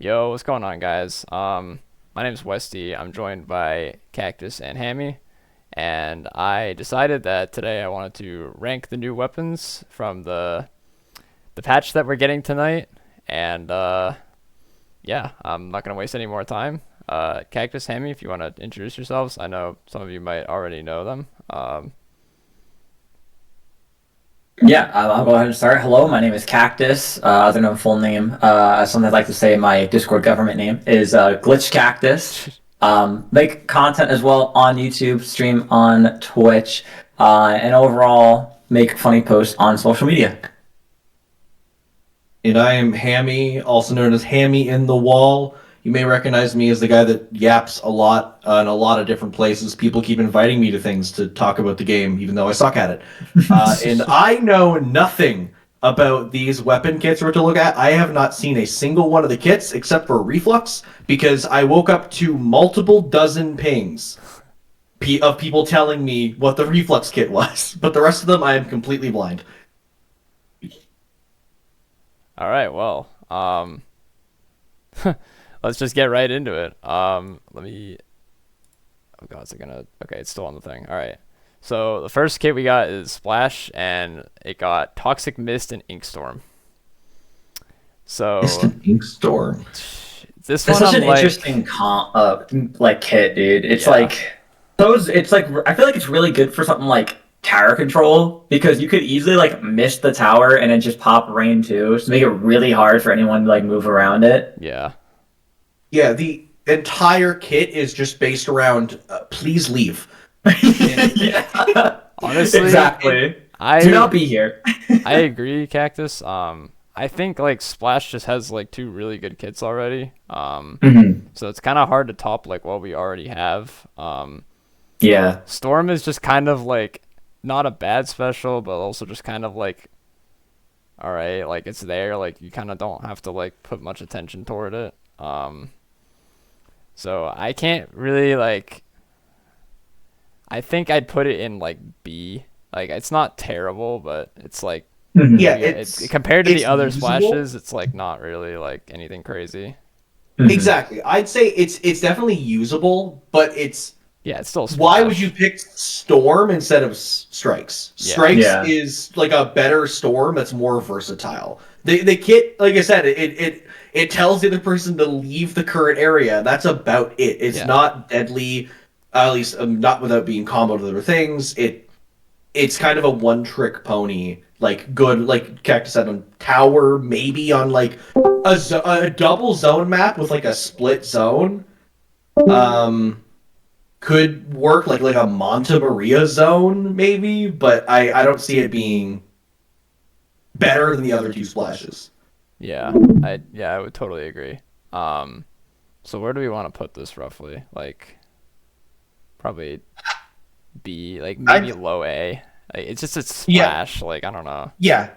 Yo, what's going on, guys? My name's Westy. I'm joined by Cactus and Hammy, and I decided that today I wanted to rank the new weapons from the patch that we're getting tonight. And yeah, I'm not gonna waste any more time. Cactus, Hammy, if you want to introduce yourselves, I know some of you might already know them. Yeah, I'll go ahead and start. Hello, my name is Cactus. Other known full name, something I'd like to say my Discord government name is Glitch Cactus. Make content as well on YouTube, stream on Twitch, and overall make funny posts on social media. And I am Hammy, also known as Hammy in the Wall. You may recognize me as the guy that yaps a lot in a lot of different places. People keep inviting me to things to talk about the game, even though I suck at it. And I know nothing about these weapon kits we're to look at. I have not seen a single one of the kits except for Reflux, because I woke up to multiple dozen pings of people telling me what the Reflux kit was. But the rest of them, I am completely blind. All right, well, let's just get right into it. Let me. Oh God, is it gonna? Okay, it's still on the thing. All right. So the first kit we got is Splash, and it got Toxic Mist and Inkstorm. So It's an ink storm. this That's one such I'm an like, interesting kit, dude. It's Yeah. like those. It's like I feel like it's really good for something like tower control because you could easily like miss the tower and then just pop rain too, so make it really hard for anyone to like move around it. yeah, Yeah, the entire kit is just based around please leave. Yeah. honestly, Exactly. Do I not be here. I agree, Cactus. I think like Splash just has like two really good kits already. Mhm. So it's kind of hard to top like what we already have. Yeah. Storm is just kind of like not a bad special, but also just kind of like, all right, like it's there, like you kind of don't have to like put much attention toward it. So I can't really like. I think I'd put it in like B. Like it's not terrible, but it's like Mhm. Yeah, compared to it's the other usable. splashes, it's like not really like anything crazy. Mhm. Exactly. I'd say it's definitely usable, but it's Yeah, it's still why would Splash. you pick Storm instead of Strikes? Yeah. Strikes Yeah. is like a better Storm that's more versatile. The kit, like I said, it tells the other person to leave the current area. That's about it. It's Yeah. not deadly, at least not without being comboed with other things. It's kind of a one-trick pony. Like good, like Cactus said, on tower, maybe on like a double zone map with like a split zone. Could work like a Monte Maria zone, maybe, but I don't see it being better than the other two splashes. Yeah, I would totally agree. So where do we want to put this roughly? Like, probably B, like maybe low A. Like, it's just a splash. Like I don't know. Yeah,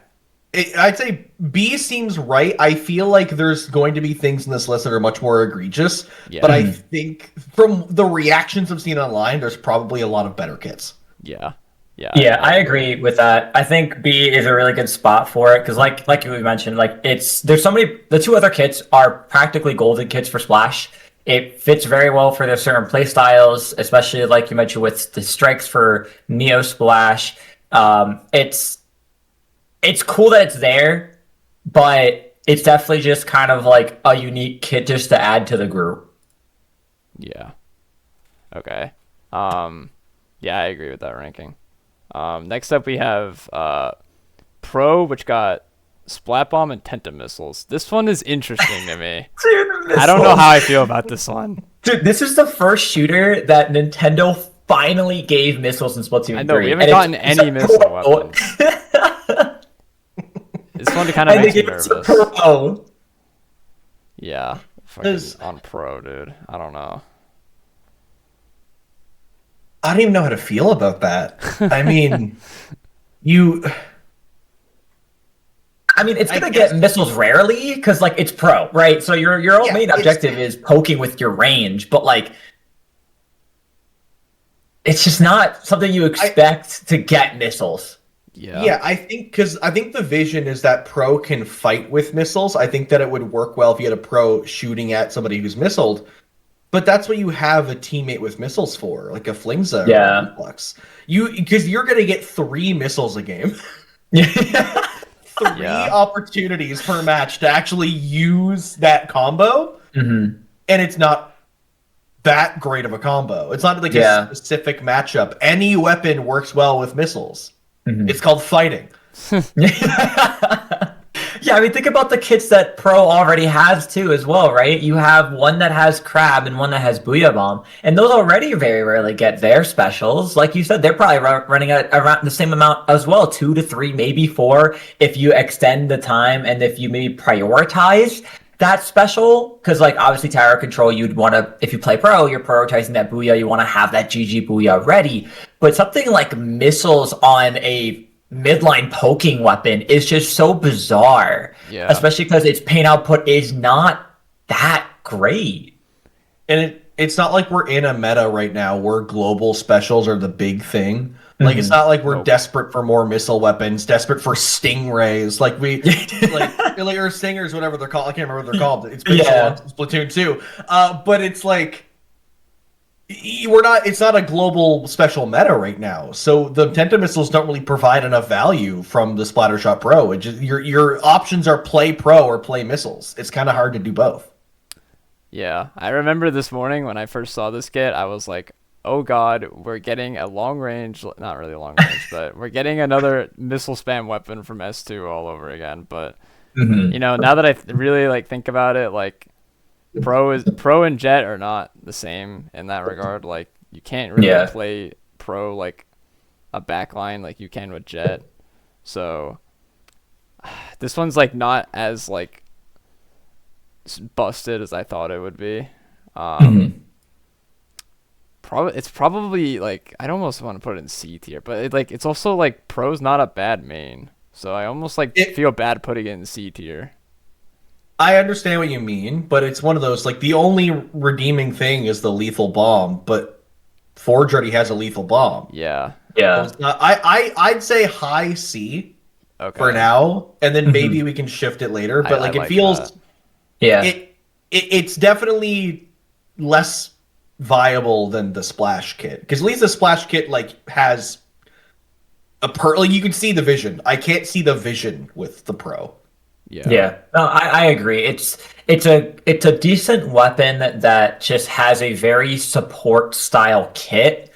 I'd say B seems right. I feel like there's going to be things in this list that are much more egregious, Yeah. but I think from the reactions I've seen online, there's probably a lot of better kits. Yeah, yeah, Yeah, I agree with that. I think B is a really good spot for it because, like you mentioned, like there's so many. The two other kits are practically golden kits for Splash. It fits very well for their certain play styles, especially like you mentioned with the strikes for Neo Splash. It's cool that it's there, but it's definitely just kind of like a unique kit just to add to the group. Yeah. Okay. Yeah, I agree with that ranking. Next up we have Pro, which got Splat Bomb and Tenta Missiles. This one is interesting to me. Dude, I don't know how I feel about this one. Dude, this is the first shooter that Nintendo finally gave missiles in Splatoon 3. I know, we haven't and gotten it's any a missile pro. weapons. This one kind of And they makes me gave it to nervous. Pro. Yeah, fucking Does- on Pro, dude. I don't know. I don't even know how to feel about that. I mean, you. I mean, it's I gonna guess- get missiles rarely because like it's Pro, right? So your Yeah, main it's- objective is poking with your range, but like it's just not something you expect to get missiles. Yeah, I think the vision is that pro can fight with missiles. I think that it would work well if you had a pro shooting at somebody who's missiled. But that's what you have a teammate with missiles for, like a Flingza or a Yeah. Reflex. Because you're gonna get 3 missiles a game. Yeah. 3 Yeah. opportunities per match to actually use that combo, Mm-hmm. and it's not that great of a combo. It's not like Yeah. a specific matchup. Any weapon works well with missiles. Mm-hmm. It's called fighting. Yeah, I mean, think about the kits that Pro already has too, as well, right? You have one that has Crab and one that has Booyah Bomb, and those already very rarely get their specials. Like you said, they're probably running at around the same amount as well, 2 to 3, maybe 4, if you extend the time and if you maybe prioritize that special. Because, like, obviously, tower control, you'd want to, if you play Pro, you're prioritizing that Booyah, you want to have that GG Booyah ready. But something like missiles on a midline poking weapon is just so bizarre. Yeah. Especially because its pain output is not that great. And it's not like we're in a meta right now where global specials are the big thing. Like, it's not like we're Nope. desperate for more missile weapons, desperate for stingrays. Like like or stingers, whatever they're called. I can't remember what they're called. It's been so Yeah. long since Splatoon 2. But it's like we're not. It's not a global special meta right now. So the Tenta missiles don't really provide enough value from the Splattershot Pro. It just, your options are play Pro or play missiles. It's kind of hard to do both. Yeah, I remember this morning when I first saw this kit, I was like, oh god, we're getting a long range, not really long range, but we're getting another missile spam weapon from S2 all over again. But, you know, now that I really like think about it, like Pro and Jet are not the same in that regard. Like, you can't really play Pro like a backline like you can with Jet. So this one's like not as like busted as I thought it would be. It's probably like I'd almost want to put it in C tier, but it's also like Pro's not a bad main, so I almost feel bad putting it in C tier. I understand what you mean, but it's one of those, like, the only redeeming thing is the lethal bomb, but Forge already has a lethal bomb. Yeah. Yeah. So it's not, I'd say high C Okay. for now, and then maybe we can shift it later. But I it like feels that. Yeah. it's definitely less viable than the Splash Kit, because at least the Splash Kit has like, you can see the vision. I can't see the vision with the Pro. Yeah. Yeah, no, I agree. It's a decent weapon that just has a very support style kit,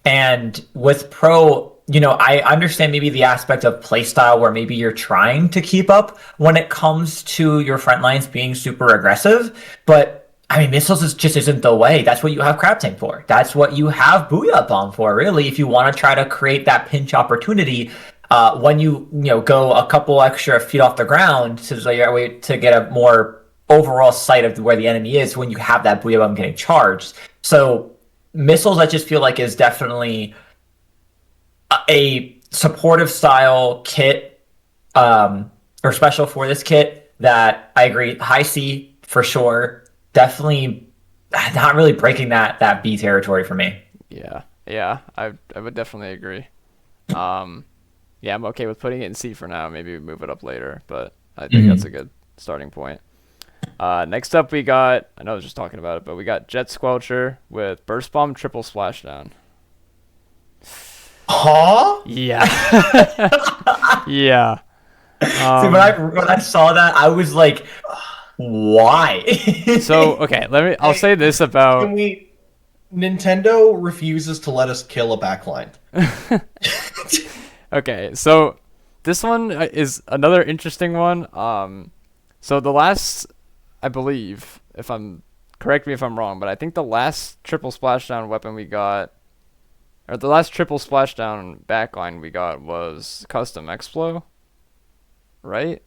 and with Pro, you know, I understand maybe the aspect of playstyle where maybe you're trying to keep up when it comes to your front lines being super aggressive, but I mean, missiles just isn't the way. That's what you have Crab Tank for. That's what you have Booyah Bomb for, really, if you want to try to create that pinch opportunity. When you go a couple extra feet off the ground to get a more overall sight of where the enemy is when you have that Booyah Bomb getting charged. So missiles, I just feel like, is definitely a supportive style kit, or special for this kit that I agree, high C for sure. Definitely not really breaking that B territory for me. Yeah, I would definitely agree. Yeah, I'm okay with putting it in C for now. Maybe move it up later, but I think that's a good starting point. Next up, we got, I know I was just talking about it, but we got Jet Squelcher with Burst Bomb Triple Splashdown. Huh? Yeah. Yeah. See, when I saw that, I was like, why? So, okay, I'll say this about... Nintendo refuses to let us kill a backline. Okay, so this one is another interesting one. So the last, I believe, correct me if I'm wrong, but I think the last triple splashdown weapon we got, or the last triple splashdown backline we got was Custom Explo, right?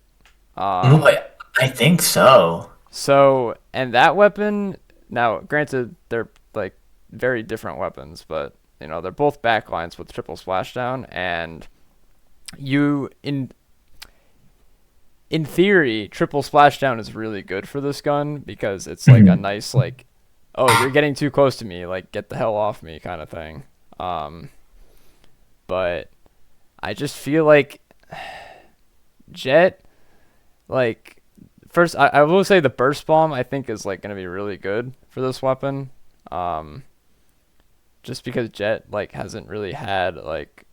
I think so. So, and that weapon, now granted, they're like very different weapons, but you know, they're both backlines with triple splashdown, and in theory, triple splashdown is really good for this gun because it's like a nice, like, oh, you're getting too close to me, like, get the hell off me kind of thing. But I just feel like Jet, like, first, I will say the burst bomb I think is like gonna be really good for this weapon. Just because Jet like hasn't really had like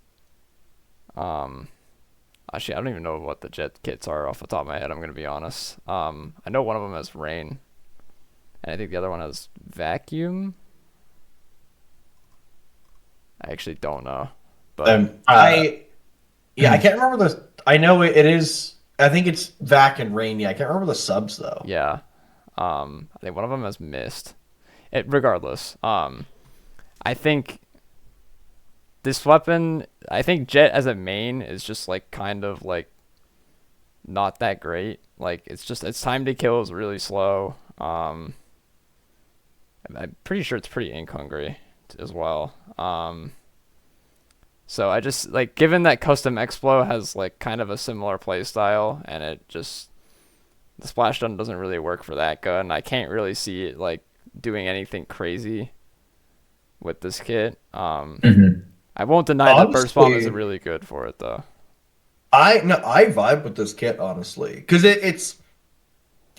actually I don't even know what the Jet kits are off the top of my head, I'm gonna be honest. I know one of them has rain, and I think the other one has vacuum. I actually don't know, but I can't remember the. I know it is. I think it's vac and rain. Yeah, I can't remember the subs though. yeah, I think one of them has mist. Regardless, I think this weapon, I think Jet as a main is just like kind of like not that great. Like it's time to kill is really slow. I'm pretty sure it's pretty ink hungry as well. So I just like, given that Custom Explo has like kind of a similar play style, and it just, the splashdown doesn't really work for that gun. I can't really see it like doing anything crazy with this kit. I won't deny that burst bomb is really good for it though. I vibe with this kit honestly, because it's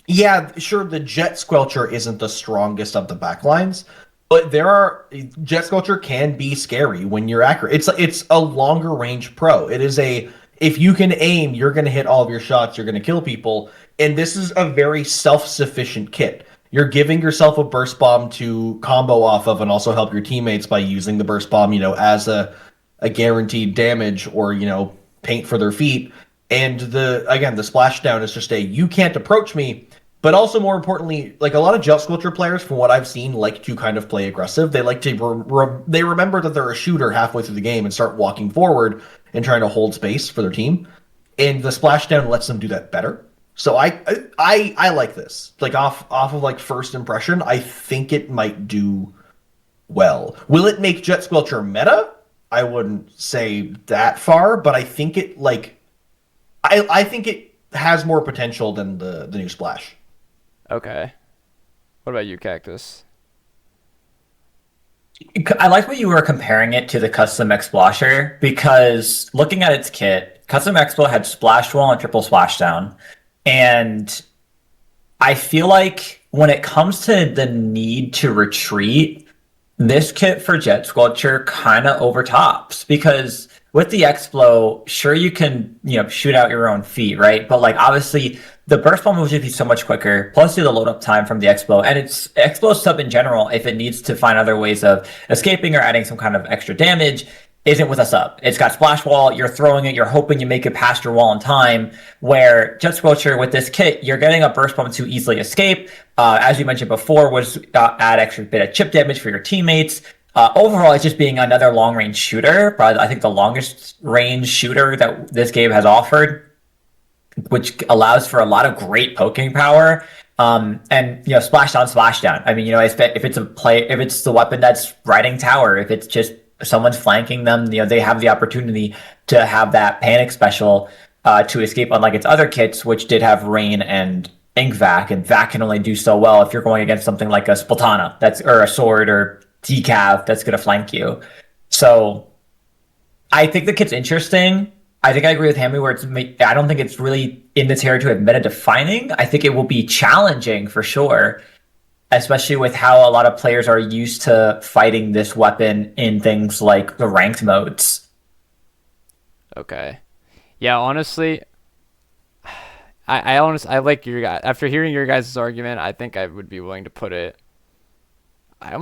yeah, sure, the Jet Squelcher isn't the strongest of the backlines, but Jet Squelcher can be scary when you're accurate. It's a longer range pro. It is if you can aim, you're going to hit all of your shots, you're going to kill people, and this is a very self-sufficient kit. You're giving yourself a burst bomb to combo off of and also help your teammates by using the burst bomb, as a guaranteed damage or, paint for their feet. And the splashdown is just you can't approach me. But also more importantly, like a lot of Jet Squelcher players, from what I've seen, like to kind of play aggressive. They like to they remember that they're a shooter halfway through the game and start walking forward and trying to hold space for their team. And the splashdown lets them do that better. So I like this. Like off of like first impression, I think it might do well. Will it make Jet Squelcher meta? I wouldn't say that far, but I think it I think it has more potential than the new Splash. Okay. What about you, Cactus? I like what you were comparing it to the Custom Explasher, because looking at its kit, Custom Explo had Splash Wall and Triple Splashdown. And I feel like when it comes to the need to retreat, this kit for Jet Squelcher kind of overtops, because with the Explo, sure, you can, shoot out your own feet, right? But like obviously the burst bomb will just be so much quicker, plus the load up time from the Explo, and it's Explo sub in general, if it needs to find other ways of escaping or adding some kind of extra damage, isn't with a sub. It's got Splash Wall, you're throwing it, you're hoping you make it past your wall in time, where Jet Squelcher with this kit, you're getting a burst bomb to easily escape. As you mentioned before, was add extra bit of chip damage for your teammates. Overall, it's just being another long-range shooter, probably I think the longest range shooter that this game has offered, which allows for a lot of great poking power. And splashdown. I mean, if it's the weapon that's riding tower, if it's just someone's flanking them, they have the opportunity to have that panic special to escape, unlike its other kits, which did have rain and ink vac, and vac can only do so well if you're going against something like a Splatana or a sword or decav that's going to flank you. So I think the kit's interesting. I think I agree with Hammy where I don't think it's really in the territory of meta defining. I think it will be challenging for sure, especially with how a lot of players are used to fighting this weapon in things like the ranked modes. Okay. Yeah, honestly, I like your guy. After hearing your guys' argument, I think I would be willing to put it. I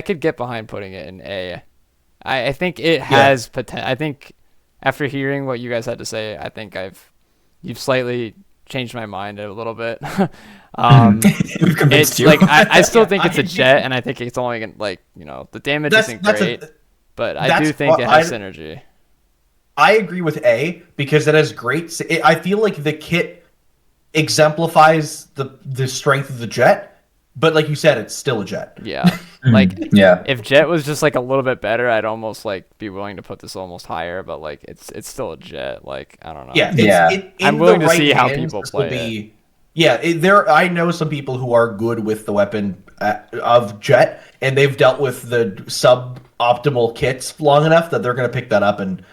could get behind putting it in A. I think it has potential. I think after hearing what you guys had to say, I think you've slightly changed my mind a little bit. It's like I still think it's a Jet, and I think it's only gonna the damage isn't great, but I do think it has synergy. I agree with A, because it has great. I feel like the kit exemplifies the strength of the Jet, but like you said, it's still a Jet. Yeah, if Jet was just like a little bit better, I'd almost be willing to put this almost higher. But it's still a Jet. Like I don't know. I'm willing to see how people play it. I know some people who are good with the weapon of Jet, and they've dealt with the suboptimal kits long enough that they're going to pick that up and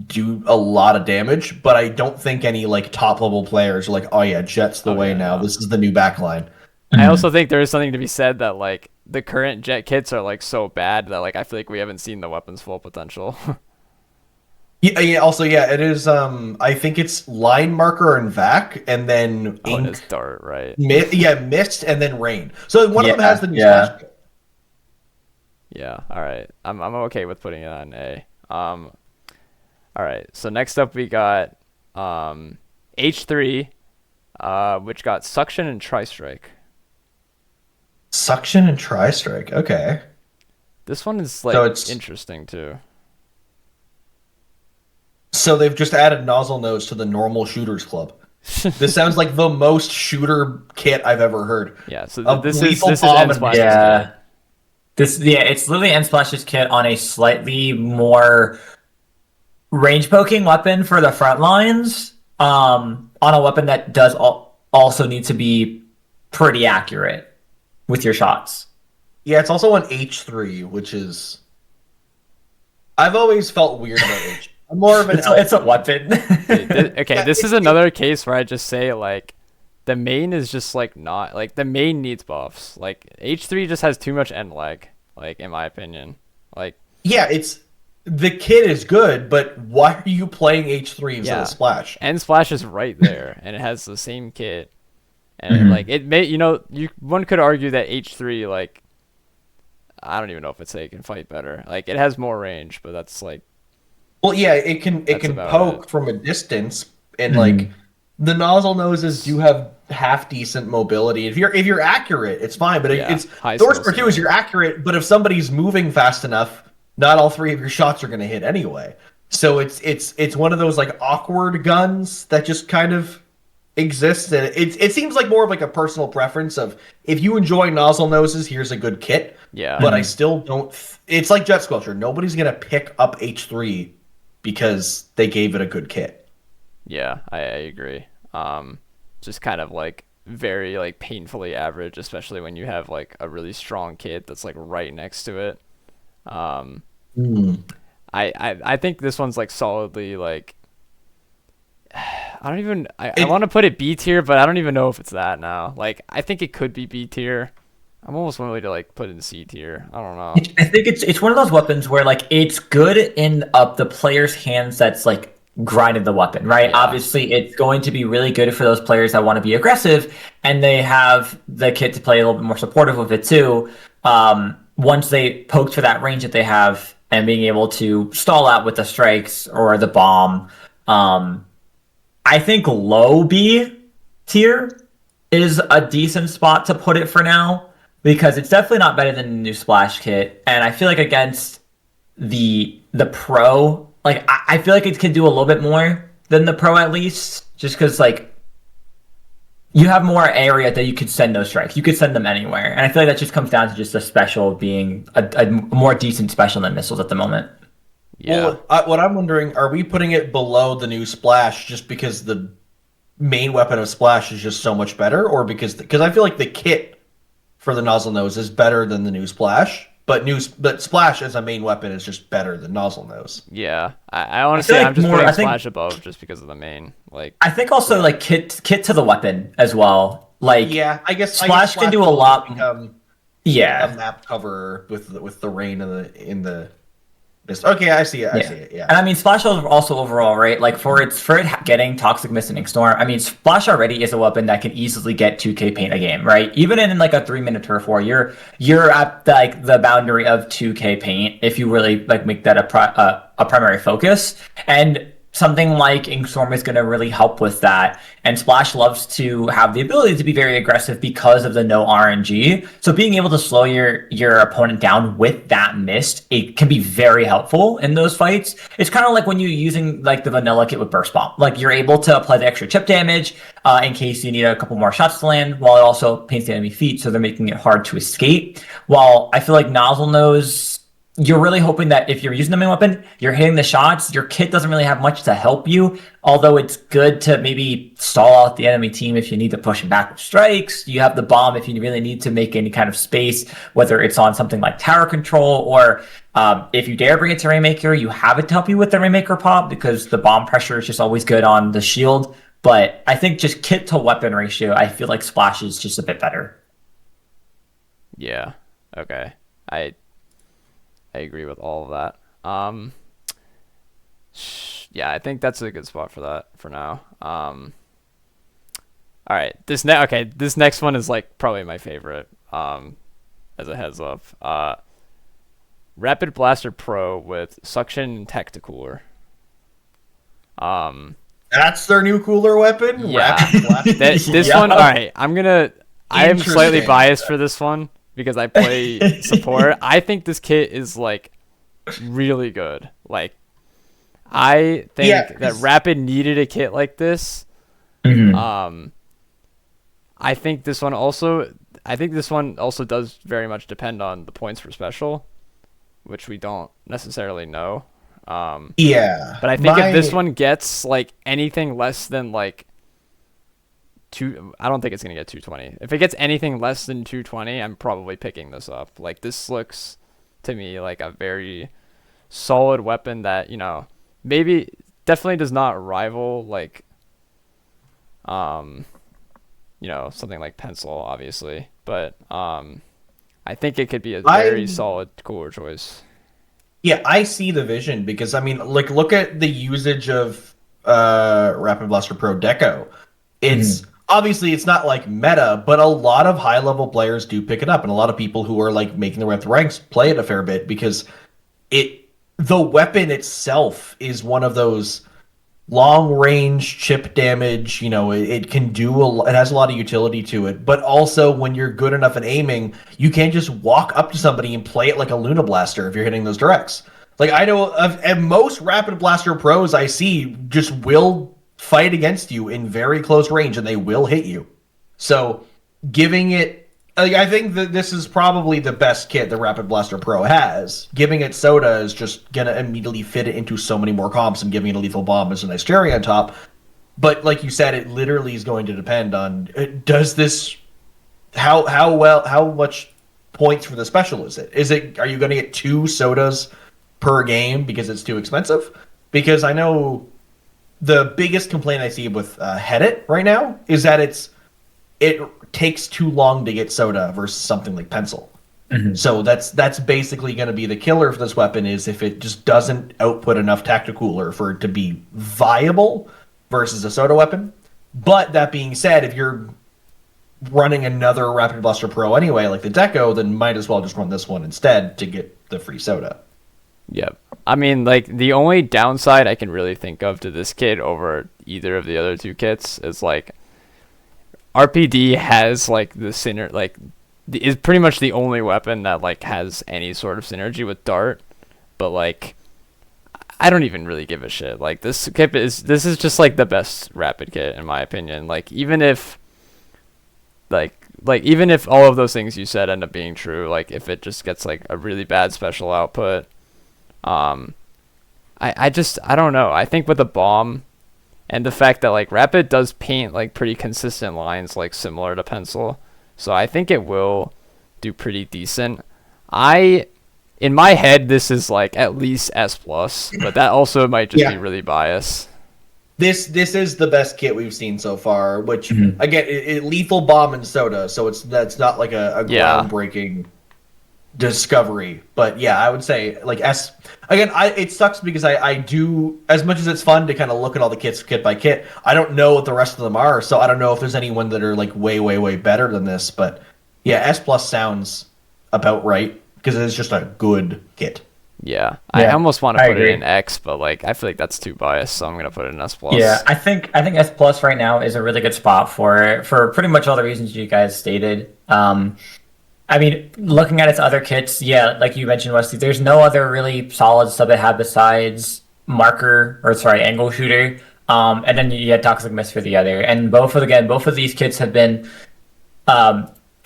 do a lot of damage, but I don't think any like top level players are like, oh yeah, Jet's the way now. No. This is the new backline. I also think there is something to be said that like the current Jet kits are like so bad that like I feel like we haven't seen the weapon's full potential. Yeah. Also, yeah, it is. I think it's line marker and vac, and then Oh, ink. it's dart, right? Mist, and then rain. So one of them Yeah, has the new yeah. splash. Yeah. All right. I'm okay with putting it on A. All right. So next up we got H3, which got suction and tri-strike. Suction and tri-strike. Okay. This one is So like it's- interesting too. So they've just added nozzle nose to the normal shooters club. This sounds like the most shooter kit I've ever heard. Yeah. So A this is lethal this is bomb End and- Splash's Yeah. kit. It's literally End Splash's kit on a slightly more range poking weapon for the front lines. On a weapon that does also need to be pretty accurate with your shots. Yeah, it's also an H3, which is. I've always felt weird about H. I'm more of an. It's a weapon. Okay, Yeah, this is another case where I just say like the main is just like not like the main needs buffs. Like H3 just has too much end lag, like in my opinion. Like Yeah, it's the kit is good, but why are you playing H3 instead Yeah. of Splash? End Splash is right there and it has the same kit. And like it may one could argue that H3 like I don't even know if it's it can fight better. Like it has more range, but that's like Well, yeah, it can about poke from a distance, and like the nozzle noses do have half decent mobility. If you're accurate, it's fine. But Yeah, it's high the worst skill part too is set. you're accurate, but if somebody's moving fast enough, not all three of your shots are going to hit anyway. So it's one of those like awkward guns that just kind of exists, and it seems like more of like a personal preference of if you enjoy nozzle noses, here's a good kit. yeah. But I still don't. It's like Jet Squelcher. Nobody's gonna pick up H3 because they gave it a good kit. Yeah, I agree. Just kind of like very like painfully average, especially when you have like a really strong kit that's like right next to it. I think this one's like solidly like I want to put it B tier, but I don't even know if it's that now. Like I think it could be B tier. I'm almost willing to like put it in C tier. I don't know. I think it's one of those weapons where like it's good in the player's hands that's like grinded the weapon, right? Yeah. Obviously, it's going to be really good for those players that want to be aggressive and they have the kit to play a little bit more supportive of it too. Once they poked for that range that they have and being able to stall out with the strikes or the bomb, I think low B tier is a decent spot to put it for now, because it's definitely not better than the new Splash kit. And I feel like against the Pro, like I feel like it could do a little bit more than the Pro at least, just because like you have more area that you could send those strikes. You could send them anywhere. And I feel like that just comes down to just a special being a more decent special than missiles at the moment. Yeah. Well, what I'm wondering, are we putting it below the new Splash just because the main weapon of Splash is just so much better, or because I feel like the kit for the nozzle nose is better than the new Splash, but Splash as a main weapon is just better than nozzle nose. Yeah. I honestly, like I'm just more- putting I think- Splash above just because of the main. Like I think also like kit to the weapon as well. Like Yeah, I guess Splash can do a will lot- become yeah. a map cover with the rain in the mist. Okay, I see it. I see it. Yeah. And I mean, Splash also overall, right? Like for it getting Toxic Mist and Ink Storm, I mean, Splash already is a weapon that can easily get 2k paint a game, right? Even in like a 3-minute turf war, you're at like the boundary of 2k paint if you really like make that a primary focus. And something like Ink Storm is going to really help with that. And Splash loves to have the ability to be very aggressive because of the no RNG. So being able to slow your opponent down with that mist, it can be very helpful in those fights. It's kind of like when you're using like the vanilla kit with Burst Bomb. Like you're able to apply the extra chip damage in case you need a couple more shots to land, while it also paints the enemy feet, so they're making it hard to escape. While I feel like Nozzle Nose you're really hoping that if you're using the main weapon, you're hitting the shots. Your kit doesn't really have much to help you, although it's good to maybe stall out the enemy team if you need to push them back with strikes. You have the bomb if you really need to make any kind of space, whether it's on something like tower control or if you dare bring it to Rainmaker, you have it to help you with the Rainmaker pop because the bomb pressure is just always good on the shield. But I think just kit to weapon ratio, I feel like Splash is just a bit better. Yeah. Okay. I agree with all of that. Yeah, I think that's a good spot for that for now. All right, this next one is like probably my favorite. As a heads up, Rapid Blaster Pro with suction and Tacticooler. That's their new cooler weapon. Yeah. Rapid Blast. This one. All right, I am slightly biased for this one because I play support. I think this kit is like really good. Like, I think that Rapid needed a kit like this. Mm-hmm. I think this one also does very much depend on the points for special, which we don't necessarily know. But I think if this one gets like anything less than like I don't think it's gonna get 220. If it gets anything less than 220, I'm probably picking this up. Like, this looks to me like a very solid weapon that, maybe definitely does not rival like something like Pencil, obviously, but I think it could be a very solid cooler choice. Yeah, I see the vision because I mean, like, look at the usage of Rapid Blaster Pro Deco. It's obviously it's not like meta, but a lot of high level players do pick it up, and a lot of people who are like making their way up the ranks play it a fair bit because the weapon itself is one of those long range chip damage. It can do it has a lot of utility to it, but also when you're good enough at aiming, you can't just walk up to somebody and play it like a Luna Blaster if you're hitting those directs. Like, I know of most Rapid Blaster pros I see just will fight against you in very close range and they will hit you. So giving it, I think that this is probably the best kit the Rapid Blaster Pro has. Giving it Soda is just gonna immediately fit it into so many more comps, and giving it a lethal bomb is a nice cherry on top. But like you said, it literally is going to depend on does this how much points for the special is it? Are you going to get 2 sodas per game because it's too expensive? Because I know the biggest complaint I see with Headit right now is that it takes too long to get soda versus something like Pencil. So that's basically going to be the killer for this weapon, is if it just doesn't output enough Tacticooler for it to be viable versus a soda weapon. But that being said, if you're running another Rapid Blaster Pro anyway, like the Deco, then might as well just run this one instead to get the free soda. Yep. I mean, like, the only downside I can really think of to this kit over either of the other 2 kits is like RPD has like the is pretty much the only weapon that like has any sort of synergy with Dart, but like I don't even really give a shit. Like, this is just like the best Rapid kit in my opinion. Like, even if even if all of those things you said end up being true, like if it just gets like a really bad special output, I don't know. I think with the bomb and the fact that like Rapid does paint like pretty consistent lines, like similar to Pencil, so I think it will do pretty decent. In my head, this is like at least S+, but that also might just be really biased. This is the best kit we've seen so far, which again, it lethal bomb and soda, so that's not like a groundbreaking discovery. But yeah, I would say like S. Again, it sucks because I do, as much as it's fun to kind of look at all the kits kit by kit, I don't know what the rest of them are, so I don't know if there's anyone that are like way better than this. But yeah, S+ sounds about right because it is just a good kit. Yeah, I almost want to put it in X, but like I feel like that's too biased, so I'm gonna put it in S+. Yeah, I think S+ right now is a really good spot for pretty much all the reasons you guys stated. I mean, looking at its other kits, like you mentioned, Wesley, there's no other really solid sub it had besides angle shooter, and then you had Toxic Mist for the other. And both of these kits have been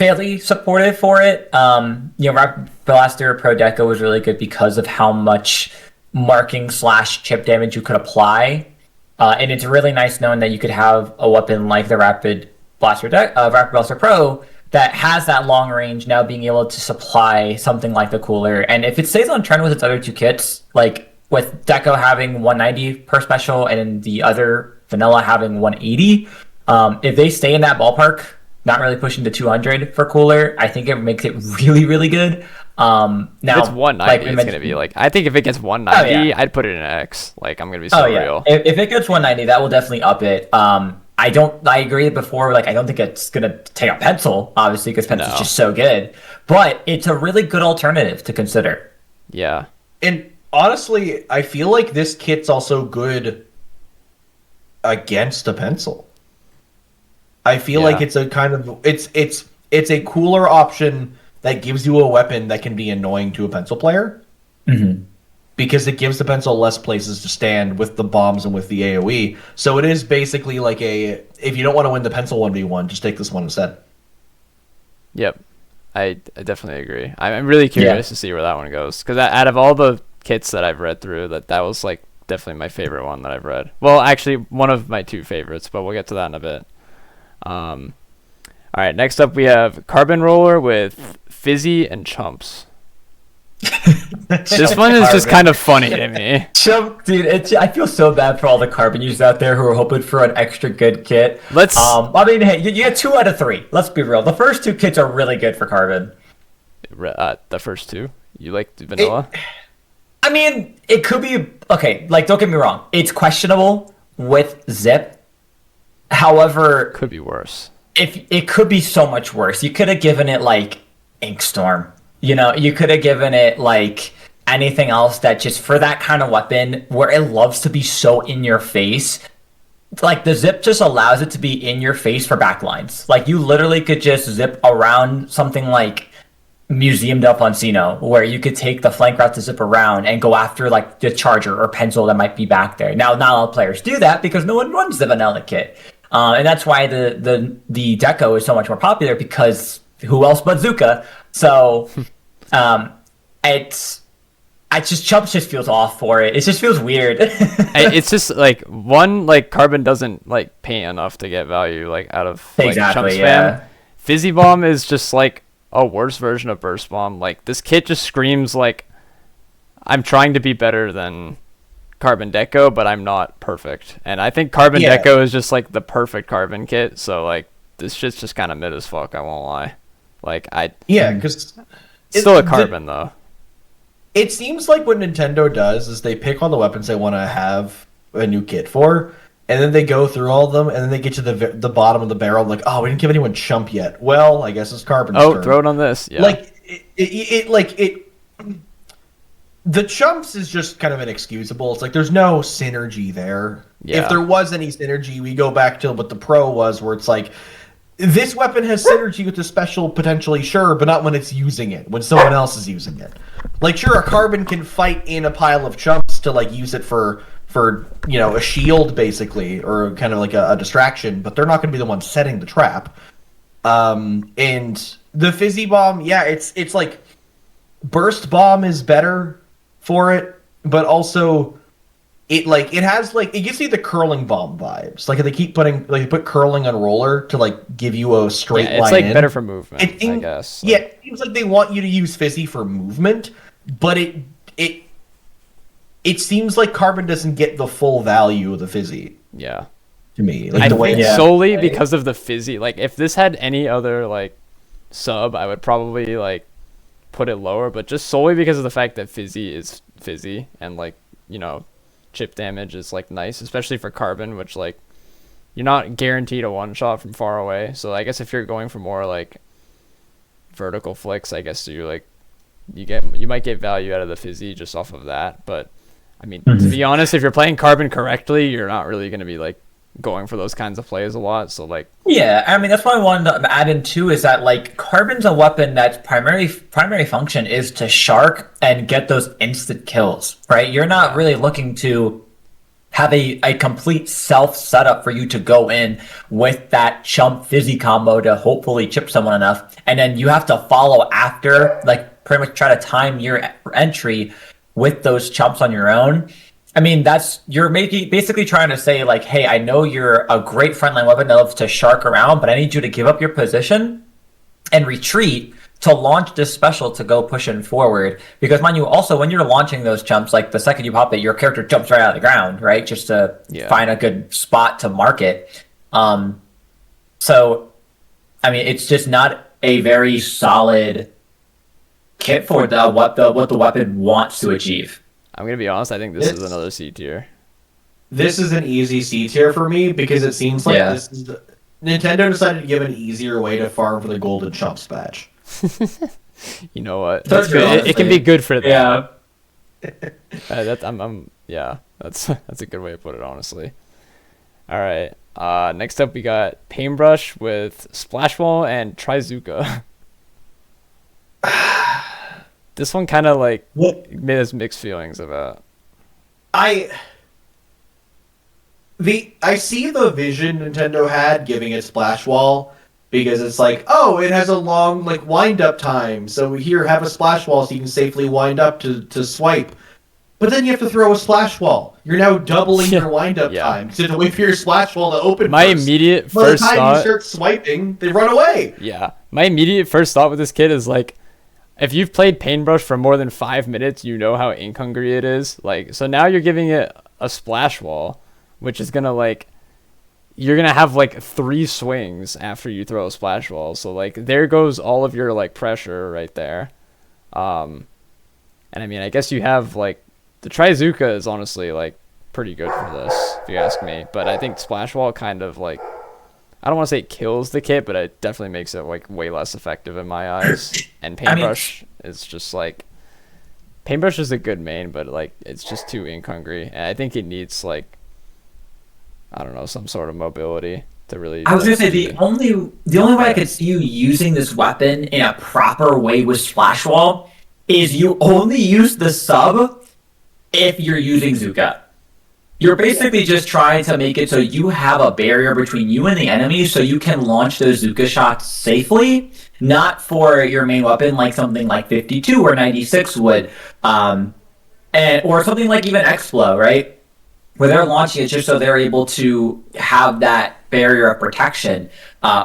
fairly supportive for it. Rapid Blaster Pro Deco was really good because of how much marking / chip damage you could apply. And it's really nice knowing that you could have a weapon like the Rapid Blaster Pro that has that long range, now being able to supply something like the cooler. And if it stays on trend with its other two kits, like with Deco having 190 per special and the other vanilla having 180, if they stay in that ballpark, not really pushing to 200 for cooler, I think it makes it really, really good. Now, if it's 190, it's going to be like, I think if it gets 190, I'd put it in X. Like, I'm going to be so real. If it gets 190, that will definitely up it. I agree before, like, I don't think it's going to take a pencil, obviously, because pencil's just so good. But it's a really good alternative to consider. Yeah. And honestly, I feel like this kit's also good against a pencil. I feel like it's a kind of it's a cooler option that gives you a weapon that can be annoying to a pencil player. Mm-hmm. Because it gives the pencil less places to stand with the bombs and with the AoE. So it is basically like if you don't want to win the pencil 1v1, just take this one instead. Yep. I definitely agree. I'm really curious to see where that one goes. Because out of all the kits that I've read through, that was like definitely my favorite one that I've read. Well, actually, one of my two favorites, but we'll get to that in a bit. All right, next up we have Carbon Roller with Fizzy and Chumps. This one is just kind of funny to me. Chump, dude, I feel so bad for all the Carbon users out there who are hoping for an extra good kit. I mean, hey, you get 2 out of 3. Let's be real. The first 2 kits are really good for Carbon. The first 2? You like the vanilla? I mean, it could be okay. Like, don't get me wrong. It's questionable with Zip. However, could be worse. If it could be so much worse. You could have given it like Inkstorm. You could have given it like anything else that just for that kind of weapon where it loves to be so in your face. Like the Zip just allows it to be in your face for backlines. Like you literally could just zip around something like Museum del Poncino, where you could take the flank route to zip around and go after like the charger or pencil that might be back there. Now, not all players do that because no one runs the vanilla kit. And that's why the Deco is so much more popular, because who else but Zuka? So it's Chumps just feels off for it. It just feels weird. It's just like Carbon doesn't like pay enough to get value like out of like Chumps spam. Fizzy Bomb is just like a worse version of Burst Bomb. Like this kit just screams like I'm trying to be better than Carbon Deco, but I'm not perfect. And I think Carbon Deco is just like the perfect Carbon kit. So like this shit's just kind of mid as fuck. I won't lie. Like because it's still a Carbon though. It seems like what Nintendo does is they pick all the weapons they want to have a new kit for, and then they go through all of them, and then they get to the bottom of the barrel, like, oh, we didn't give anyone Chump yet. Well, I guess it's Carbon's turn. Throw it on this. Yeah. The Chumps is just kind of inexcusable. It's like there's no synergy there. Yeah. If there was any synergy, we go back to what the Pro was, where it's like, this weapon has synergy with the special, potentially, sure, but not when it's using it, when someone else is using it. Like, sure, a Carbon can fight in a pile of Chumps to, like, use it for a shield, basically, or kind of like a distraction, but they're not going to be the ones setting the trap. And the Fizzy Bomb, it's like, Burst Bomb is better for it, but also it gives you the curling bomb vibes. Like they keep putting you put curling on roller to like give you a straight line. It's like better for movement, I guess. Yeah, it seems like they want you to use Fizzy for movement, but it seems like Carbon doesn't get the full value of the Fizzy. Yeah. To me. Like I think solely because of the Fizzy. Like if this had any other like sub, I would probably like put it lower, but just solely because of the fact that Fizzy is Fizzy and like, chip damage is like nice, especially for Carbon, which like you're not guaranteed a one shot from far away. So I guess if you're going for more like vertical flicks, I guess you might get value out of the Fizzy just off of that. But I mean, to be honest, if you're playing Carbon correctly, you're not really going to be like going for those kinds of plays a lot. So like, yeah, I mean that's what I wanted to add in too, is that like Carbon's a weapon that's primary function is to shark and get those instant kills, right? You're not really looking to have a complete self setup for you to go in with that chump fizzy combo to hopefully chip someone enough, and then you have to follow after, like pretty much try to time your entry with those chumps on your own. I mean, you're basically trying to say like, hey, I know you're a great frontline weapon that loves to shark around, but I need you to give up your position and retreat to launch this special to go pushing forward. Because mind you, also when you're launching those jumps, like the second you pop it, your character jumps right out of the ground, right? Just to find a good spot to mark it. So, I mean, it's just not a very solid kit for what the weapon wants to achieve. I'm gonna be honest. I think this is another C tier. This is an easy C tier for me because it seems like this is Nintendo decided to give an easier way to farm for the Golden Chumps badge. You know what? That's good. It can be good for that. Yeah. That's a good way to put it, honestly. All right. Next up, we got Paintbrush with Splash Wall and Trizuka. This one kind of like made us mixed feelings about. I see the vision Nintendo had giving it Splash Wall because it's like, oh, it has a long like wind up time, so here have a Splash Wall so you can safely wind up to swipe. But then you have to throw a Splash Wall. You're now doubling your wind up time to wait for your Splash Wall to open. My immediate first thought, by the time you start swiping, they run away. Yeah, my immediate first thought with this kid is like, if you've played Paintbrush for more than 5 minutes, you know how ink hungry it is. Like, so now you're giving it a Splash Wall, which is gonna like, you're gonna have like 3 swings after you throw a Splash Wall. So like, there goes all of your like pressure right there. And I mean, I guess you have like the Trizuka is honestly like pretty good for this, if you ask me. But I think Splash Wall kind of like, I don't want to say it kills the kit, but it definitely makes it like way less effective in my eyes. And Paintbrush is just like, Paintbrush is a good main, but like it's just too ink hungry, and I think it needs like, I don't know, some sort of mobility to really. I was gonna say the only way I could see you using this weapon in a proper way with Splash Wall is you only use the sub if you're using Zuka. You're basically just trying to make it so you have a barrier between you and the enemy so you can launch those Zuka shots safely, not for your main weapon like something like 52 or 96 would, or something like even Explo, right? Where they're launching it just so they're able to have that barrier of protection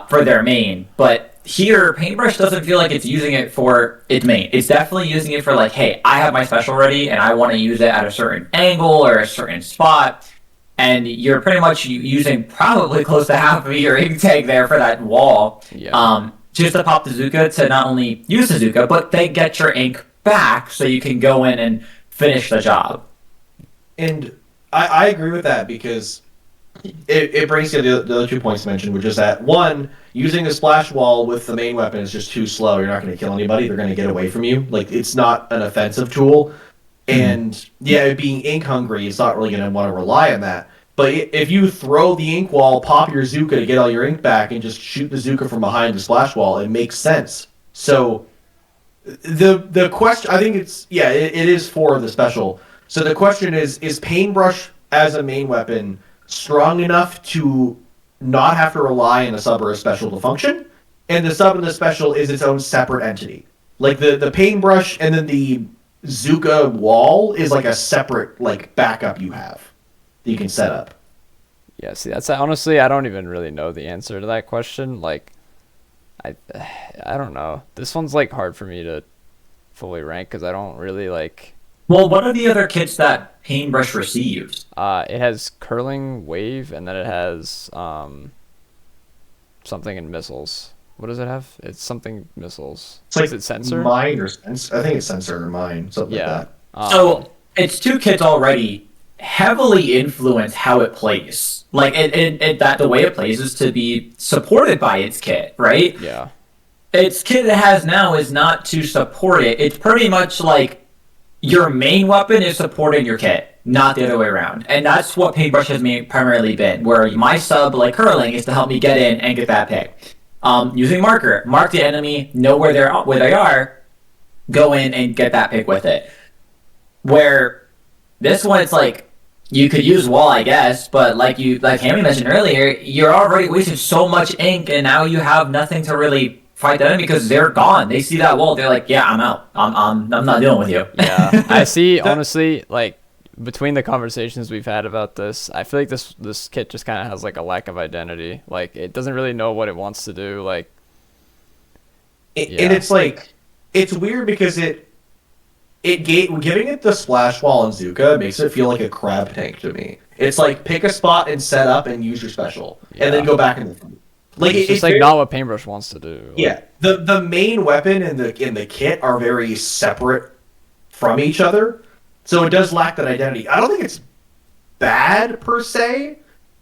for their main. But here, Paintbrush doesn't feel like it's using it for its main. It's definitely using it for like, hey, I have my special ready and I want to use it at a certain angle or a certain spot. And you're pretty much using probably close to half of your ink tag there for that wall. Yeah. Just to pop the Zuka to not only use the Zuka, but they get your ink back so you can go in and finish the job. And I agree with that because it brings you the other 2 points mentioned, which is that, one, using a Splash Wall with the main weapon is just too slow. You're not going to kill anybody. They're going to get away from you. Like, it's not an offensive tool. And, yeah, being ink hungry, it's not really going to want to rely on that. But if you throw the ink wall, pop your Zuka to get all your ink back, and just shoot the Zuka from behind the Splash Wall, it makes sense. So, the question, I think it is for the special. So the question is Paintbrush as a main weapon strong enough to not have to rely on a sub or a special to function? And the sub and the special is its own separate entity. Like the Paintbrush and then the Zuka wall is like a separate like backup you have that you can set up. Yeah, see, that's honestly, I don't even really know the answer to that question. Like, I don't know. This one's like hard for me to fully rank because I don't really like. Well, what are the other kits that Paintbrush receives? It has Curling Wave, and then it has something in missiles. What does it have? It's something missiles. It's like Is it sensor? Mine or sensor? I think it's sensor or mine, something like that. So it's 2 kits already heavily influence how it plays. Like that the way it plays is to be supported by its kit, right? Yeah. Its kit it has now is not to support it. It's pretty much like your main weapon is supporting your kit, not the other way around. And that's what Paintbrush has primarily been, where my sub, like Curling, is to help me get in and get that pick. Using Marker, mark the enemy, know where they are, go in and get that pick with it. Where this one, it's like, you could use wall, I guess, but like Hammy mentioned earlier, you're already wasting so much ink, and now you have nothing to really fight them because they're gone. They see that wall, they're like, yeah, I'm out. I'm not dealing with you. Yeah, I see. Honestly, like between the conversations we've had about this, I feel like this kit just kind of has like a lack of identity. Like it doesn't really know what it wants to do. Like, And it's like, it's weird because giving it the splash wall and Zuka makes it feel like a crab tank to me. It's like pick a spot and set up and use your special, and then go back in the fight. Like it's just like not what Paintbrush wants to do. Like, yeah, the main weapon and the kit are very separate from each other, so it does lack that identity. I don't think it's bad per se.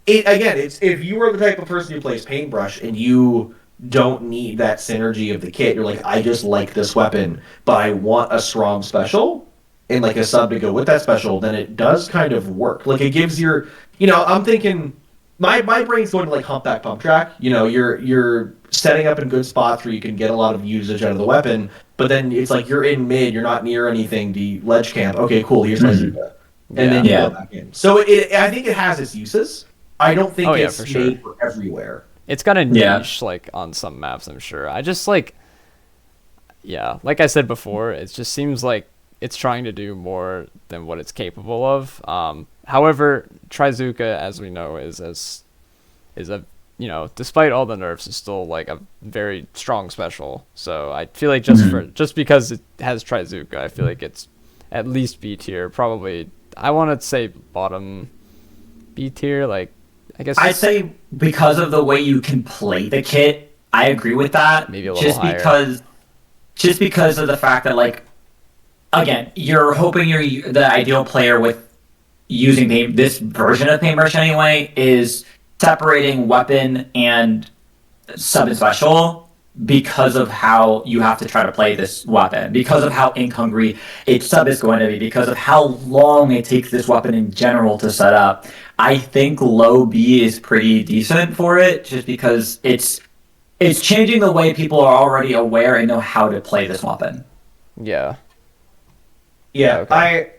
It's if you are the type of person who plays Paintbrush and you don't need that synergy of the kit, you're like, I just like this weapon, but I want a strong special and like a sub to go with that special, then it does kind of work. Like it gives your, I'm thinking, my brain's going to like humpback pump track. You're setting up in good spots where you can get a lot of usage out of the weapon, but then it's like you're in mid, you're not near anything to ledge camp. Okay, cool, here's my Zuka. And then you go back in. So I think it has its uses. I don't think it's made for everywhere. It's got a niche, like, on some maps, I'm sure. I just, like I said before, it just seems like it's trying to do more than what it's capable of. However, Trizuka, as we know, is a, despite all the nerfs, is still, like, a very strong special. So I feel like just because it has Trizuka, I feel like it's at least B tier. Probably, I want to say bottom B tier, like, I guess I'd say because of the way you can play the kit, I agree with that. Maybe a little higher. Just because of the fact that, like, again, you're hoping you're the ideal player with using this version of Paintbrush anyway, is separating weapon and sub and special because of how you have to try to play this weapon, because of how ink hungry its sub is going to be, because of how long it takes this weapon in general to set up. I think low B is pretty decent for it, just because it's changing the way people are already aware and know how to play this weapon. Yeah. Yeah, Okay.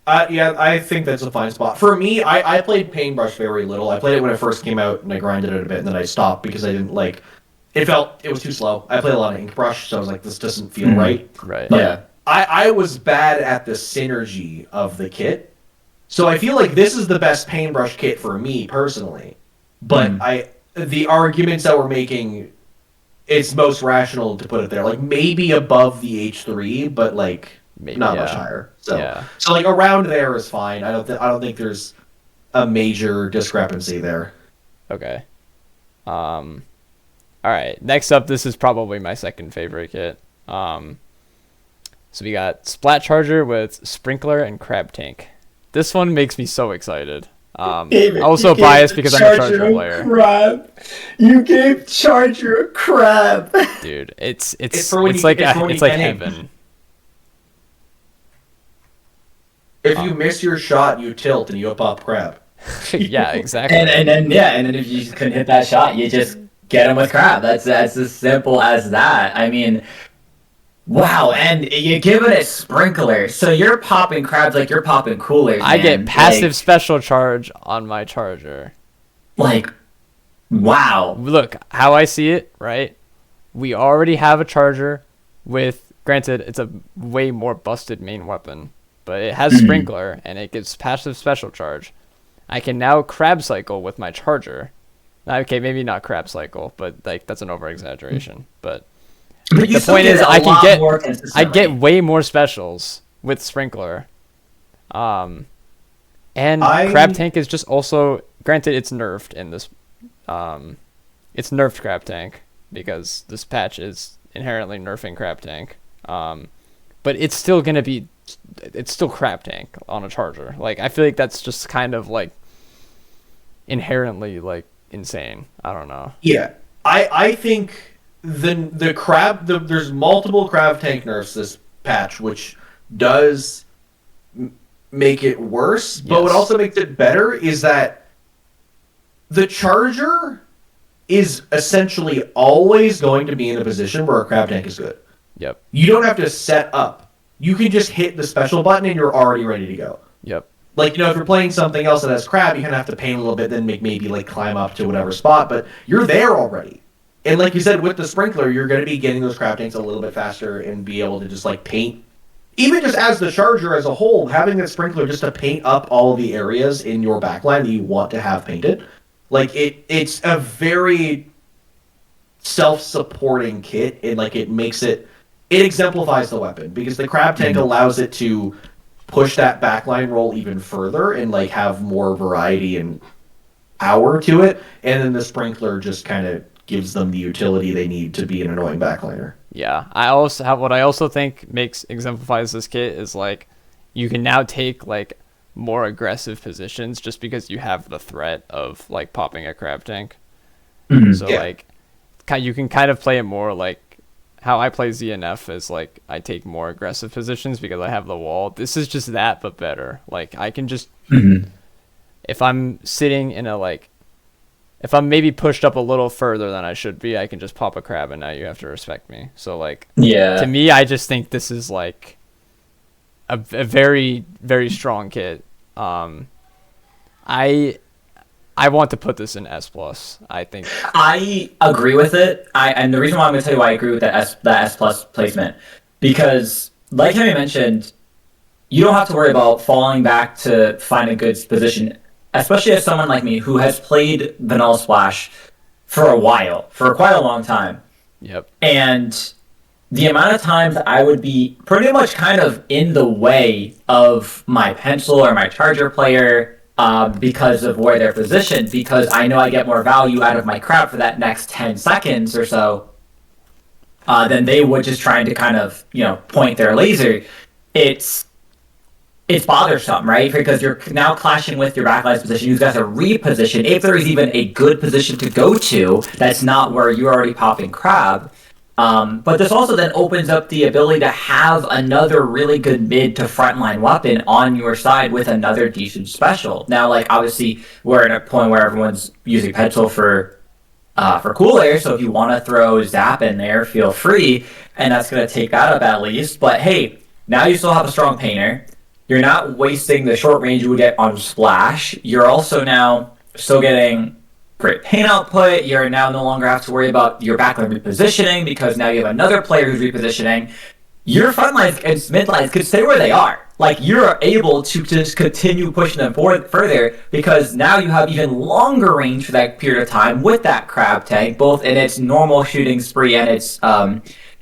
I think that's a fine spot. For me, I played Paintbrush very little. I played it when it first came out, and I grinded it a bit, and then I stopped because I didn't like... It was too slow. I played a lot of Inkbrush, so I was like, this doesn't feel right. Right. But Yeah. I was bad at the synergy of the kit. So I feel like this is the best Paintbrush kit for me, personally. But the arguments that we're making, it's most rational to put it there. Like, maybe above the H3, but, like, not much higher. So, so like, around there is fine. I don't think there's a major discrepancy there. Okay. All right. Next up, this is probably my second favorite kit. So we got Splat Charger with Sprinkler and Crab Tank. This one makes me so excited. Also biased because I'm a Charger player. Crab. You gave Charger a crab. Dude, it's like heaven. If you miss your shot, you tilt and you pop crab. Yeah, exactly. And then if you couldn't hit that shot, you just get him with crab. That's as simple as that. I mean, wow, and you're giving it Sprinkler, so you're popping crabs like you're popping coolers. I man. get passive special charge on my Charger. Like, wow. Look, how I see it, right? We already have a Charger with, granted, it's a way more busted main weapon, but it has Sprinkler, and it gives passive special charge. I can now crab cycle with my Charger. Okay, maybe not crab cycle, but like that's an over-exaggeration. But the point is, I get way more specials with Sprinkler. And Crab Tank is just also, granted, it's nerfed in this. It's nerfed Crab Tank because this patch is inherently nerfing Crab Tank. But it's still gonna be, it's still Crab Tank on a Charger. Like I feel like that's just kind of like inherently like insane. I don't know. Yeah, I think there's multiple Crab Tank nerfs this patch, which does make it worse. But what also makes it better is that the Charger is essentially always going to be in a position where a Crab Tank is good. Yep. You don't have to set up. You can just hit the special button and you're already ready to go. Yep. Like, if you're playing something else that has crab, you kind of have to paint a little bit, then maybe like climb up to whatever spot, but you're there already. And like you said, with the sprinkler, you're going to be getting those crab tanks a little bit faster and be able to just like paint. Even just as the charger as a whole, having that sprinkler just to paint up all the areas in your backline that you want to have painted, like it's a very self-supporting kit, and like it exemplifies the weapon, because the crab tank allows it to push that backline roll even further and like have more variety and power to it, and then the sprinkler just kind of gives them the utility they need to be an annoying backliner. Yeah, I also have what I also think exemplifies this kit is like you can now take like more aggressive positions just because you have the threat of like popping a crab tank. So like you can kind of play it more like how I play ZNF is like I take more aggressive positions because I have the wall. This is just that but better. Like I can just if I'm sitting in a like if I'm maybe pushed up a little further than I should be, I can just pop a crab and now you have to respect me. So like to me, I just think this is like a very, very strong kit. I want to put this in S+. I think I agree with it. And the reason why I'm going to tell you why I agree with that S+ placement, because like Henry mentioned, you don't have to worry about falling back to find a good position, especially as someone like me who has played Vanilla Splash for quite a long time. Yep. And the amount of times I would be pretty much kind of in the way of my pencil or my charger player because of where they're positioned, because I know I get more value out of my crab for that next 10 seconds or so than they would just trying to kind of, point their laser. It's bothersome, right? Because you're now clashing with your backline's position. You've got to reposition, if there is even a good position to go to that's not where you're already popping crab. But this also then opens up the ability to have another really good mid to frontline weapon on your side with another decent special. Now, like, obviously, we're at a point where everyone's using pencil for cool air, so if you want to throw Zap in there, feel free, and that's going to take that up at least. But hey, now you still have a strong painter. You're not wasting the short range you would get on Splash. You're also now still getting great paint output. You're now no longer have to worry about your backline repositioning because now you have another player who's repositioning. Your front lines and mid lines could stay where they are. Like, you're able to just continue pushing them forward further because now you have even longer range for that period of time with that crab tank, both in its normal shooting spree and its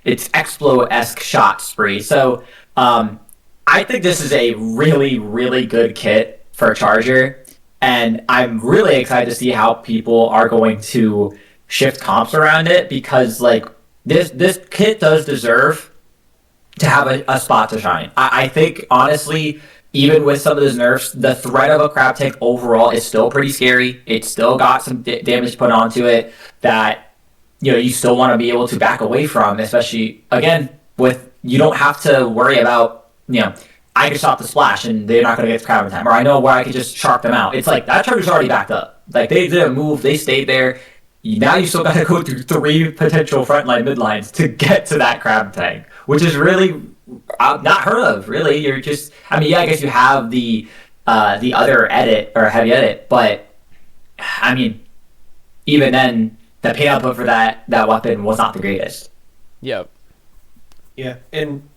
Explo-esque shot spree. So, I think this is a really, really good kit for a charger, and I'm really excited to see how people are going to shift comps around it, because like this kit does deserve to have a spot to shine. I think honestly, even with some of those nerfs, the threat of a crab tank overall is still pretty scary. It's still got some damage put onto it that you still want to be able to back away from, especially again with you don't have to worry about I can stop the splash and they're not going to get to crab in time. Or I know where I can just sharp them out. It's like that charger's already backed up. Like, they didn't move. They stayed there. Now you still got to go through 3 potential frontline midlines to get to that crab tank, which is really not heard of, really. You're just... I mean, yeah, I guess you have the other edit, or heavy edit, but, I mean, even then, the paint output for that weapon was not the greatest. Yep. Yeah, and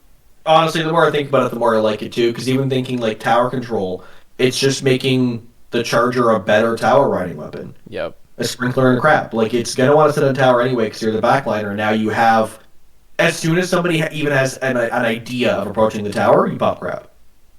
honestly, the more I think about it, the more I like it too, because even thinking like tower control, it's just making the charger a better tower riding weapon. Yep. A sprinkler and a crab. Like, it's going to want to sit on tower anyway because you're the backliner. Now you have, as soon as somebody even has an idea of approaching the tower, you pop crab.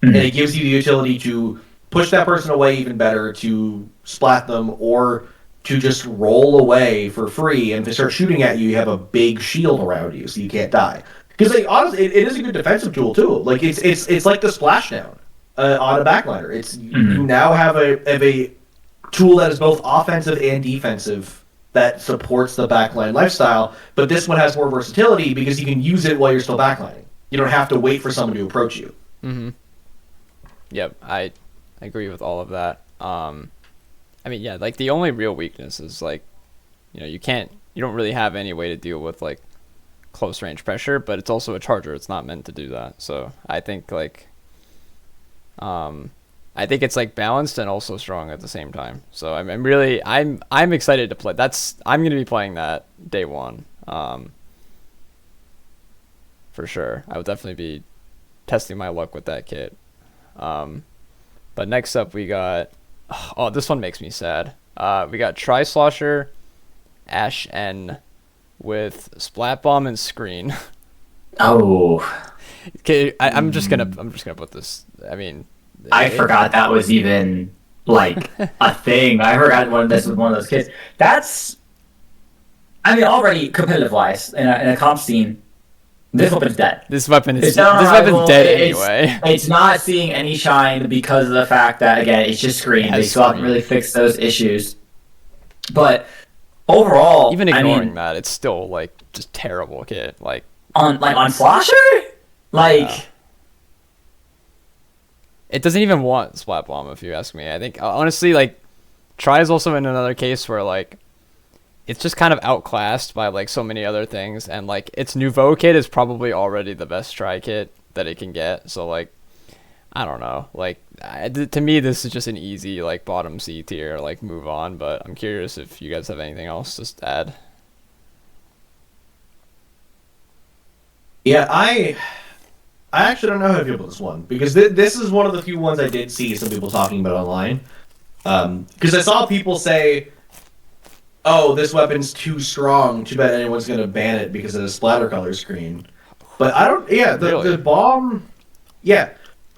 Mm-hmm. And it gives you the utility to push that person away even better, to splat them, or to just roll away for free. And if they start shooting at you, you have a big shield around you so you can't die. Because like, honestly, it is a good defensive tool too. Like, it's like the splashdown on a backliner. It's you now have a tool that is both offensive and defensive that supports the backline lifestyle. But this one has more versatility because you can use it while you're still backlining. You don't have to wait for someone to approach you. Mm-hmm. Yep, I agree with all of that. I mean, yeah, like the only real weakness is like, you don't really have any way to deal with like close range pressure, but it's also a charger. It's not meant to do that. So I think like I think it's like balanced and also strong at the same time. So I'm really I'm excited to play. I'm gonna be playing that day one. For sure. I would definitely be testing my luck with that kit. But next up we got, oh, this one makes me sad. We got Tri-Slosher, Ash N with Splat Bomb and Screen. Oh, Okay, I'm just gonna put this. I mean, I forgot that was even like a thing. I forgot this was one of those kids. I mean, already competitive wise in a comp scene, this weapon's dead. This weapon's It's dead anyway. It's not seeing any shine because of the fact that, again, it's just Screen. They still haven't really fixed those issues. But overall, Even ignoring that, it's still like just terrible kit. Like on Slosher, it doesn't even want Splat Bomb, if you ask me. I think honestly, like, Try is also in another case where like it's just kind of outclassed by like so many other things, and like its Nouveau kit is probably already the best Try kit that it can get. So like, I don't know. Like, to me, this is just an easy like bottom C tier, like move on. But I'm curious if you guys have anything else to add. Yeah, I actually don't know how to feel about this one, because this is one of the few ones I did see some people talking about online. Because I saw people say, "Oh, this weapon's too strong. Too bad anyone's gonna ban it because of the splatter color screen." But I don't. Yeah, the bomb. Yeah,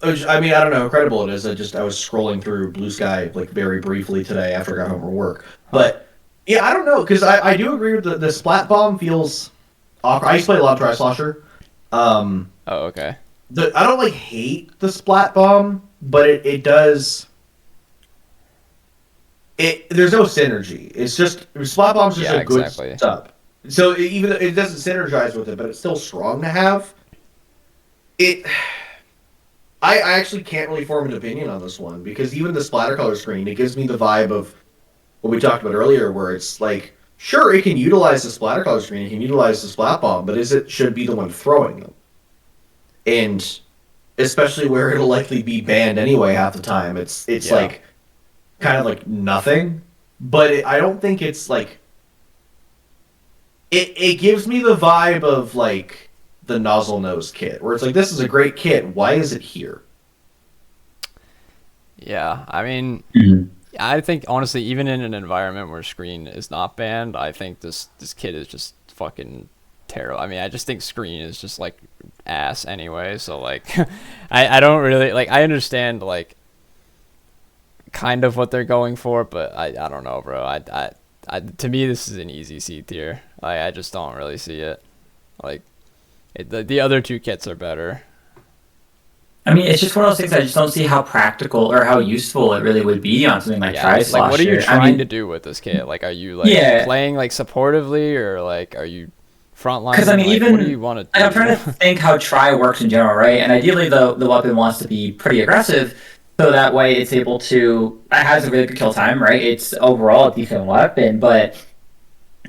I mean, I don't know how credible it is. I was scrolling through Blue Sky like very briefly today after I got home from work. But yeah, I don't know, because I do agree with the splat bomb feels awkward. I used to play a lot of Tri-Slosher. Oh, okay. I don't like hate the splat bomb, but it does. There's no synergy. It's just splat bomb's just a good sub. So even though it doesn't synergize with it, but it's still strong to have. I actually can't really form an opinion on this one, because even the splatter color screen, it gives me the vibe of what we talked about earlier, where it's like, sure, it can utilize the splatter color screen, it can utilize the splat bomb, but should be the one throwing them. And especially where it'll likely be banned anyway half the time, it's like kind of like nothing. But I don't think it's like it gives me the vibe of like the nozzle nose kit, where it's like, this is a great kit, why is it here? Yeah, I mean, I think honestly, even in an environment where Screen is not banned, I think this kit is just fucking terrible. I mean, I just think Screen is just like ass anyway. So like, I don't really like. I understand like kind of what they're going for, but I don't know, bro. I to me, this is an easy C tier. I just don't really see it. Like, the other two kits are better. I mean, it's just one of those things I just don't see how practical or how useful it really would be on something like Tri-Slosher. Like, what are you trying to do with this kit? Like, are you like playing like supportively, or like are you frontline? Because I mean, like, even what do you want to do? I'm trying to think how Tri works in general, right? And ideally, the weapon wants to be pretty aggressive, so that way it's able to. It has a really good kill time, right? It's overall a decent weapon, but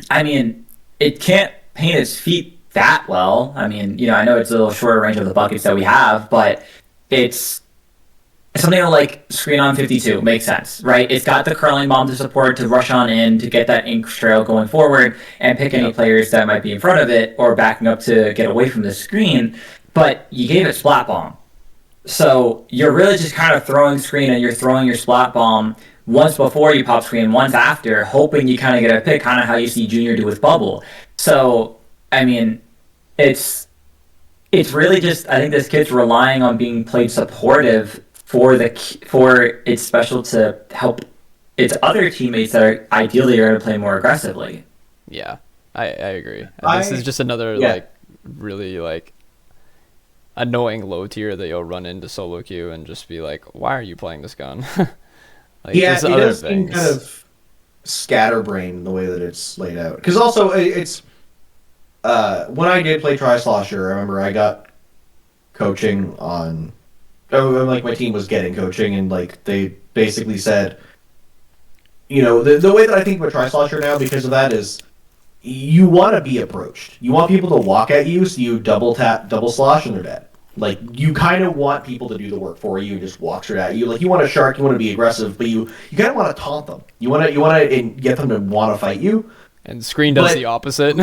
I mean, it can't paint its feet that well. I mean, I know it's a little shorter range of the buckets that we have, but it's something like Screen on 52 makes sense, right? It's got the curling bomb to support, to rush on in, to get that ink trail going forward and pick any players that might be in front of it or backing up to get away from the screen. But you gave it Splat Bomb. So you're really just kind of throwing Screen, and you're throwing your Splat Bomb once before you pop Screen, once after, hoping you kind of get a pick, kind of how you see Junior do with Bubble. So, I mean, it's really just, I think this kid's relying on being played supportive for its special to help its other teammates that are ideally going to play more aggressively. Yeah, I agree. This is just another like really like annoying low tier that you'll run into solo queue and just be like, why are you playing this gun? Like, yeah, it does seem kind of scatterbrain the way that it's laid out. Because also it's when I did play Tri-Slosher, I remember I got coaching on. Like my team was getting coaching, and like they basically said, the way that I think about Tri-Slosher now, because of that, is you want to be approached. You want people to walk at you, so you double tap, double slosh, and they're dead. Like, you kind of want people to do the work for you and just walk straight at you. Like, you want a shark, you want to be aggressive, but you kind of want to taunt them. You want to get them to want to fight you. And Screen does the opposite.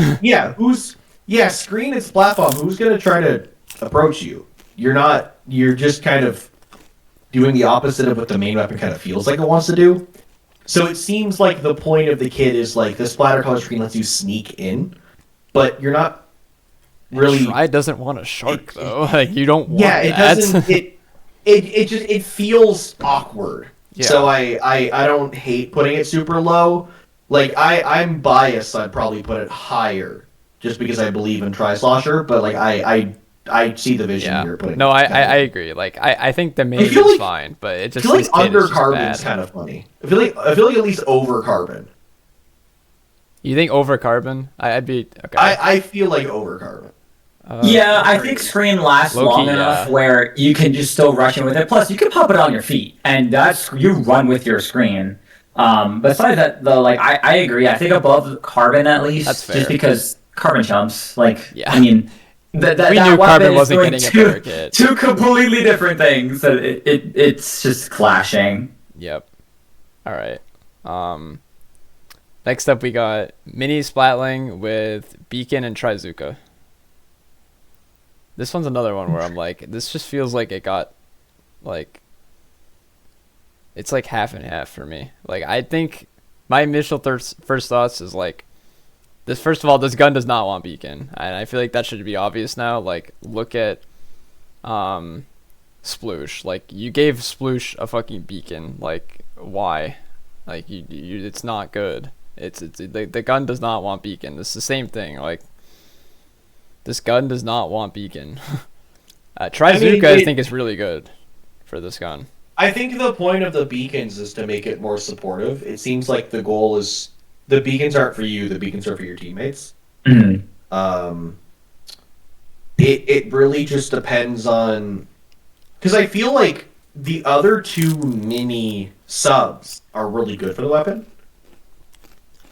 Screen is platform. Who's going to try to approach you? You're just kind of doing the opposite of what the main weapon kind of feels like it wants to do. So it seems like the point of the kit is like the splatter color screen lets you sneak in, but you're not really. Try doesn't want a shark though. Like you don't want it that. doesn't. It feels awkward. Yeah. So I don't hate putting it super low. Like I'm biased. I'd probably put it higher just because I believe in Tri-Slosher. But like I see the vision you're putting. No, I agree. Like I think the main is fine, but it just I feel like under carbon's kind of funny. I feel like at least over carbon. You think over carbon? I'd be okay. I feel like over carbon. I think Screen lasts long enough where you can just still rush in with it. Plus, you can pop it on your feet, and you run with your Screen. Besides that, though, like I agree. I think above carbon at least, that's fair. Just because carbon jumps. Like, yeah. I mean, we knew carbon wasn't getting a better kit. Two completely different things. So it's just clashing. Yep. All right. Next up, we got Mini Splatling with Beacon and Trizuka. This one's another one where I'm like, this just feels like it got, like, it's like half and half for me. Like, I think my initial first thoughts is like, this, first of all, this gun does not want Beacon. And I feel like that should be obvious now. Like, look at Sploosh. Like, you gave Sploosh a fucking Beacon. Like, why? Like, you it's not good. The gun does not want Beacon. It's the same thing. Like, this gun does not want Beacon. Trizuka, I think, is really good for this gun. I think the point of the beacons is to make it more supportive. It seems like the goal is the beacons aren't for you, the beacons are for your teammates. Mm-hmm. It really just depends on... Because I feel like the other two mini subs are really good for the weapon.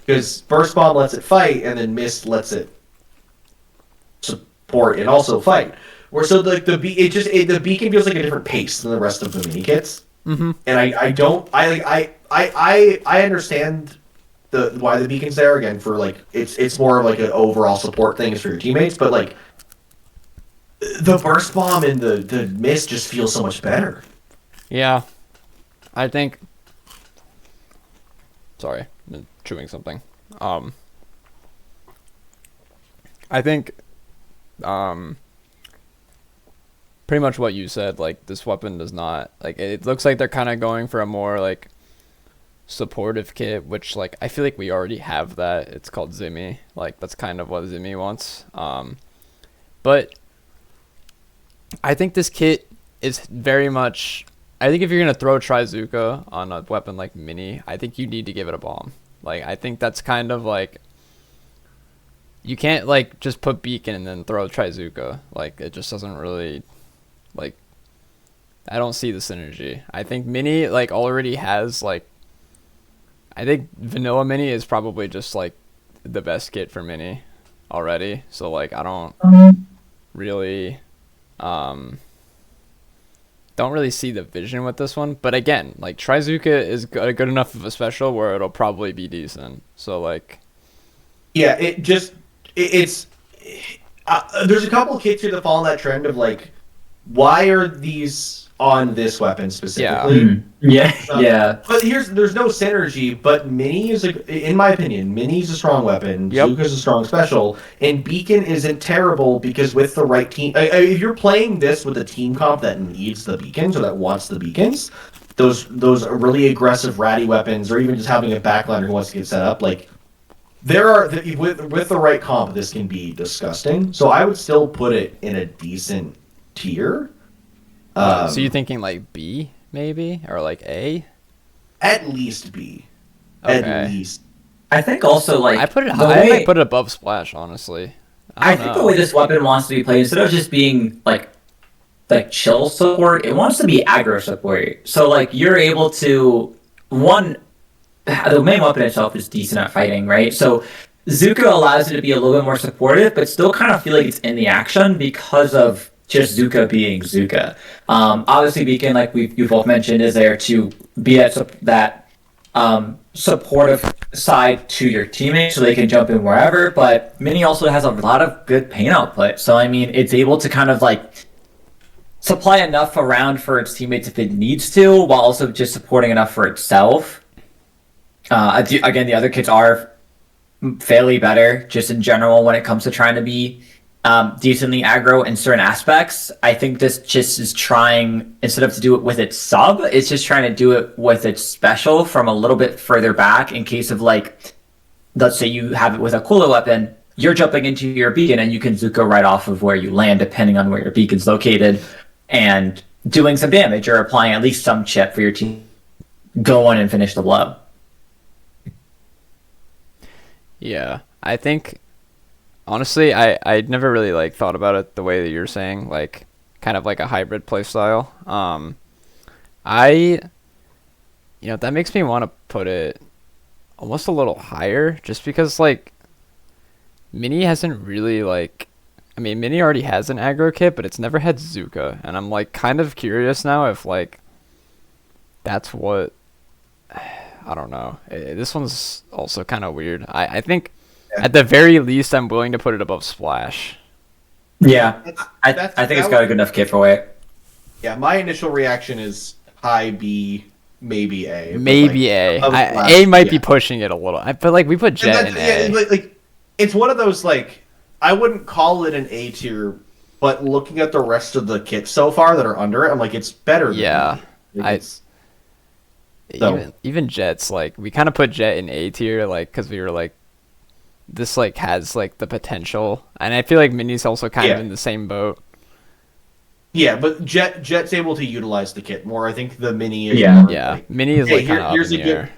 Because Burst Bomb lets it fight, and then Mist lets it support and also fight. Where so like the beacon feels like a different pace than the rest of the mini kits. Mm-hmm. And I understand why the beacon's there again for like it's more of like an overall support thing for your teammates, but like the Burst Bomb and the Mist just feel so much better. Yeah, I think. Sorry, I'm chewing something. I think, pretty much what you said. Like, this weapon does not, like, it looks like they're kind of going for a more like supportive kit, which like I feel like we already have that. It's called Zimmy. Like, that's kind of what Zimmy wants. But I think this kit is very much. I think if you're gonna throw Trizuka on a weapon like Mini, I think you need to give it a bomb. Like, I think that's kind of like, you can't like just put Beacon and then throw Trizuka. Like, it just doesn't really, like, I don't see the synergy. I think Mini like already has like, I think Vanilla Mini is probably just like the best kit for Mini already. So like, I don't really see the vision with this one. But again, like, Trizuka is good enough of a special where it'll probably be decent. So like, yeah, it's there's a couple of kits here that fall in that trend of like, why are these on this weapon specifically? Yeah. But there's no synergy. But Mini is, like, in my opinion, Mini's a strong weapon. Yep. Zuka's a strong special, and Beacon isn't terrible because with the right team, if you're playing this with a team comp that needs the beacons or that wants the beacons, those really aggressive ratty weapons, or even just having a backliner who wants to get set up, like, with the right comp, this can be disgusting. So I would still put it in a decent tier. so you're thinking like B maybe, or like A? At least B. Okay. At least. I think also, like, I put it high. I might put it above Splash, honestly. I think the way this weapon wants to be played, instead of just being like chill support, it wants to be aggro support. So like, you're able to, the main weapon itself is decent at fighting, right? So Zuka allows it to be a little bit more supportive, but still kind of feel like it's in the action because of just Zuka being Zuka. Obviously, Beacon, like you both mentioned, is there to be that supportive side to your teammates so they can jump in wherever. But Mini also has a lot of good paint output. So, I mean, it's able to kind of like supply enough around for its teammates if it needs to, while also just supporting enough for itself. Again, the other kits are fairly better just in general when it comes to trying to be decently aggro in certain aspects. I think this just is trying, instead of to do it with its sub, it's just trying to do it with its special from a little bit further back in case of like, let's say you have it with a cooler weapon, you're jumping into your beacon and you can Zuko right off of where you land depending on where your beacon's located and doing some damage or applying at least some chip for your team. Go on and finish the blow. Yeah, I think honestly, I never really like thought about it the way that you're saying, like kind of like a hybrid playstyle. That makes me want to put it almost a little higher, just because like Mini hasn't really like, I mean, Mini already has an aggro kit, but it's never had Zuka, and I'm like kind of curious now if like that's what. I don't know. This one's also kind of weird. I think at the very least, I'm willing to put it above Splash. Yeah, I think it's got a good enough kit for it. Yeah, my initial reaction is high B, maybe A. Maybe like, A. A might be pushing it a little. But like we put Jet in A. Yeah, like it's one of those like I wouldn't call it an A tier, but looking at the rest of the kits so far that are under it, I'm like it's better. Yeah, than even Jet's like we kind of put Jet in A tier, like because we were like this like has like the potential, and I feel like Mini's also kind of in the same boat. Yeah, but Jet's able to utilize the kit more. I think the Mini is more, like, Mini is like kind of up in the air.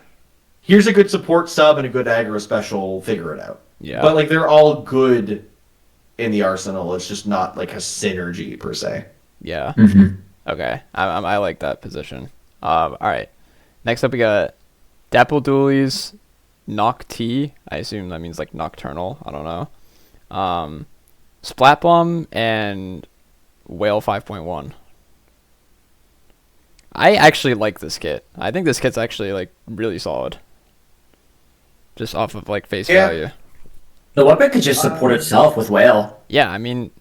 Here's a good support sub and a good aggro special. Figure it out. Yeah, but like they're all good in the arsenal. It's just not like a synergy per se. Yeah. Mm-hmm. Okay, I like that position. All right. Next up, we got Dapple Doolies, Noct T. I assume that means like nocturnal. I don't know. Splat Bomb and Whale 5.1. I actually like this kit. I think this kit's actually like really solid. Just off of like face value. The weapon could just support itself with Whale. Yeah, I mean,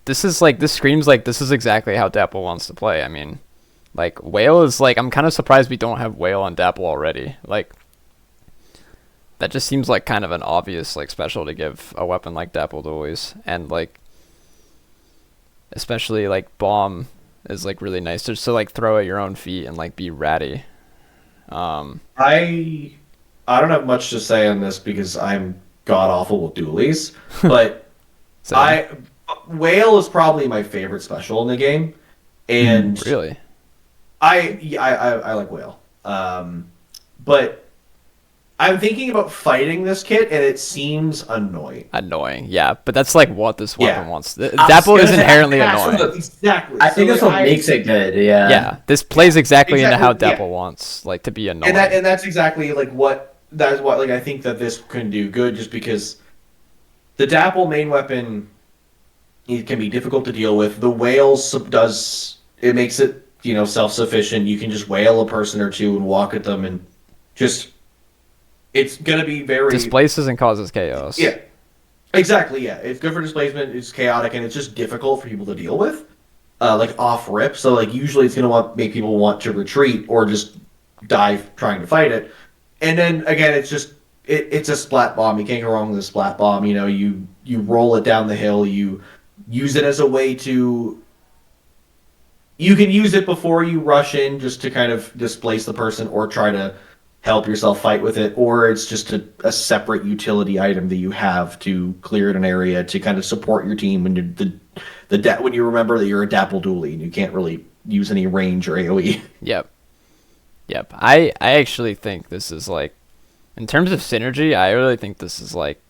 this screams like this is exactly how Dapple wants to play. I mean, like Whale is like, I'm kind of surprised we don't have Whale on Dapple already. Like that just seems like kind of an obvious like special to give a weapon like Dapple Doolies, and like especially like Bomb is like really nice just to like throw at your own feet and like be ratty. I don't have much to say on this because I'm god awful with Doolies, but Whale is probably my favorite special in the game, and really. I like Whale. But I'm thinking about fighting this kit, and it seems annoying. Annoying, yeah. But that's like what this weapon wants. Dapple is inherently annoying. Exactly. I think that's what makes it good, yeah. Yeah, this plays exactly into how Dapple wants, like, to be annoying. And that's exactly like what I think that this can do good, just because the Dapple main weapon, it can be difficult to deal with. The Whale it makes it, self-sufficient. You can just whale a person or two and walk at them, and just it's gonna be very displaces and causes chaos. Yeah, exactly. Yeah, it's good for displacement. It's chaotic, and it's just difficult for people to deal with, like off rip. So like usually it's gonna make people want to retreat or just die trying to fight it. And then again, it's just it's a splat bomb. You can't go wrong with a splat bomb. You roll it down the hill. You use it as a way to. You can use it before you rush in just to kind of displace the person or try to help yourself fight with it, or it's just a separate utility item that you have to clear an area to kind of support your team when when you remember that you're a Dapple Dually and you can't really use any range or AoE. Yep. I actually think this is like, in terms of synergy, I really think this is like,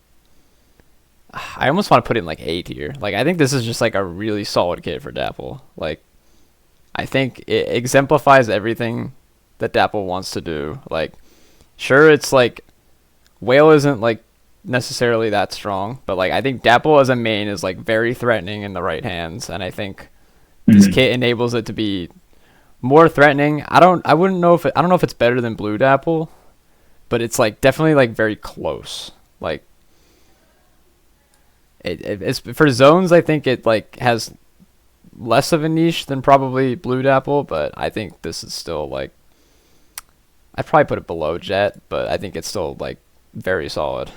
I almost want to put it in like A tier. Like I think this is just like a really solid kit for Dapple. Like I think it exemplifies everything that Dapple wants to do. Like, sure, it's like Whale isn't like necessarily that strong, but like I think Dapple as a main is like very threatening in the right hands, and I think this kit enables it to be more threatening. I don't know if it's better than Blue Dapple, but it's like definitely like very close. Like it's for zones. I think it like has less of a niche than probably Blue Dapple, but I think this is still like, I'd probably put it below Jet, but I think it's still like very solid.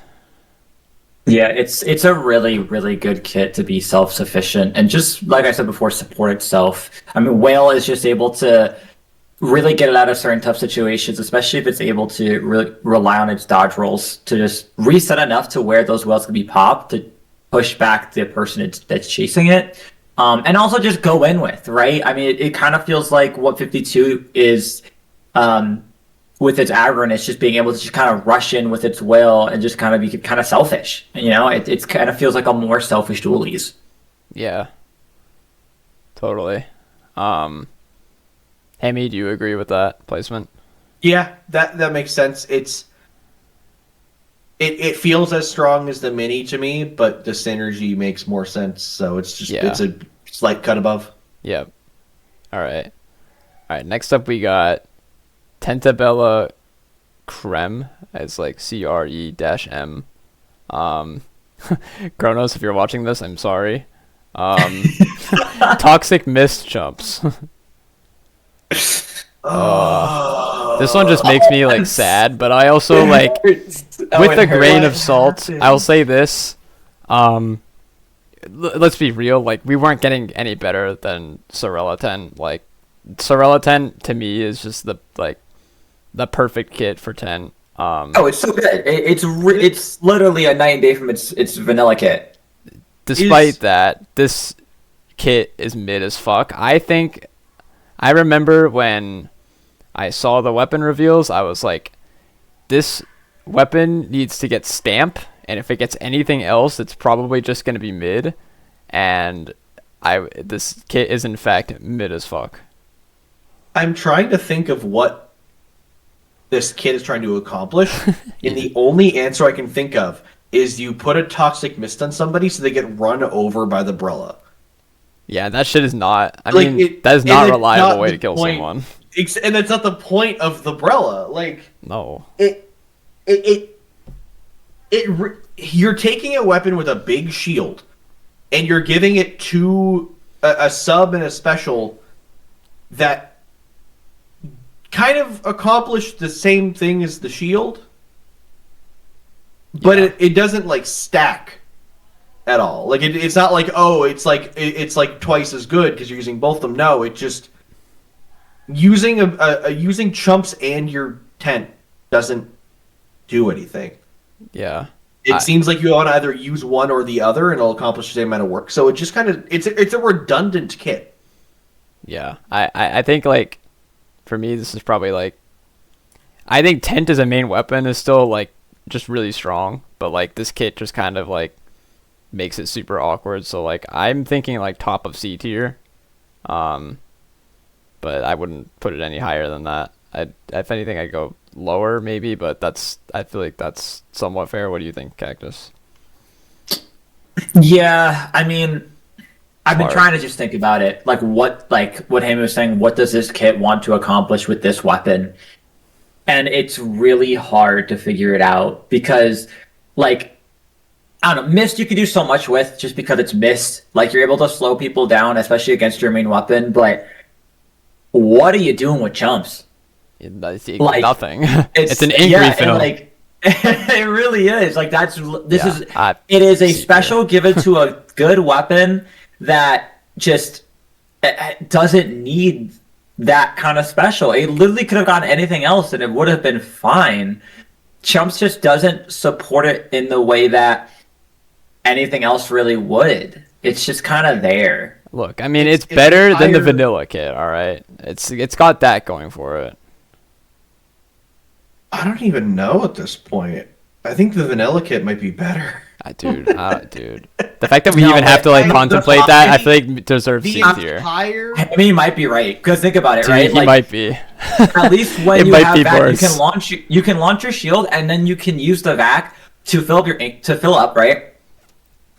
Yeah, it's a really, really good kit to be self-sufficient and just, like I said before, support itself. I mean, Whale is just able to really get it out of certain tough situations, especially if it's able to really rely on its dodge rolls to just reset enough to where those whales can be popped to push back the person that's chasing it. And also just go in with, right? I mean, it kind of feels like what 52 is with its aggro, and it's just being able to just kind of rush in with its whale and just kind of be kind of selfish. You know, it's kind of feels like a more selfish dualies. Yeah, totally. Hammy, do you agree with that placement? Yeah, that makes sense. It feels as strong as the mini to me, but the synergy makes more sense. So it's just it's a slight cut above. Yep. All right. Next up, we got Tentabella Creme as like CRE-M. Kronos, if you're watching this, I'm sorry. Toxic Mist Chumps. This one just makes me like sad, but I also like, with a grain of salt, I'll say this. Let's be real, like we weren't getting any better than Sorella 10. Like Sorella 10 to me is just the perfect kit for 10. It's so good. It's literally a night and day from its vanilla kit. Despite that, this kit is mid as fuck. I remember when I saw the weapon reveals, I was like, this weapon needs to get stamp, and if it gets anything else, it's probably just going to be mid. And this kit is in fact mid as fuck. I'm trying to think of what this kit is trying to accomplish, and the only answer I can think of is you put a toxic mist on somebody so they get run over by the Brella. Yeah, that shit is not. I Like, mean, that is not a reliable way to kill someone. And that's not the point of the Brella. Like, no. You're taking a weapon with a big shield, and you're giving it to a sub and a special that kind of accomplish the same thing as the shield, but it doesn't like stack at all. Like it's not like it's like twice as good because you're using both of them. No, it just using using chumps and your tent doesn't do anything. Yeah. It seems like you want to either use one or the other, and it'll accomplish the same amount of work. So it just kind of it's a redundant kit. Yeah, I think like for me this is probably like, I think tent as a main weapon is still like just really strong, but like this kit just kind of like makes it super awkward. So like I'm thinking like top of C tier, but I wouldn't put it any higher than that. If anything, I'd go lower maybe, but I feel like that's somewhat fair. What do you think, Cactus? Yeah, I mean, I've been trying to just think about it. Like what Hammy was saying, what does this kit want to accomplish with this weapon? And it's really hard to figure it out because, like, I don't know, Mist you can do so much with just because it's Mist. Like, you're able to slow people down, especially against your main weapon, but what are you doing with chumps? Like, nothing. It's an ink refill. And like, it really is. Like, it is a special given to a good weapon that just doesn't need that kind of special. It literally could have gotten anything else and it would have been fine. Chumps just doesn't support it in the way that anything else really would. It's just kind of there. Look, I mean, it's better than the vanilla kit, all right? It's got that going for it. I don't even know at this point. I think the vanilla kit might be better. Dude. The fact that we even have to like contemplate that, I feel like deserves C tier. I mean, you might be right. Because think about it, Dude, right? He might be. At least when you have vac, you can launch your shield, and then you can use the vac to fill up right?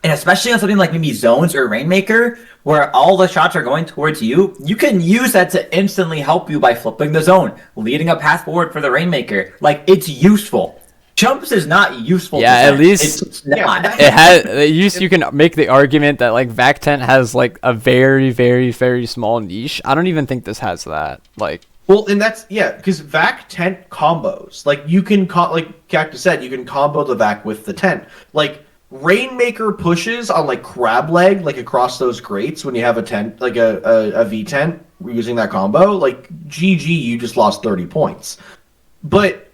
And especially on something like maybe zones or Rainmaker, where all the shots are going towards you, you can use that to instantly help you by flipping the zone, leading a path forward for the Rainmaker. Like, it's useful. Jumps is not useful. Yeah, to at least it's not. it has. You can make the argument that like Vac Tent has like a very, very, very small niche. I don't even think this has that. Like, Well, and that's because Vac tent combos. Like you can like Cactus said, you can combo the Vac with the tent. Like Rainmaker pushes on like crab leg, like across those grates when you have a tent, like a V tent using that combo. Like GG, you just lost 30 points. But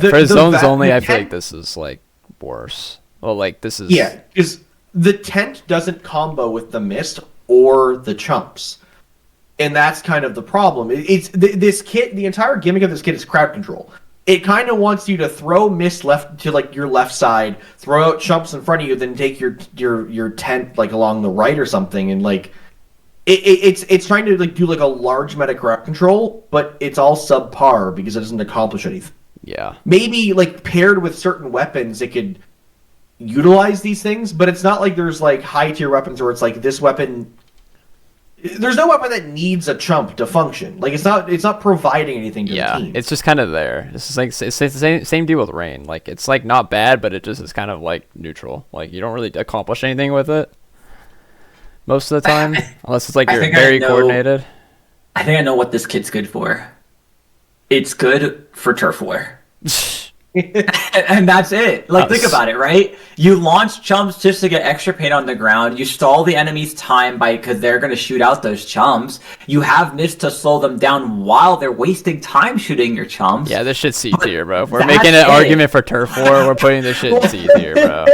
for zones only, I tent, feel like this is like worse. Well, like this is because the tent doesn't combo with the mist or the chumps. And that's kind of the problem. It's this kit. The entire gimmick of this kit is crowd control. It kind of wants you to throw mist left to like your left side, throw out chumps in front of you, then take your tent like along the right or something, and like it's trying to like do like a large meta crowd control, but it's all subpar because it doesn't accomplish anything. Yeah. Maybe like paired with certain weapons, it could utilize these things, but it's not like there's like high tier weapons where it's like this weapon. There's no weapon that needs a chump to function. Like it's not providing anything to the team. It's just kind of there. It's just like it's the same deal with Rain. Like it's like not bad, but it just is kind of like neutral. Like you don't really accomplish anything with it most of the time, unless it's like you're very coordinated. I think I know what this kit's good for. It's good for turf war. And that's it. Like, think about it, right? You launch chumps just to get extra paint on the ground. You stall the enemy's time because they're going to shoot out those chumps. You have mist to slow them down while they're wasting time shooting your chumps. Yeah, this shit's C tier, bro. If we're making an argument for turf war, we're putting this shit in C tier, bro.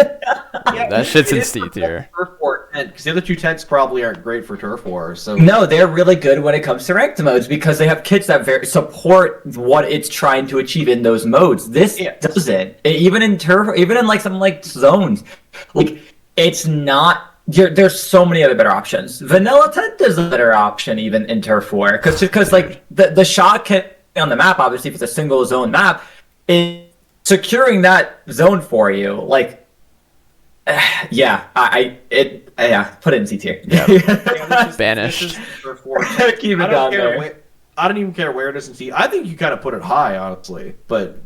That shit's in C tier. Turf war tent, because the other two tents probably aren't great for turf war. So no, they're really good when it comes to ranked modes because they have kits that support what it's trying to achieve in those modes. This doesn't. Even in turf, even in like something like zones, like it's not. There's so many other better options. Vanilla tent is a better option even in turf war because like the shot kit on the map, obviously if it's a single zone map, is securing that zone for you. Like, put it in C tier. Yeah, banished. Keep it down there. I don't even care where it is in C. I think you kind of put it high, honestly, but.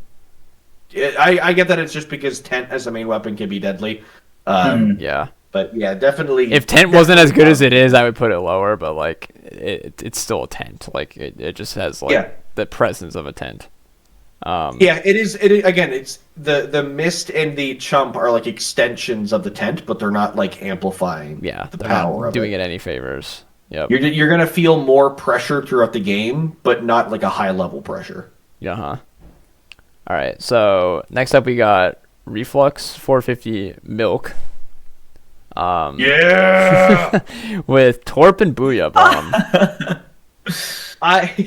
I get that it's just because tent as a main weapon can be deadly. Yeah. But yeah, definitely. If tent wasn't as good as it is, I would put it lower. But like, it's still a tent. Like it just has like the presence of a tent. It is. Again, it's the mist and the chump are like extensions of the tent, but they're not like amplifying. Yeah, the they're power not of doing it any favors. Yep. You're gonna feel more pressure throughout the game, but not like a high level pressure. Yeah. All right, so next up we got Reflux 450 Milk. With Torp and Booyah Bomb.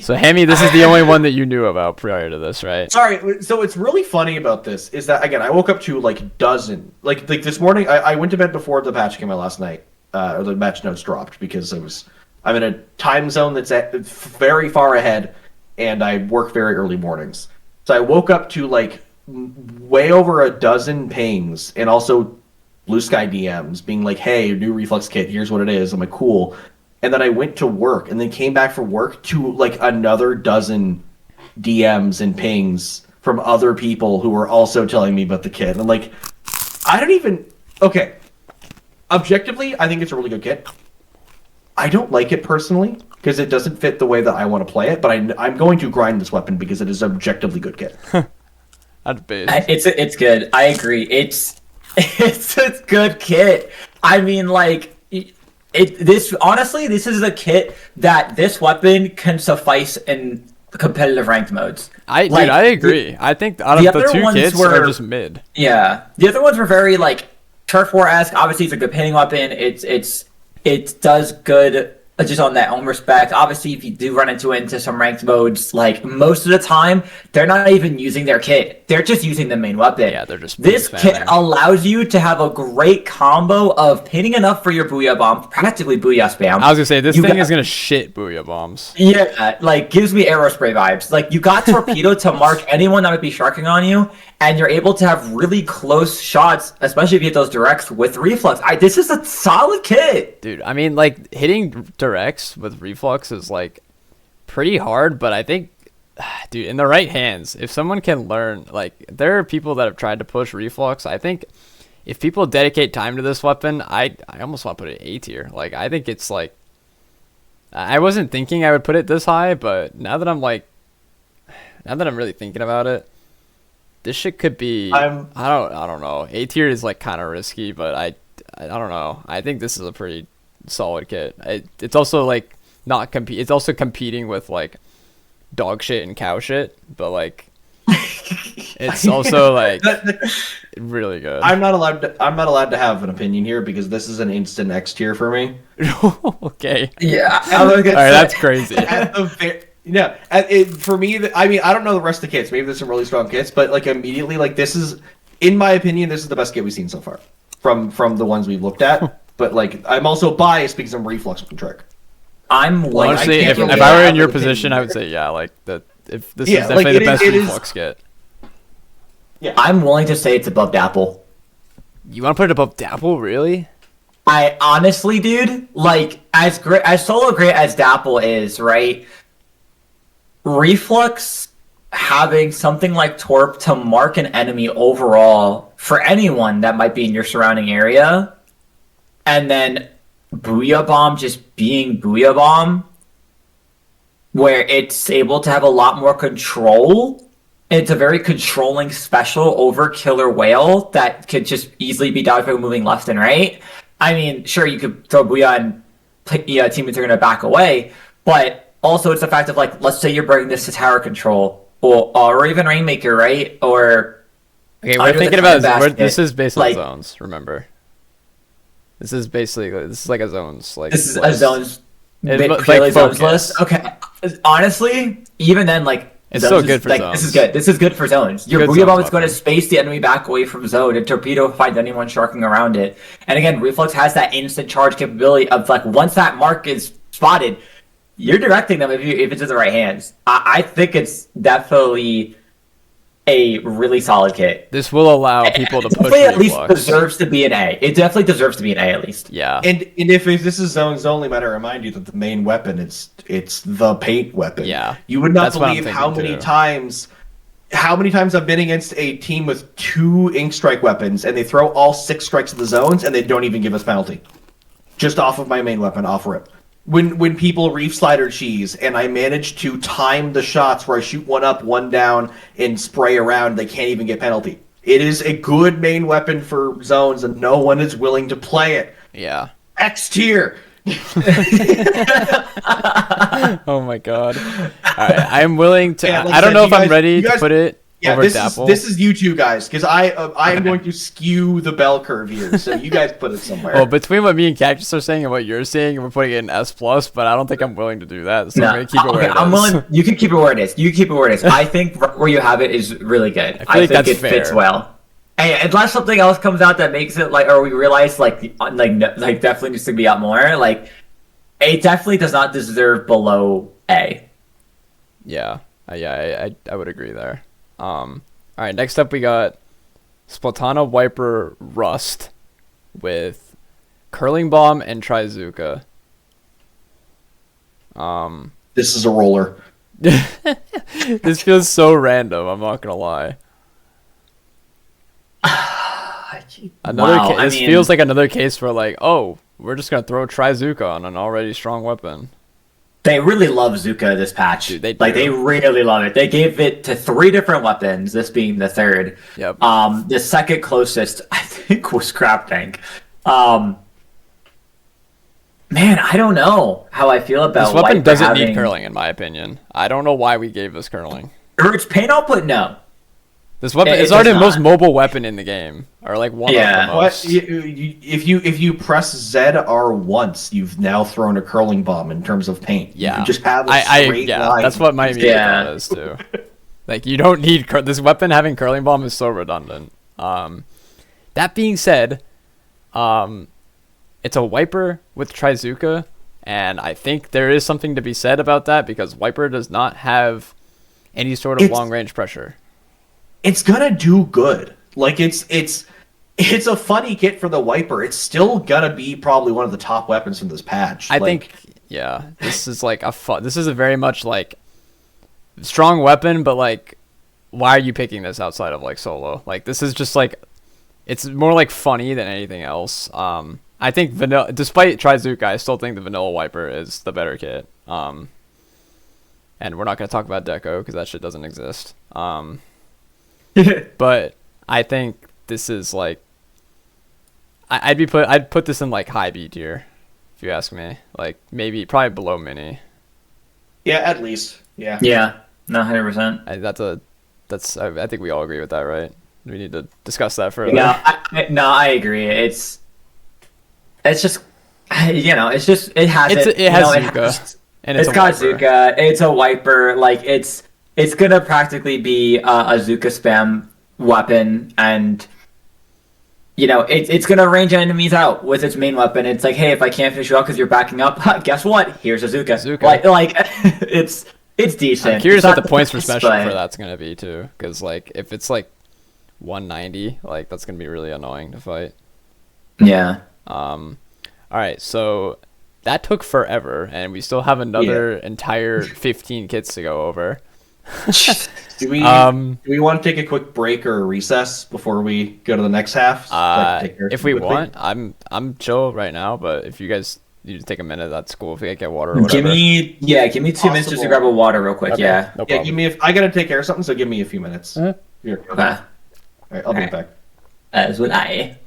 So Hammy, this is the only one that you knew about prior to this, right? Sorry. So what's really funny about this is that again, I woke up to like dozen. Like this morning, I went to bed before the patch came out last night, or the patch notes dropped because I'm in a time zone that's very far ahead, and I work very early mornings. So I woke up to like way over a dozen pings and also Blue Sky DMs being like, hey, new Reflex kit, here's what it is. I'm like, cool. And then I went to work and then came back from work to like another dozen DMs and pings from other people who were also telling me about the kit. And I'm like, okay. Objectively, I think it's a really good kit. I don't like it personally because it doesn't fit the way that I want to play it, but I'm going to grind this weapon because it is an objectively good kit. That's base. It's good. I agree. It's a good kit. I mean, like this is a kit that this weapon can suffice in competitive ranked modes. I agree. I think out of the two kits are just mid. Yeah, the other ones were very like turf war-esque. Obviously, it's a good painting weapon. It does good just on that own respect. Obviously, if you do run into some ranked modes, like most of the time, they're not even using their kit. They're just using the main weapon. Yeah, they're just this kit allows you to have a great combo of painting enough for your Booyah Bomb, practically Booyah spam. I was gonna say this thing is gonna shit Booyah Bombs. Yeah, like gives me Aerospray vibes. Like you got Torpedo to mark anyone that might be sharking on you, and you're able to have really close shots, especially if you hit those directs with reflex. This is a solid kit. Dude, I mean, like, hitting directs with reflux is, like, pretty hard, but I think, dude, in the right hands, if someone can learn, like, there are people that have tried to push reflux. I think if people dedicate time to this weapon, I almost want to put it A tier. Like, I think it's, like, I wasn't thinking I would put it this high, but now that I'm really thinking about it, this shit could be. I don't know. A tier is like kind of risky, but I don't know. I think this is a pretty solid kit. It's also like not compete. It's also competing with like dog shit and cow shit, but like it's also like really good. I'm not allowed to have an opinion here because this is an instant X tier for me. Okay. Yeah. All right, that's crazy. For me, I mean, I don't know the rest of the kits. Maybe there's some really strong kits, but like immediately, like this is, in my opinion, this is the best kit we've seen so far from the ones we've looked at. But like, I'm also biased because I'm reflex with the trick. Honestly, if I were in your position, I would say like if this is definitely the best reflex kit. Yeah, I'm willing to say it's above Dapple. You want to put it above Dapple, really? I honestly, dude, like as solo great as Dapple is, right? Reflux having something like Torp to mark an enemy overall for anyone that might be in your surrounding area, and then Booyah Bomb just being Booyah Bomb, where it's able to have a lot more control. It's a very controlling special over Killer Whale that could just easily be dodged by moving left and right. I mean, sure, you could throw Booyah and teammates are going to back away, but also it's the fact of, like, let's say you're bringing this to tower control, or even Rainmaker, right? Or okay, we're thinking about this is based on zones, remember? This is like a zones. Like, this is a zones, like zones list. Okay, honestly, even then, like, it's so good for zones. This is good. This is good for zones. Your Booyah Bomb is going to space the enemy back away from zone, and Torpedo finds anyone sharking around it. And again, Reflex has that instant charge capability of, like, once that mark is spotted, you're directing them if it's in the right hands. I think it's definitely a really solid kit. This will allow people to push. At least deserves to be an A. It definitely deserves to be an A at least. Yeah. And if this is zones only, might I remind you that the main weapon it's the paint weapon. Yeah. You would not believe how many times I've been against a team with 2 ink strike weapons and they throw all 6 strikes of the zones and they don't even give us penalty. Just off of my main weapon, off rip. When people reef slider cheese and I manage to time the shots where I shoot one up, one down, and spray around, they can't even get penalty. It is a good main weapon for zones, and no one is willing to play it. Yeah. X tier. Oh my god. All right, I'm willing to. Yeah, I don't know if I'm ready to put it. Yeah, over Dapple. This is you two guys, because I am going to skew the bell curve here. So you guys put it somewhere. Well, between what me and Cactus are saying and what you're saying, we're putting it in S+, but I don't think I'm willing to do that. So I'm going to keep it where it is. I'm willing. You can keep it where it is. I think where you have it is really good. I think it fits well. Hey, unless something else comes out that makes it like, or we realize like definitely needs to be out more. Like, it definitely does not deserve below A. Yeah, I would agree there. All right, next up we got Splatana Wiper Rust with Curling Bomb and Trizuka. This is a roller. This feels so random, I'm not gonna lie. This feels like another case where, like, oh, we're just gonna throw Trizuka on an already strong weapon. They really love Zuka this patch. Dude, they really love it. They gave it to 3 different weapons, this being the third. Yep. The second closest, I think, was Crab Tank. Man, I don't know how I feel about this weapon. Wiper Doesn't need curling, in my opinion. I don't know why we gave this curling. Or its paint output, no. This weapon is already the most mobile weapon in the game, or like one of the most. If you press ZR once, you've now thrown a curling bomb in terms of paint. Yeah, you just have a straight line. That's what my immediate thought is too. Like, you don't need this weapon having curling bomb is so redundant. That being said, it's a Wiper with Trizuka, and I think there is something to be said about that because Wiper does not have any sort of long range pressure. it's gonna do good. Like it's a funny kit for the wiper. It's still gonna be probably one of the top weapons from this patch. I think, yeah, this is like this is a very much like strong weapon, but like, why are you picking this outside of like solo? Like, this is just like, it's more like funny than anything else. I think vanilla, despite Trizuka, I still think the vanilla wiper is the better kit. And we're not gonna talk about Deco because that shit doesn't exist. But I think this is like, I'd put this in like high B tier, if you ask me. Like maybe probably below mini. Yeah, at least. Yeah. Yeah. No, 100%. I think we all agree with that, right? We need to discuss that further. No, I agree. It's just, you know, it has Zuka, and it's got Zuka. It's a wiper. Like it's gonna practically be a Zuka spam weapon, and you know it's gonna range enemies out with its main weapon. It's like, hey, if I can't finish you out because you're backing up, guess what? Here's a Zuka. Like it's decent. I'm curious what the points for special for that's gonna be too, because like if it's like 190, like that's gonna be really annoying to fight. Yeah. All right, so that took forever, and we still have another entire 15 kits to go over. Do we want to take a quick break or a recess before we go to the next half? If we want, I'm chill right now, but if you guys need to take a minute, that's cool. If we get water or whatever. Give me 2 minutes just to grab a water real quick. Okay. Yeah. No problem. Give me I gotta take care of something, so give me a few minutes. Okay. All right, I'll be back. As would I.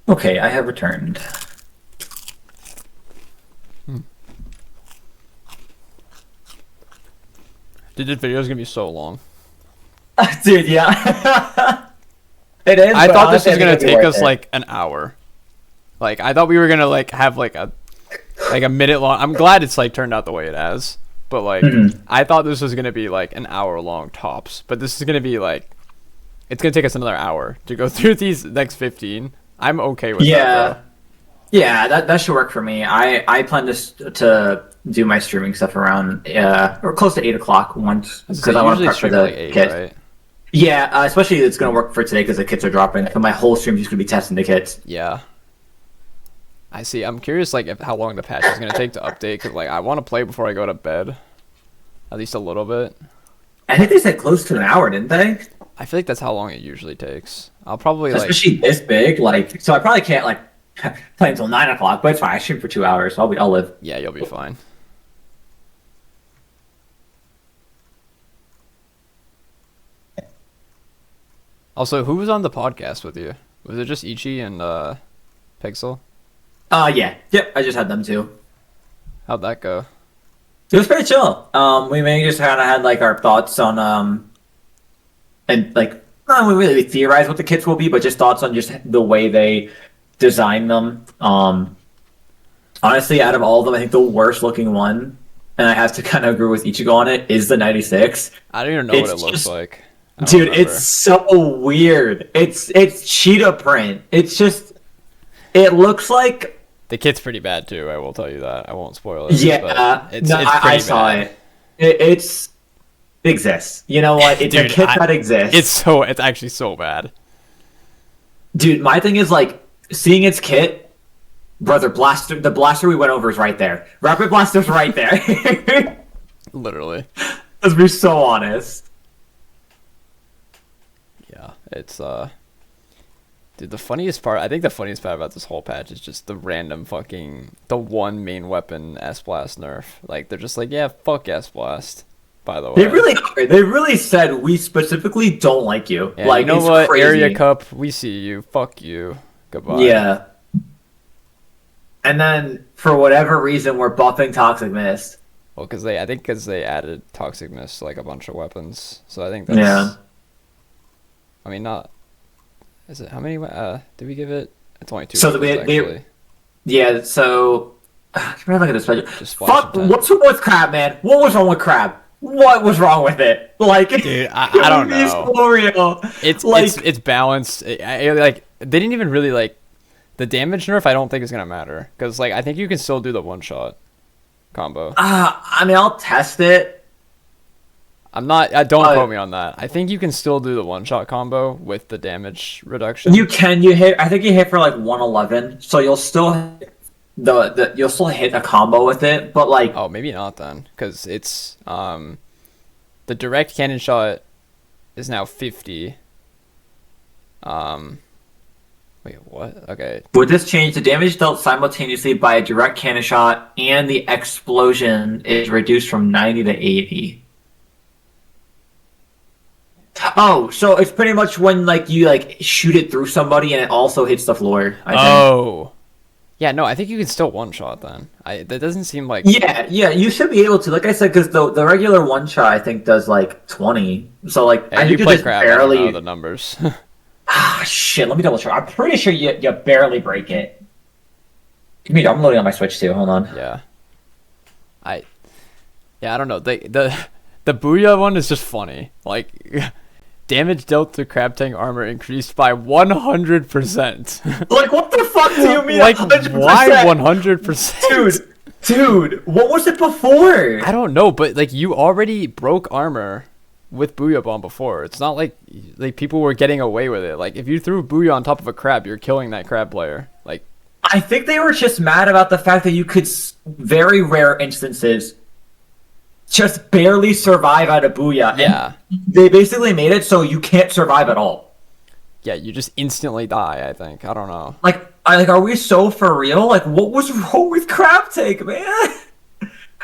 Okay, I have returned. Dude, this video is gonna be so long. Dude, yeah. It is. I thought this was gonna take us like an hour. Like I thought we were gonna like have like a minute long. I'm glad it's like turned out the way it has. But like I thought this was gonna be like an hour long tops. But this is gonna be like, it's gonna take us another hour to go through these next 15. I'm okay with that. Though. Yeah, that should work for me. I plan to do my streaming stuff around or close to 8 o'clock once because I want to prep for the like 8, kit. Right? Yeah, especially it's gonna work for today because the kits are dropping. So my whole stream is just gonna be testing the kits. Yeah. I see. I'm curious, like, how long the patch is gonna take to update. Cause like I want to play before I go to bed, at least a little bit. I think they said close to an hour, didn't they? I feel like that's how long it usually takes. I'll probably especially this big, like, so I probably can't like play until 9 o'clock, but it's fine. I stream for 2 hours. So I'll live. Yeah, you'll be fine. Also, who was on the podcast with you? Was it just Ichi and Pixel? Yeah. Yep, I just had them too. How'd that go? It was pretty chill. We mainly just kind of had like our thoughts on and like not really theorize what the kits will be, but just thoughts on just the way they design them. Honestly, out of all of them, I think the worst looking one, and I have to kind of agree with Ichigo on it, is the 96. I don't even know what it looks like. Dude, it's so weird. It's cheetah print. It's just, it looks like the kit's pretty bad too. I will tell you that. I won't spoil it. Yeah, it's I saw it. It exists. You know what? It's a kit that exists. It's actually so bad. Dude, my thing is like seeing its kit, brother. The blaster we went over is right there. Rapid blaster's right there. Literally. Let's be so honest. Yeah, it's dude, the funniest part about this whole patch is just the random the one main weapon S-Blast nerf. Like they're just like, yeah, fuck S-Blast. by the way. They really said we specifically don't like you. Yeah, like, you know it's what? crazy. Area Cup, we see you. Fuck you. Goodbye. Yeah. And then for whatever reason, we're buffing Toxic Mist. Well, because they added Toxic Mist to like a bunch of weapons, so I think that's. Yeah. I mean, not. Is it how many? Did we give it? It's only 2. So weapons, actually. Yeah. So. Can I look at this special? Just splash Fuck! them 10. What's wrong with Crab, man? What was wrong with Crab? What was wrong with it? Like, Dude, I don't it's know. for real. It's like, it's balanced. Like they didn't even really like the damage nerf. I don't think is gonna matter because like I think you can still do the one shot combo. I mean, I'll test it. I'm not. Don't quote me on that. I think you can still do the one shot combo with the damage reduction. You can. You hit. I think you hit for like 111, so you'll still hit you'll still hit a combo with it. But like, Oh, maybe not then, because it's the direct cannon shot is now 50. Wait, what? Okay. with this change, the damage dealt simultaneously by a direct cannon shot and the explosion is reduced from 90 to 80. Oh, so it's pretty much when like you like shoot it through somebody and it also hits the floor. I think. Oh. Yeah, no, I think you can still one shot then. That doesn't seem like. Yeah, you should be able to. Like I said, because the regular one shot I think does like 20. So like Yeah, I you think you play just crap. I don't barely. know the numbers. Shit, let me double check. I'm pretty sure you barely break it. Give me, I'm loading on my Switch too. Hold on. Yeah. I don't know. The Booyah one is just funny. Like, damage dealt to Crab Tank armor increased by 100%. Like, what the fuck do you mean? Like, 100%? why 100%? Dude, what was it before? I don't know, but like you already broke armor with Booyah Bomb before. It's not like people were getting away with it. Like if you threw Booyah on top of a crab, you're killing that crab player. Like I think they were just mad about the fact that you could, very rare instances, just barely survive out of Booyah. yeah. And they basically made it so you can't survive at all. Yeah, you just instantly die, I think. I don't know. Like, are we so for real? Like, what was wrong with Crab Tank, man?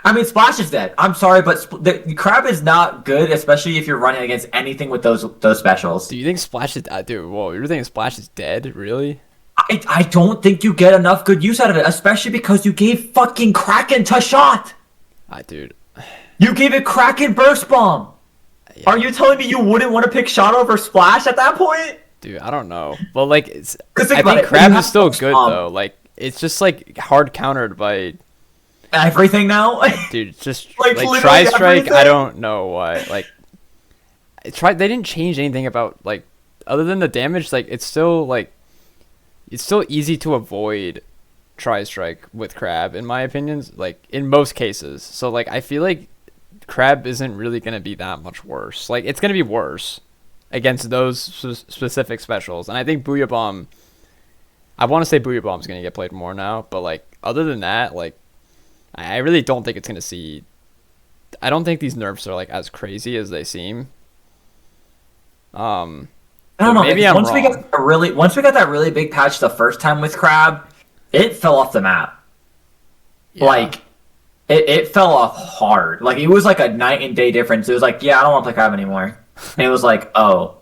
I mean, Splash is dead. I'm sorry, but the Crab is not good, especially if you're running against anything with those specials. Do you think Splash is dude, whoa, you're thinking Splash is dead? Really? I don't think you get enough good use out of it, especially because you gave fucking Kraken to shot. Dude. You gave it Kraken Burst Bomb. Yeah. Are you telling me you wouldn't want to pick shot over Splash at that point? Dude, I don't know. Well, like, I think think it, Crab you is still have good, though. Like, it's just, like, hard countered by... Everything now? Dude, just, Like, like literally Tri-Strike, everything? I don't know why. Like, they didn't change anything about, like, other than the damage, like, it's still easy to avoid Tri-Strike with Crab, in my opinion, like, in most cases. So, like, I feel like Crab isn't really going to be that much worse. Like, it's going to be worse against those specific specials. And I think Booyah Bomb, I want to say Booyah Bomb's going to get played more now, but, like, other than that, like, I really don't think it's going to see... I don't think these nerfs are, like, as crazy as they seem. I don't know. Maybe I'm once wrong. Once we got that really big patch the first time with Crab, it fell off the map. Yeah. Like, it fell off hard. Like, it was like a night and day difference. It was like, yeah, I don't want to play Crab anymore. And it was like, oh.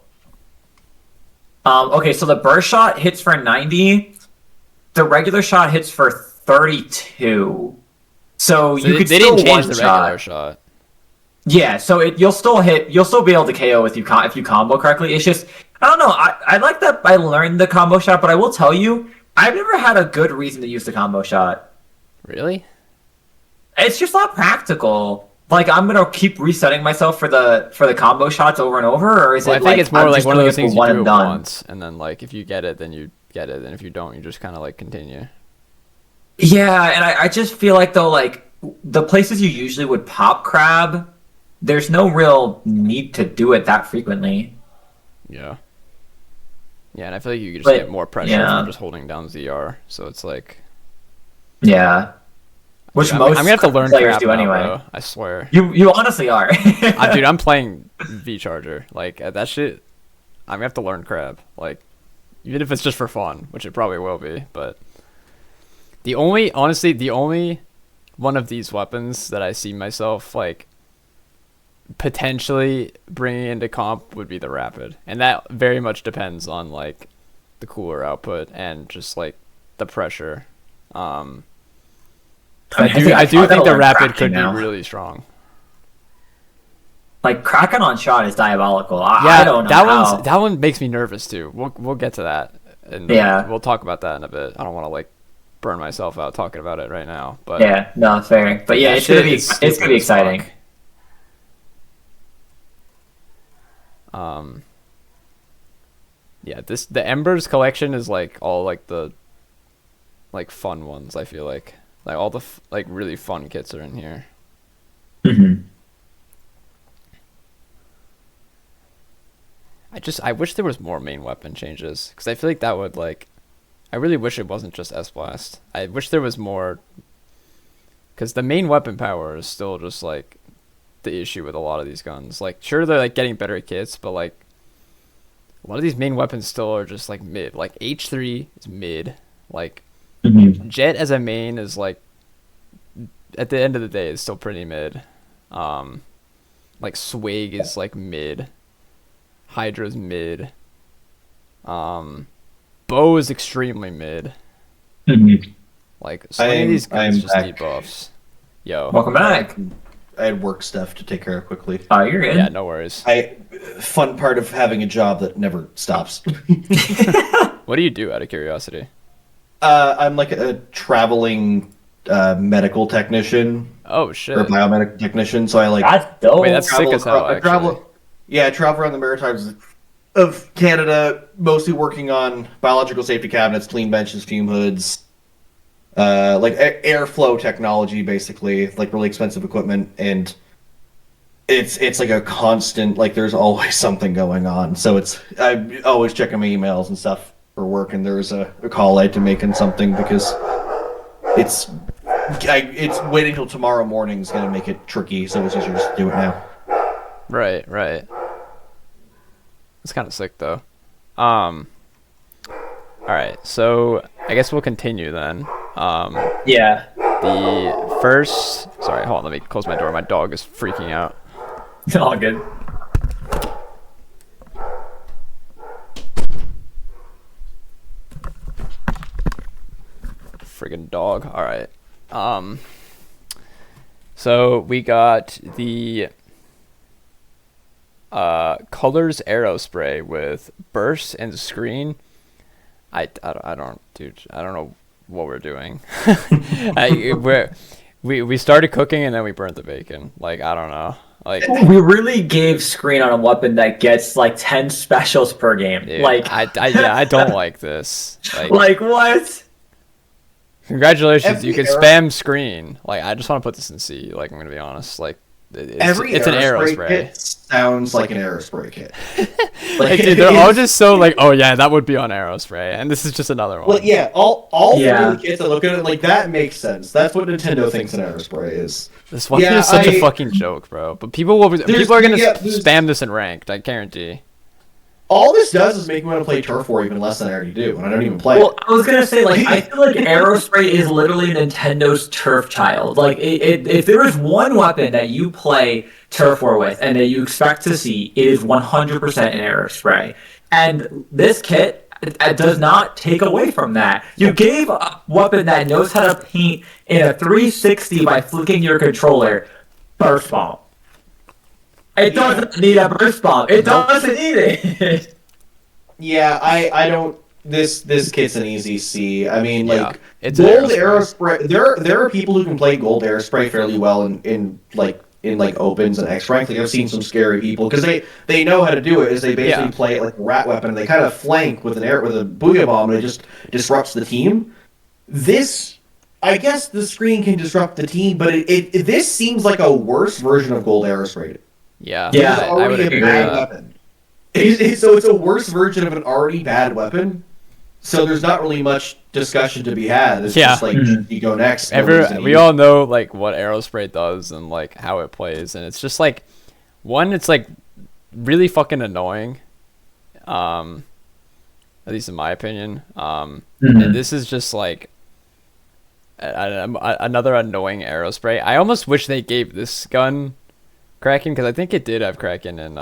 Okay, so the burst shot hits for 90. The regular shot hits for 32. So you could they still didn't change the one-shot. regular shot. Yeah, so you'll still be able to KO if you combo correctly. It's just, I don't know. I like that I learned the combo shot, but I will tell you, I've never had a good reason to use the combo shot. Really? It's just not practical. Like, I'm gonna keep resetting myself for the combo shots over and over, or is Well, it I think like it's more I'm like just one of doing those it for things you one do and it done? once, and then like if you get it, then you get it, and if you don't, you just kind of like continue. Yeah, and I just feel like though, like the places you usually would pop Crab, there's no real need to do it that frequently. Yeah. Yeah, and I feel like you could just But, get more pressure yeah. from just holding down ZR. So it's like, Yeah, which I'm most gonna have to learn players crap do now, anyway. bro. I swear. You honestly are. Dude, I'm playing V Charger. Like that shit. I'm gonna have to learn crab. Like, even if it's just for fun, which it probably will be. But the only one of these weapons that I see myself like potentially bringing into comp would be the rapid, and that very much depends on like the cooler output and just like the pressure. I do think the rapid could be really strong. Like Kraken on shot is diabolical. Yeah, I don't know that one makes me nervous too. We'll get to that, and we'll talk about that in a bit. I don't want to like burn myself out talking about it right now, but yeah, no, fair. But yeah, it's gonna be exciting. Yeah, the Emberz collection is like all like the like fun ones. I feel like all the like really fun kits are in here. Mm-hmm. I wish there was more main weapon changes, because I feel like that would like, I really wish it wasn't just S-Blast. I wish there was more, because the main weapon power is still just like the issue with a lot of these guns. Like sure they're like getting better kits, but like a lot of these main weapons still are just like mid. Like H3 is mid. Like Jet as a main is like, at the end of the day, is still pretty mid. Like Swag is like mid. Hydra's mid. Bow is extremely mid. Like so many of these guns just need buffs. Yo, welcome back. I had work stuff to take care of quickly. Oh, you're good. Yeah, no worries. Fun part of having a job that never stops. What do you do, out of curiosity? I'm like a traveling medical technician. Oh shit. Or biomedical technician. So I like. That's dope. Wait, that's sick as hell. I travel around the Maritimes of Canada, mostly working on biological safety cabinets, clean benches, fume hoods, like airflow technology, basically, like really expensive equipment, and it's like a constant, like there's always something going on. So I'm always checking my emails and stuff for work, and there's a call I had to make on something because it's waiting till tomorrow morning is gonna make it tricky, so it's easier just to do it now. Right. It's kind of sick though. All right, so I guess we'll continue then. Yeah. The first. Sorry, hold on. Let me close my door. My dog is freaking out. It's all good. Friggin' dog. All right. So we got the colors arrow spray with burst and screen. I don't know what we're doing. We started cooking and then we burnt the bacon. Like I don't know. Like we really gave screen on a weapon that gets like 10 specials per game. Dude, like I don't like this. Like what? Congratulations, you can spam screen. Like I just want to put this in C. Like I'm gonna be honest. Like it's an arrow spray. Kit sounds like an arrow spray kit. Like dude, they're all just so like, oh yeah, that would be on arrow spray, and this is just another one. Well, yeah, all the kits that look at it like that makes sense. That's what Nintendo thinks an arrow spray is. This weapon is such a fucking joke, bro. But people are gonna spam this in ranked. I guarantee. All this does is make me want to play Turf War even less than I already do, and I don't even play it. I was gonna say, like, I feel like Aerospray is literally Nintendo's turf child. Like, if there is one weapon that you play Turf War with and that you expect to see, it is 100% an Aerospray. And this kit does not take away from that. You gave a weapon that knows how to paint in a 360 by flicking your controller. Burst Bomb. It doesn't need a burst bomb. It doesn't need it. Yeah, I don't. This kit's an easy C. I mean, like it's gold Aerospray. There are people who can play gold Aerospray fairly well in opens and X rank. Like I've seen some scary people because they know how to do it. Is they basically play it like a rat weapon. And they kind of flank with a booyah bomb, and it just disrupts the team. This, I guess, the screen can disrupt the team, but this seems like a worse version of gold Aerospray. Yeah, I would agree with that. Weapon. So it's a worse version of an already bad weapon. So there's not really much discussion to be had. It's just like you go next. We all know like what Aerospray does and like how it plays, and it's just like it's like really fucking annoying. At least in my opinion. And this is just like another annoying Aerospray. I almost wish they gave this gun Kraken, because I think it did have Kraken in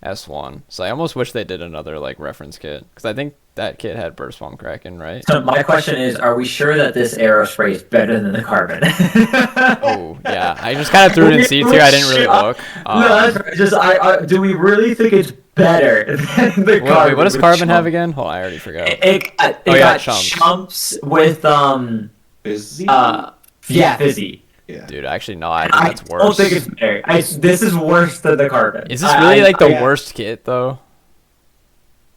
S1. So I almost wish they did another like reference kit, because I think that kit had Burst Bomb Kraken, right? So my question is, are we sure that this arrow spray is better than the carbon? Oh yeah, I just kind of threw it in C2. I didn't really look. No, that's right. Just do we really think it's better than the carbon? Wait, what does carbon have again? Oh, I already forgot. It Oh, yeah, got chumps. with Fizzy? yeah, fizzy. Yeah. Dude, actually, no, I think that's I don't worse. think it's better. This is worse than the carbon. Is this really like the yeah. worst kit though?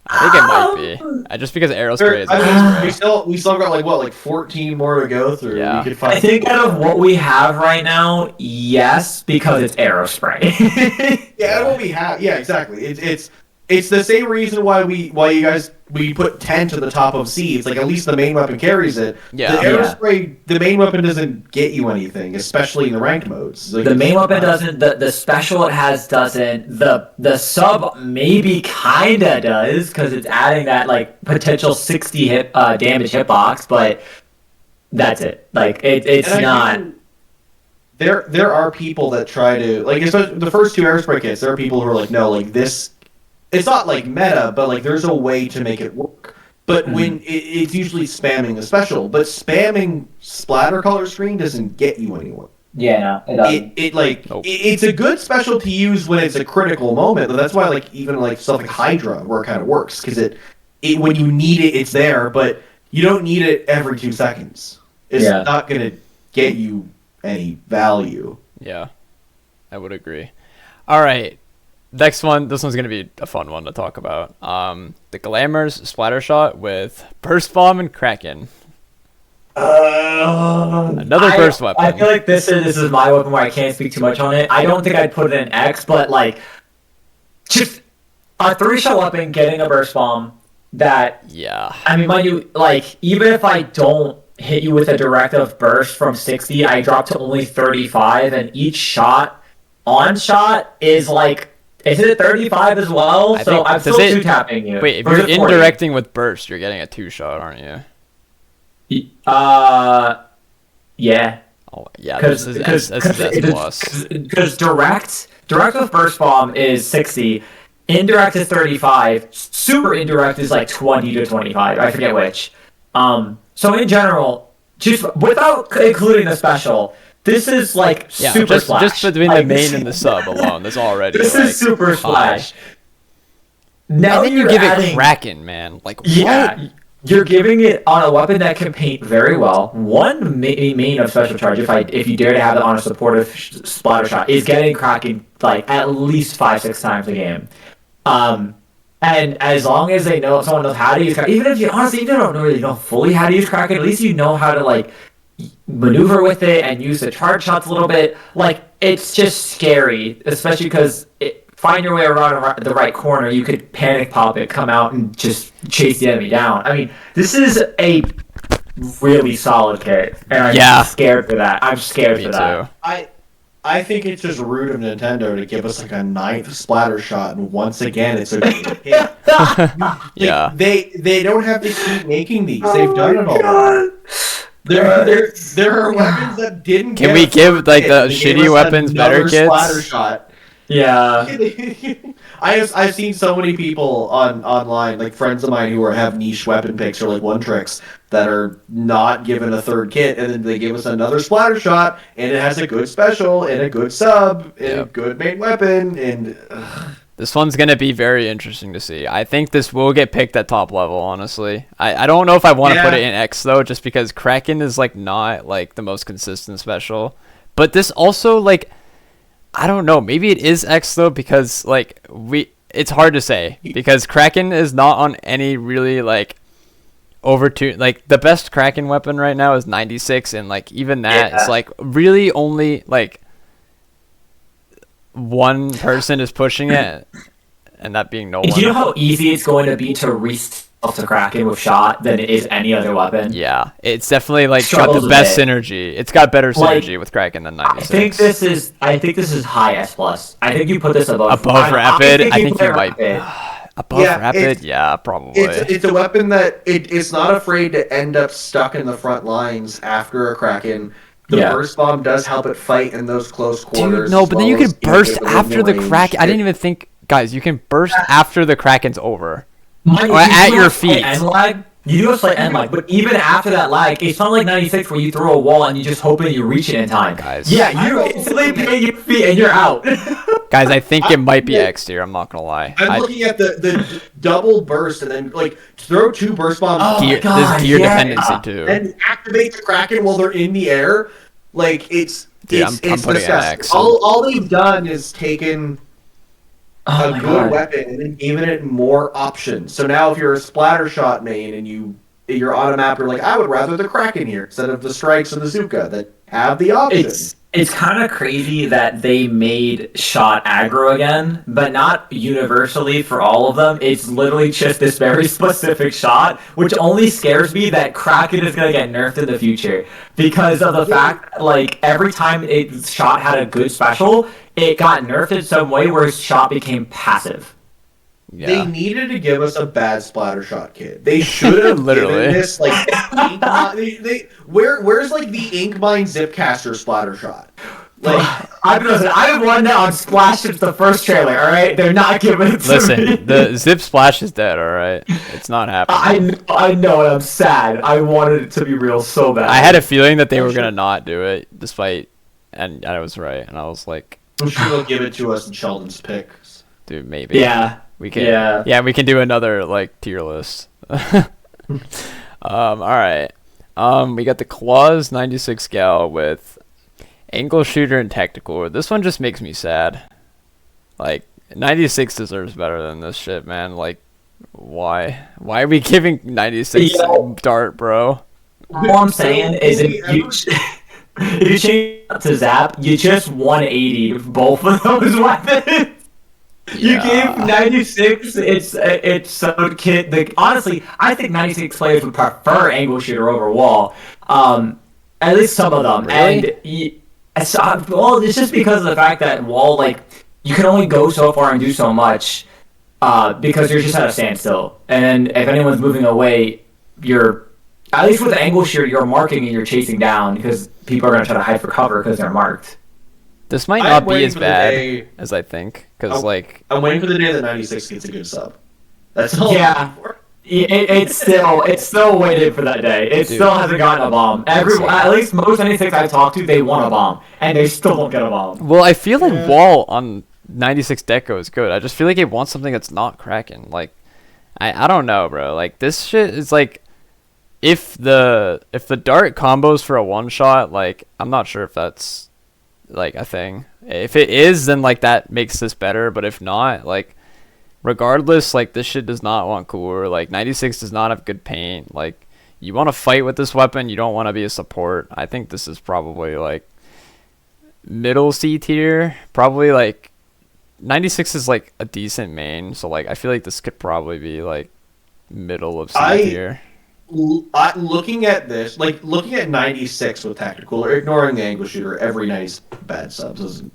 I think it might be. Just because Aerospray is. I mean, we still got like 14 more to go through. Yeah. We could find I think out of what we have right now, yes, because it's Aerospray. Yeah, what we have. Yeah, exactly. It's the same reason why we put 10 to the top of C. It's like at least the main weapon carries it. Yeah. The Aerospray, the main weapon doesn't get you anything, especially in the ranked modes. Like, The main weapon doesn't. The special it has doesn't. The sub maybe kinda does because it's adding that like potential 60 hit damage hitbox, but that's it. Like it's And I not. do- There are people that try to like, especially the first two Aerospray kits. There are people who are like, no, like this. It's not like meta, but like there's a way to make it work. But when it's usually spamming the special, but spamming splatter color screen doesn't get you anywhere. Yeah, no, it doesn't. Nope. It's a good special to use when it's a critical moment. But that's why like even like stuff like Hydra where it kind of works because it when you need it, it's there, but you don't need it every 2 seconds. It's Yeah. not gonna get you any value. Yeah, I would agree. All right, next one. This one's gonna be a fun one to talk about. The Glamour's Splatter Shot with Burst Bomb and Kraken. Another burst weapon. I feel like this is my weapon where I can't speak too much on it. I don't think I'd put it in X, but like just a 3-shot weapon getting a burst bomb that Yeah. I mean, mind you, like even if I don't hit you with a directive burst from 60, I drop to only 35, and each shot is like. Is it 35 as well? I So think- I'm does still it- 2-tapping you. Wait, if Or you're is it 40? indirecting with burst, you're getting a 2-shot, aren't you? Yeah. Oh yeah, this is S plus. Because direct with burst bomb is 60, indirect is 35, super indirect is like 20 to 25. I forget which. So in general, just without including the special, this is like Yeah, super splash. just between Like, the main and the sub alone, there's already. this like, is super high. splash. Now And then you you're give adding, it Kraken, man. Like yeah, what? you're giving it on a weapon that can paint very well. One main of special charge, if you dare to have it on a supportive splatter shot, is getting Kraken like at least 5-6 times a game. And as long as they know someone knows how to use Kraken, even if you honestly even don't really know fully how to use Kraken, at least you know how to like maneuver with it and use the charge shots a little bit. Like it's just scary, especially because find your way around the right corner, you could panic pop it, come out, and just chase the enemy down. I mean, this is a really solid kit, and I'm scared for that. I'm scared Me for that. too. I think it's just rude of Nintendo to give us like a 9th splatter shot, and once again, it's a good hit. Yeah. They don't have to keep making these. They've done it all. There are weapons that didn't. Can get we a give third like hit. the They gave shitty us weapons better another splatter kits? shot. Yeah. I've seen so many people online, like friends of mine who have niche weapon picks or like one tricks that are not given a third kit, and then they give us another splatter shot, and it has a good special and a good sub and a good main weapon, and This one's gonna be very interesting to see. I think this will get picked at top level, honestly. I don't know if I want to put it in X though, just because Kraken is like not like the most consistent special. But this also like I don't know, maybe it is X though, because like it's hard to say because Kraken is not on any really like like the best Kraken weapon right now is 96, and like even that is like really only like one person is pushing it, and that being no one. Do you know how easy it's going to be to restart to Kraken with shot than it is any other weapon? Yeah, it's definitely like got Struggles the a best bit. synergy. It's got better synergy with Kraken than 96. I think this is high S plus. I think you put this above Rapid. I think put you might Rapid. above Rapid. Yeah, probably. it's a weapon that it's not afraid to end up stuck in the front lines after a Kraken. The Yeah. burst bomb does help it fight in those close quarters. Dude, no, as but then well you can as being burst able to after the range. Kraken. I didn't even think, guys, you can burst after the Kraken's over. Mine, Or you at do your have slight feet. end lag. You do have slight end lag, but even after that lag, it's not like 96 where you throw a wall and you just hoping you reach it in time. Guys. Yeah, you instantly pay your feet and you're out. Guys, I think it might be X tier. I'm not gonna lie. I'm looking at the double burst and then like throw 2 burst bombs Oh my Gear, God, there's gear yeah. dependency too. and activate the Kraken while they're in the air. Like it's Dude, it's, I'm it's putting an disgusting. X. All they've done is taken Oh a my good God. weapon and then given it more options. So now if you're a splatter shot main and you're on a map, you're like, I would rather the Kraken here instead of the strikes and the Zuka that have the option. It's kind of crazy that they made shot aggro again, but not universally for all of them. It's literally just this very specific shot, which only scares me that Kraken is going to get nerfed in the future because of the fact, like, every time shot had a good special, it got nerfed in some way where shot became passive. Yeah. They needed to give us a bad splatter shot kit. They should have Literally. given this like ink where's like the ink mine zipcaster splatter shot? Like I won that on Splash since the first trailer, alright? They're not giving it to me. Listen, the zip splash is dead. All right, it's not happening. I know, and I'm sad. I wanted it to be real so bad. I had a feeling that they were gonna not do it, despite, and I was right, and I was like, I'm sure they'll give it to us in Sheldon's picks. dude, maybe. Yeah. We can. Yeah. Yeah, we can do another like tier list. All right. We got the Claws 96 gal with angle shooter and tactical. This one just makes me sad. Like 96 deserves better than this shit, man. Like, why? Why are we giving 96 Yeah. dart, bro? All I'm saying is if you change it to Zap, you just 180 both of those weapons. You Yeah. gave 96 it's so kid. Honestly, I think 96 players would prefer angle shooter over wall. At least some of them. Really? And well, it's just because of the fact that wall, like, you can only go so far and do so much because you're just at a standstill. And if anyone's moving away, you're at least with the angle shooter, you're marking and you're chasing down because people are going to try to hide for cover because they're marked. This might I'm not be waiting as for the bad day- as I think, because like, I'm waiting for the day that 96 gets a good sub. That's all. Yeah. I'm waiting for. It's still waiting for that day. It Dude. still hasn't gotten a bomb. At least most 96 I've talked to, they want a bomb, and they still don't get a bomb. well, I feel like wall on 96 Deco is good. I just feel like it wants something that's not Kraken. Like, I don't know, bro. Like this shit is like, if the dart combos for a one shot, like I'm not sure if that's like a thing. If it is, then like that makes this better. But if not, like regardless, like this shit does not want cooler. Like 96 does not have good paint. Like you want to fight with this weapon, you don't want to be a support. I think this is probably like middle C tier. Probably like 96 is like a decent main. So like I feel like this could probably be like middle of C tier. Looking at this, like looking at 96 with tactical, or ignoring the angle shooter, every 90 bad subs isn't.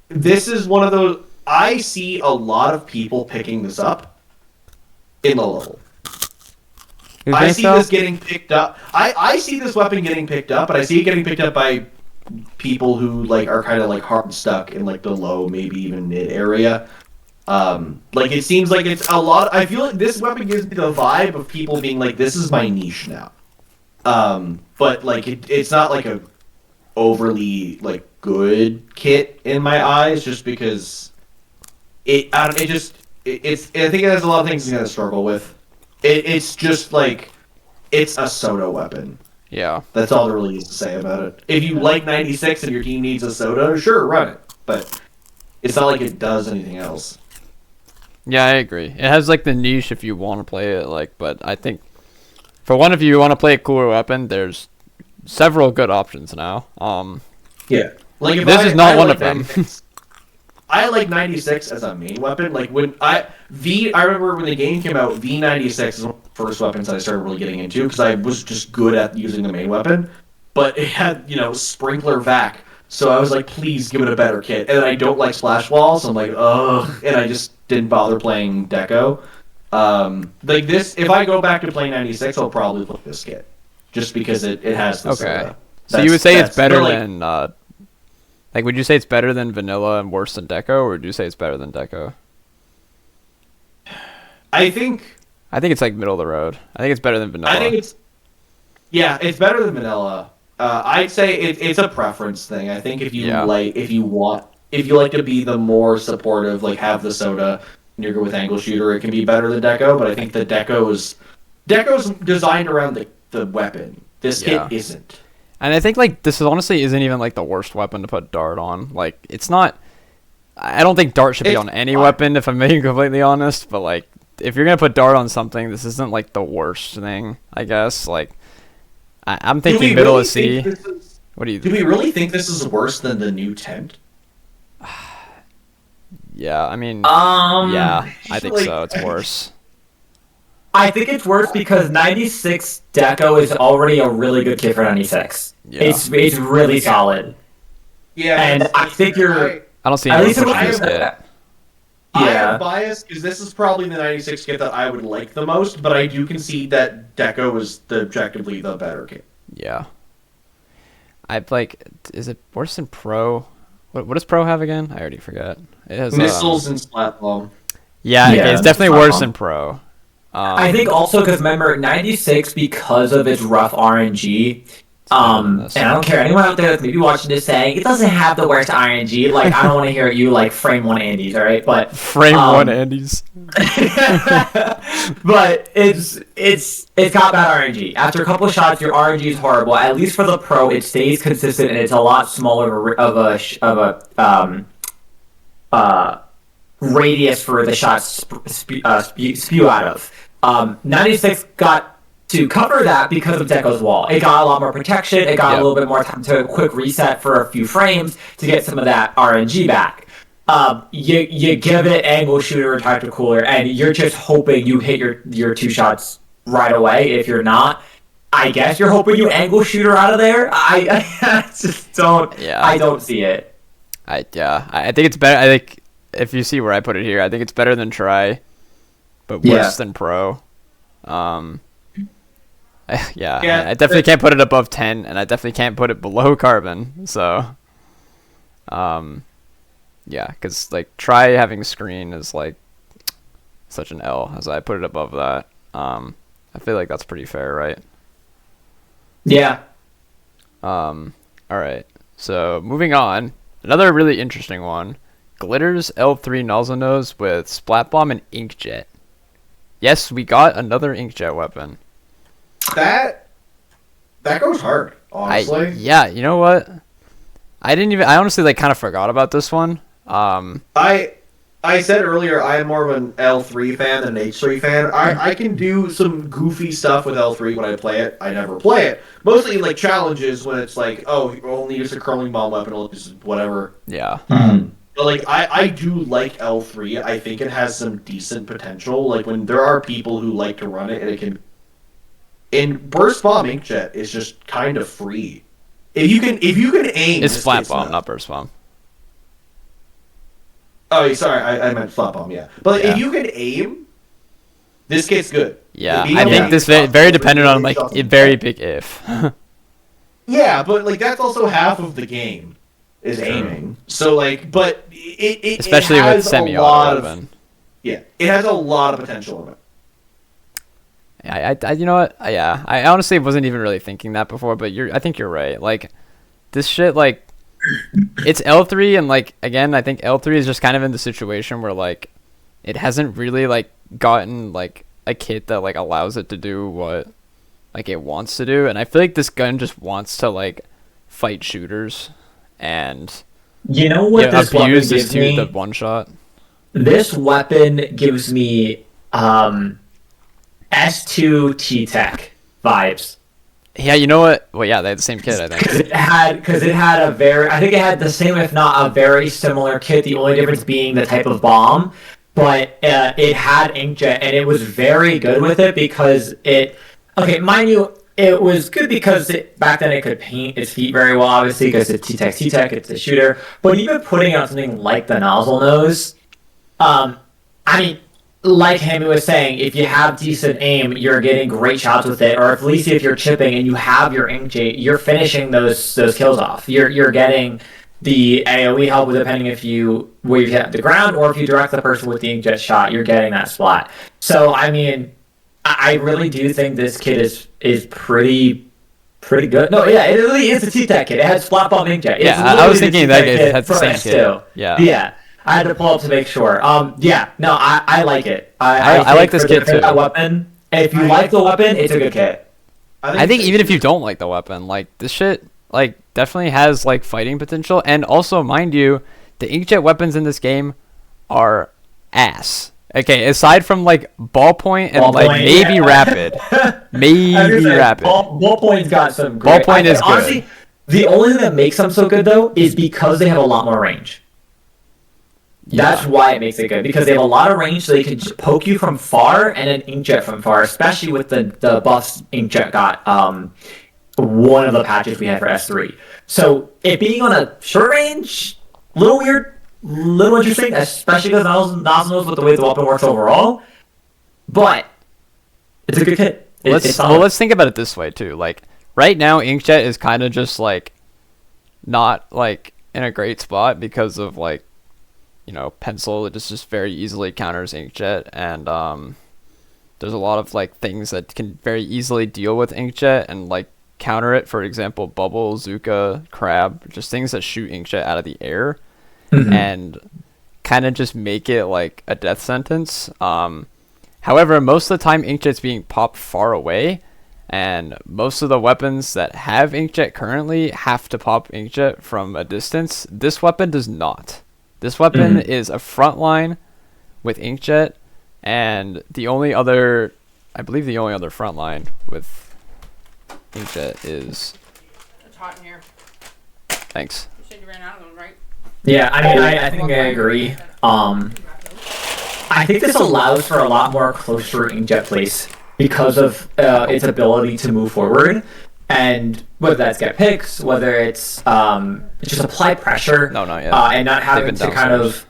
This is one of those. I see a lot of people picking this up in the level. You I think see so? this getting picked up. I see this weapon getting picked up, but I see it getting picked up by people who like are kind of like hard stuck in like the low, maybe even mid area. Like it seems like it's a lot. I feel like this weapon gives me the vibe of people being like, "This is my niche now." But like it's not like a overly like good kit in my eyes, just because it's. I think it has a lot of things it's gonna struggle with. It's just like it's a soda weapon. Yeah. That's all there really is to say about it. If you like 96 and your team needs a soda, sure, run it. But it's not like it does anything else. Yeah, I agree. It has like the niche if you want to play it, like, but I think for one of you who want to play a cooler weapon, there's several good options now. Yeah. Like if This is not one like of them. 96 I like 96 as a main weapon. Like when I remember when the game came out, V96 is one of the first weapons that I started really getting into because I was just good at using the main weapon. But it had, sprinkler vac. So I was like, please give it a better kit. And then I don't like splash walls. So I'm like, ugh. And I just didn't bother playing Deco. Like this, if I go back to playing 96, I'll probably play this kit. Just because it has this. Okay. So you would say it's better like, than like, would you say it's better than vanilla and worse than Deco, or would you say it's better than Deco? I think it's like middle of the road. I think it's better than vanilla. I think it's better than vanilla. I'd say it's a preference thing. I think if you like to be the more supportive, like have the soda and you're good with angle shooter, it can be better than Deco. But I think the Deco's designed around the weapon. This kit isn't. And I think like this honestly isn't even like the worst weapon to put dart on. Like it's not. I don't think dart should be on any weapon, if I'm being completely honest. But like if you're gonna put dart on something, this isn't like the worst thing. I guess like I'm thinking middle of C. What do you? Do we really think this is worse than the new tent? Yeah, I mean, yeah, I think so. It's worse. I think it's worse because 96 Deco is already a really good kit for 96. Yeah. It's really solid. Yeah, and I think I don't see at any least it pushing was this kit. I am biased because this is probably the 96 kit that I would like the most, but I do concede that Deco is objectively the better kit. Yeah. I'd like. Is it worse than Pro? What does Pro have again? I already forgot. It has missiles and splat bomb. Yeah, okay, it's definitely worse than Pro. I think also because remember 96 because of its rough RNG. And I don't care anyone out there that's maybe watching this saying it doesn't have the worst RNG. Like I don't want to hear you like frame one Andes, all right? But frame one Andes. But it's got bad RNG. After a couple of shots, your RNG is horrible. At least for the Pro, it stays consistent and it's a lot smaller of a radius for the shots spew out of. 96 got to cover that because of Deco's wall. It got a lot more protection. It got a little bit more time to quick reset for a few frames to get some of that RNG back. You give it angle shooter or tactical cooler, and you're just hoping you hit your two shots right away. If you're not, I guess you're hoping you angle shooter out of there. I just don't. Yeah. I don't see it. I think it's better. I think if you see where I put it here, I think it's better than Try, but worse than Pro. I definitely can't put it above 10, and I definitely can't put it below Carbon. So, yeah, because like Try having screen is like such an L. As I put it above that, I feel like that's pretty fair, right? Yeah. All right. So moving on, another really interesting one: Glitters L3 nozzle nose with Splat Bomb and Inkjet. Yes, we got another Inkjet weapon. That goes hard, honestly. Yeah, you know what? I honestly like kind of forgot about this one. I said earlier I am more of an L3 fan than an H3 fan. I can do some goofy stuff with L3 when I play it. I never play it. Mostly in like challenges when it's like, oh, you only use a curling bomb weapon, or just whatever. Yeah. But like I do like L3. I think it has some decent potential. Like when there are people who like to run it, and it can. And Burst Bomb Inkjet is just kind of free. If you can aim, it's Flat Bomb, not Burst Bomb. Oh, sorry, I meant Flat Bomb. Yeah, but like, if you can aim, this kit's good. Yeah, I think this very dependent on like a very big if. Yeah, but like that's also half of the game is aiming. So like, but it especially it has with semi-auto weapon. Yeah, it has a lot of potential in it. I you know what? Yeah, I honestly wasn't even really thinking that before, but I think you're right. Like, this shit, like, it's L3, and like again, I think L3 is just kind of in the situation where like it hasn't really like gotten like a kit that like allows it to do what like it wants to do, and I feel like this gun just wants to like fight shooters and you know what this abuse weapon this gives me? The one shot. This weapon gives me S2 T-Tech vibes. Yeah, you know what? Well, yeah, they had the same kit, I think. Because it had I think it had the same, if not a very similar kit. The only difference being the type of bomb, but it had inkjet, and it was very good with it because mind you, it was good because back then it could paint its feet very well, obviously, because it's T-Tech, it's a shooter. But even putting on something like the nozzle nose, I mean, like Hammy was saying, if you have decent aim, you're getting great shots with it. Or at least if you're chipping and you have your inkjet, you're finishing those kills off. You're getting the AoE help depending if you where you hit the ground or if you direct the person with the inkjet shot, you're getting that splat. So I mean, I really do think this kit is pretty good. No, yeah, it really is a T-Tech kit. It has splat bomb inkjet. Yeah, I was thinking that it had the same kit. Yeah. I had to pull up to make sure. Yeah, no, I like it. I like this kit too. That weapon, if you like the weapon, it's a good kit. I think even if you don't like the weapon, like this shit, like definitely has like fighting potential. And also, mind you, the inkjet weapons in this game are ass. Okay, aside from like ballpoint and maybe rapid, maybe rapid. Ballpoint's got some great. Ballpoint is good. Honestly, the only thing that makes them so good though is because they have a lot more range. That's why it makes it good, because they have a lot of range, so they can poke you from far and then inkjet from far, especially with the buffs inkjet got one of the patches we had for S3. So it being on a short range, little weird, little interesting, especially because Nas knows what the way the weapon works overall. But it's a good kit. Let's think about it this way too. Like right now, inkjet is kind of just like not like in a great spot because of like, you know, pencil. It just very easily counters inkjet, and there's a lot of like things that can very easily deal with inkjet and like counter it. For example, bubble, Zuka, crab, just things that shoot inkjet out of the air and kind of just make it like a death sentence. However, most of the time inkjet's being popped far away, and most of the weapons that have inkjet currently have to pop inkjet from a distance. This weapon does not. This weapon is a frontline with inkjet, and I believe the only other frontline with inkjet is... It's hot in here. Thanks. You said you ran out of them, right? Yeah, I mean, I think I agree. I think this allows for a lot more closer inkjet place because of its ability to move forward. And whether that's get picks, whether it's just apply pressure, and not having to kind of,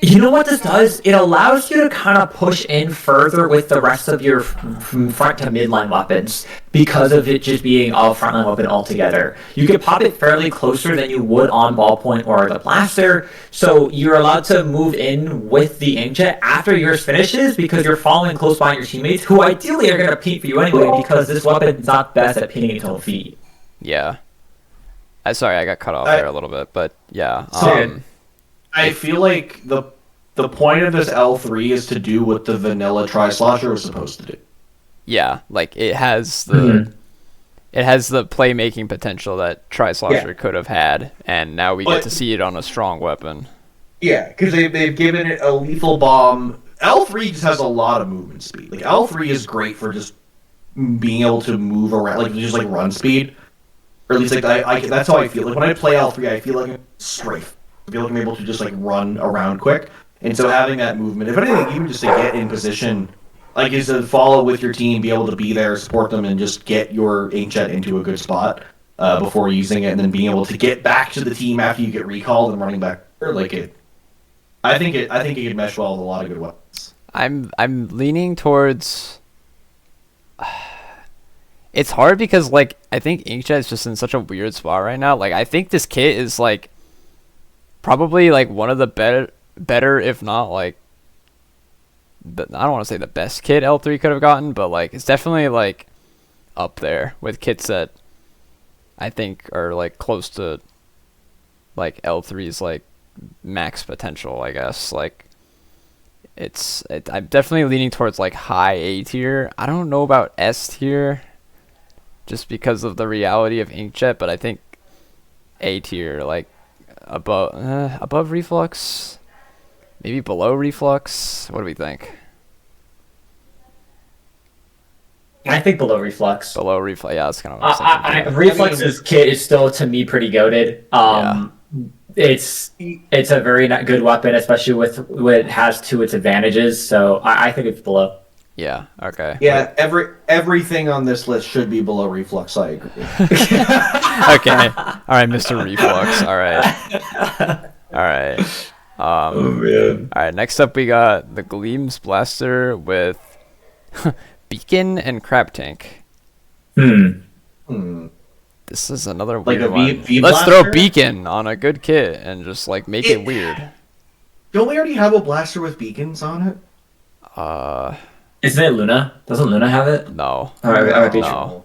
you know what this does? It allows you to kind of push in further with the rest of your front to midline weapons because of it just being all frontline weapon altogether. You can pop it fairly closer than you would on ballpoint or the blaster, so you're allowed to move in with the inkjet after yours finishes because you're following close behind your teammates, who ideally are going to peek for you anyway because this weapon is not best at pinning until the feet. Yeah. Sorry, I got cut off there a little bit, but yeah. I feel like the point of this L3 is to do what the vanilla Tri-Slosher was supposed to do. Yeah, like it has the playmaking potential that Tri-Slosher could have had, and now we get to see it on a strong weapon. Yeah, because they've given it a lethal bomb. L3 just has a lot of movement speed. Like L3 is great for just being able to move around, like just like run speed. Or at least like I that's how I feel. Like when I play L3, I feel like I'm strafe. I feel like I'm able to just like run around quick. And so having that movement, if anything, even just to get in position, like is to follow with your team, be able to be there, support them, and just get your inkjet into a good spot before using it, and then being able to get back to the team after you get recalled and running back. Like it, I think it could mesh well with a lot of good weapons. I'm leaning towards. It's hard because like I think inkjet is just in such a weird spot right now. Like I think this kit is like probably like one of the better if not like I don't want to say the best kit L3 could have gotten, but like it's definitely like up there with kits that I think are like close to like L3's like max potential, I guess. Like I'm definitely leaning towards like high A tier. I don't know about S tier just because of the reality of inkjet, but I think A tier, like above reflux, maybe below reflux. What do we think? I think below reflux. Below reflux, yeah, that's kind of what I was thinking. Reflux's kit is still to me pretty goated. It's a very good weapon, especially with what it has to its advantages. So I think it's below. Yeah. Okay. Yeah. Everything on this list should be below reflux. I agree. Okay. All right, Mr. Reflux. All right. All right. Man. All right, next up we got the Gleams Blaster with Beacon and Crab Tank. Hmm. This is another Like weird a one. V Let's throw blaster? Beacon on a good kit and just like make it weird. Don't we already have a blaster with beacons on it? Isn't it Luna? Doesn't Luna have it? No, I might be No.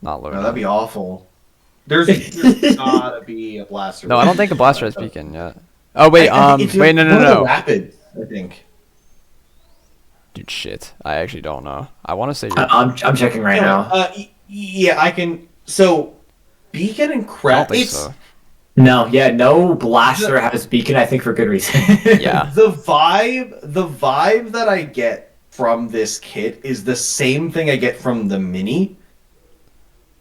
not No, Luna. that'd be awful. There's gotta be a blaster. No, with I don't think a beacons blaster on has it. Beacon yet. Oh wait, I think it's wait, no, one of the no. Rapids, I think. Dude, shit. I actually don't know. I want to say you're... I'm checking right now. Yeah, I can. So, beacon and I don't crab. think It's so. No blaster has Beacon. I think for good reason. Yeah. the vibe that I get from this kit is the same thing I get from the mini.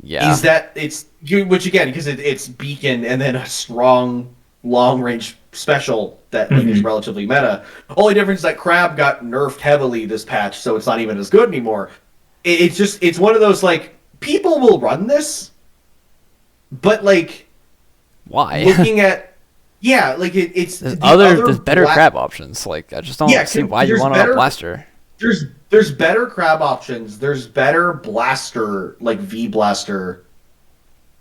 Yeah. Is that which again because it's beacon and then a strong long range special that like, is relatively meta. Only difference is that crab got nerfed heavily this patch, so it's not even as good anymore. It's one of those like people will run this, but like Why? looking at it's There's better crab options. Like I just don't see why you there's want better- a blaster. There's better crab options. There's better blaster like V blaster,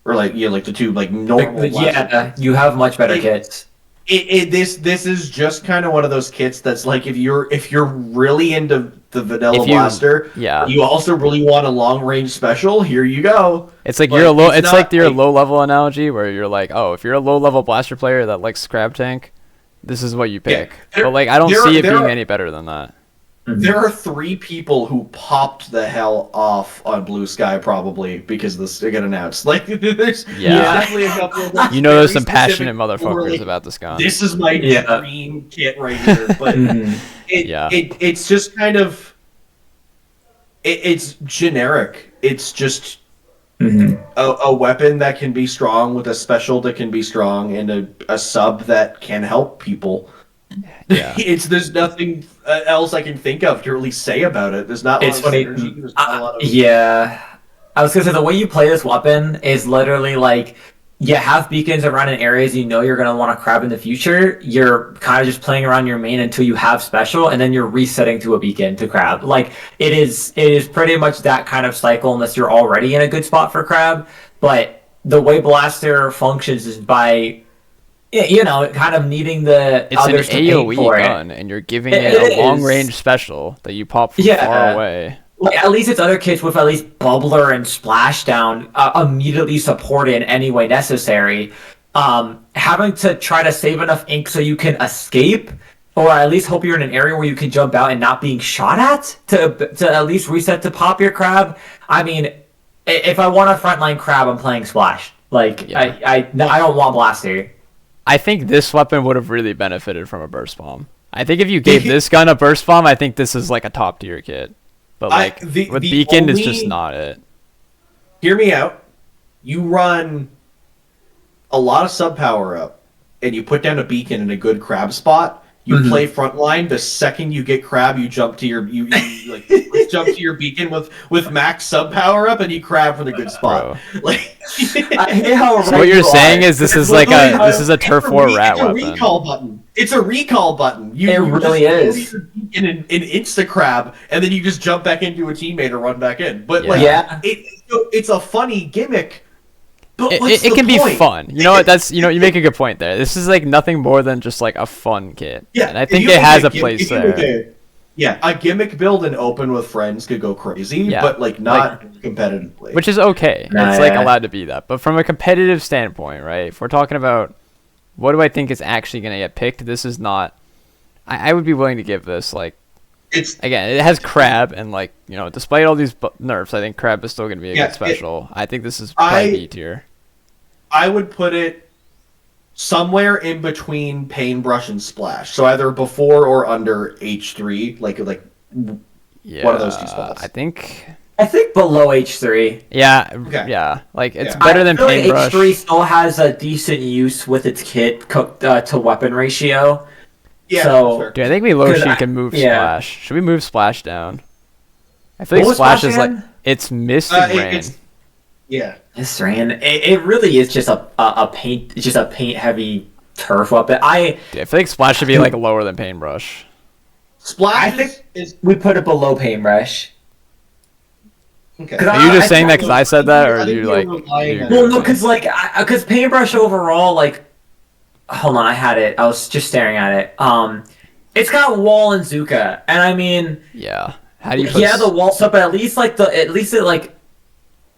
or like like the two like normal. Yeah, you have much better kits. This is just kind of one of those kits that's like if you're really into the vanilla If you- blaster, yeah. you also really want a long range special. Here you go. It's like But you're a low. it's It's not like your like- low level analogy where you're like, oh, if you're a low level blaster player that likes Crab Tank, this is what you pick. there- But like I don't there- see it there being are- any better than that. There are 3 people who popped the hell off on Blue Sky probably because this got announced. Like there's Yeah. definitely a couple of like, You know, there's very some passionate specific people who are motherfuckers like, about this gun. This is my Yeah. dream kit right here, but Yeah. it's just kind of it's generic. It's just a weapon that can be strong with a special that can be strong and a sub that can help people. Yeah. There's nothing else I can think of to really say about it. There's not a lot It's of funny. synergy. There's not a lot of Yeah, I was gonna say the way you play this weapon is literally like you have beacons around in areas you know you're gonna want to crab in the future. You're kind of just playing around your main until you have special, and then you're resetting to a beacon to crab. Like it is pretty much that kind of cycle unless you're already in a good spot for crab. But the way blaster functions is by kind of needing the It's an others to pay AoE for it. gun, and you're giving It it a long is. range special that you pop from Yeah. far away. Like, at least it's other kits with at least Bubbler and Splashdown immediately support in any way necessary. Having to try to save enough ink so you can escape, or at least hope you're in an area where you can jump out and not being shot at to at least reset to pop your crab. I mean, if I want a frontline crab, I'm playing Splash. Like Yeah. I don't want Blaster. I think this weapon would have really benefited from a burst bomb. I think if you gave this gun a burst bomb, I think this is like a top tier kit. But like with the Beacon, it's only- just not it. Hear me out. You run a lot of sub power up, and you put down a beacon in a good crab spot. You play frontline. The second you get crab, you jump to your you like jump to your beacon with max sub power up, and you crab from the good spot. Like, I hate how So what you're saying is this is like this is a turf war rat it's a weapon. recall button. It's a recall button. You really just is. throw your beacon in insta crab, and then you just jump back into a teammate or run back in. But like, Yeah. it's a funny gimmick. But It, what's it the can be point? fun. You know what? That's you make a good point there. This is like nothing more than just like a fun kit. Yeah, And I if think you it make has a gim- place if you there. make a gimmick build and open with friends could go crazy, Yeah. but like not competitively. Which is okay. Nah, It's like yeah. allowed to be that. But from a competitive standpoint, right? If we're talking about what do I think is actually going to get picked, this is not. I would be willing to give this like it's again. It has crab and like despite all these nerfs, I think crab is still going to be a good special. I think this is probably B tier. I would put it somewhere in between paintbrush and splash. So either before or under H3, like Yeah, one of those two spots. I think. I think below H3. Yeah, Okay. yeah. Like it's Yeah. better than I feel like paintbrush. H3 still has a decent use with its kit cooked to weapon ratio. yeah. So- that's fair. Dude, I think we low Cause key I- can move yeah. Splash. Should we move Splash down? I feel What like was Splash Splash is like again? it's mist and rain. Yeah. This rain, it really is just a paint, it's just a paint heavy turf weapon. I feel like Splash should be like lower than Paintbrush. Splash I think is we put it below Paintbrush. okay. Are you just I saying that think- because I said that, or I are think you you're like? relying on Well, no, because Paintbrush overall, like, hold on, I had it. I was just staring at it. It's got Wall and Zuka, and I mean, Yeah. How do you put? yeah, the wall stuff, but at least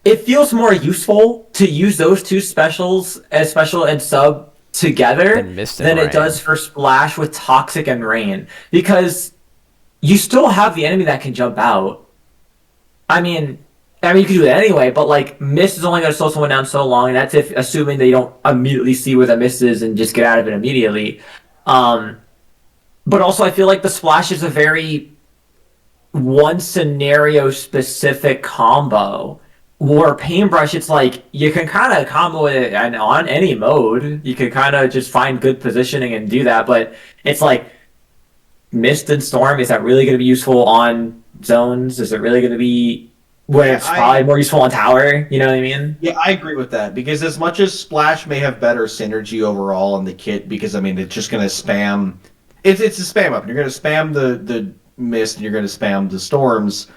it feels more useful to use those two specials as special and sub together Than Mist and than Rain. it does for Splash with Toxic and Rain, because you still have the enemy that can jump out. I mean, you can do that anyway, but like Mist is only going to slow someone down so long, and that's if assuming they don't immediately see where the Mist is and just get out of it immediately. But also, I feel like the Splash is a very one scenario specific combo. Or Paintbrush, it's like you can kind of combo it on any mode. You can kind of just find good positioning and do that. But it's like Mist and Storm. Is that really going to be useful on zones? Is it really going to be where it's probably more useful on tower? You know what I mean? Yeah, I agree with that, because as much as Splash may have better synergy overall in the kit, because I mean it's just going to spam. It's a spam up. You're going to spam the Mist and you're going to spam the Storms,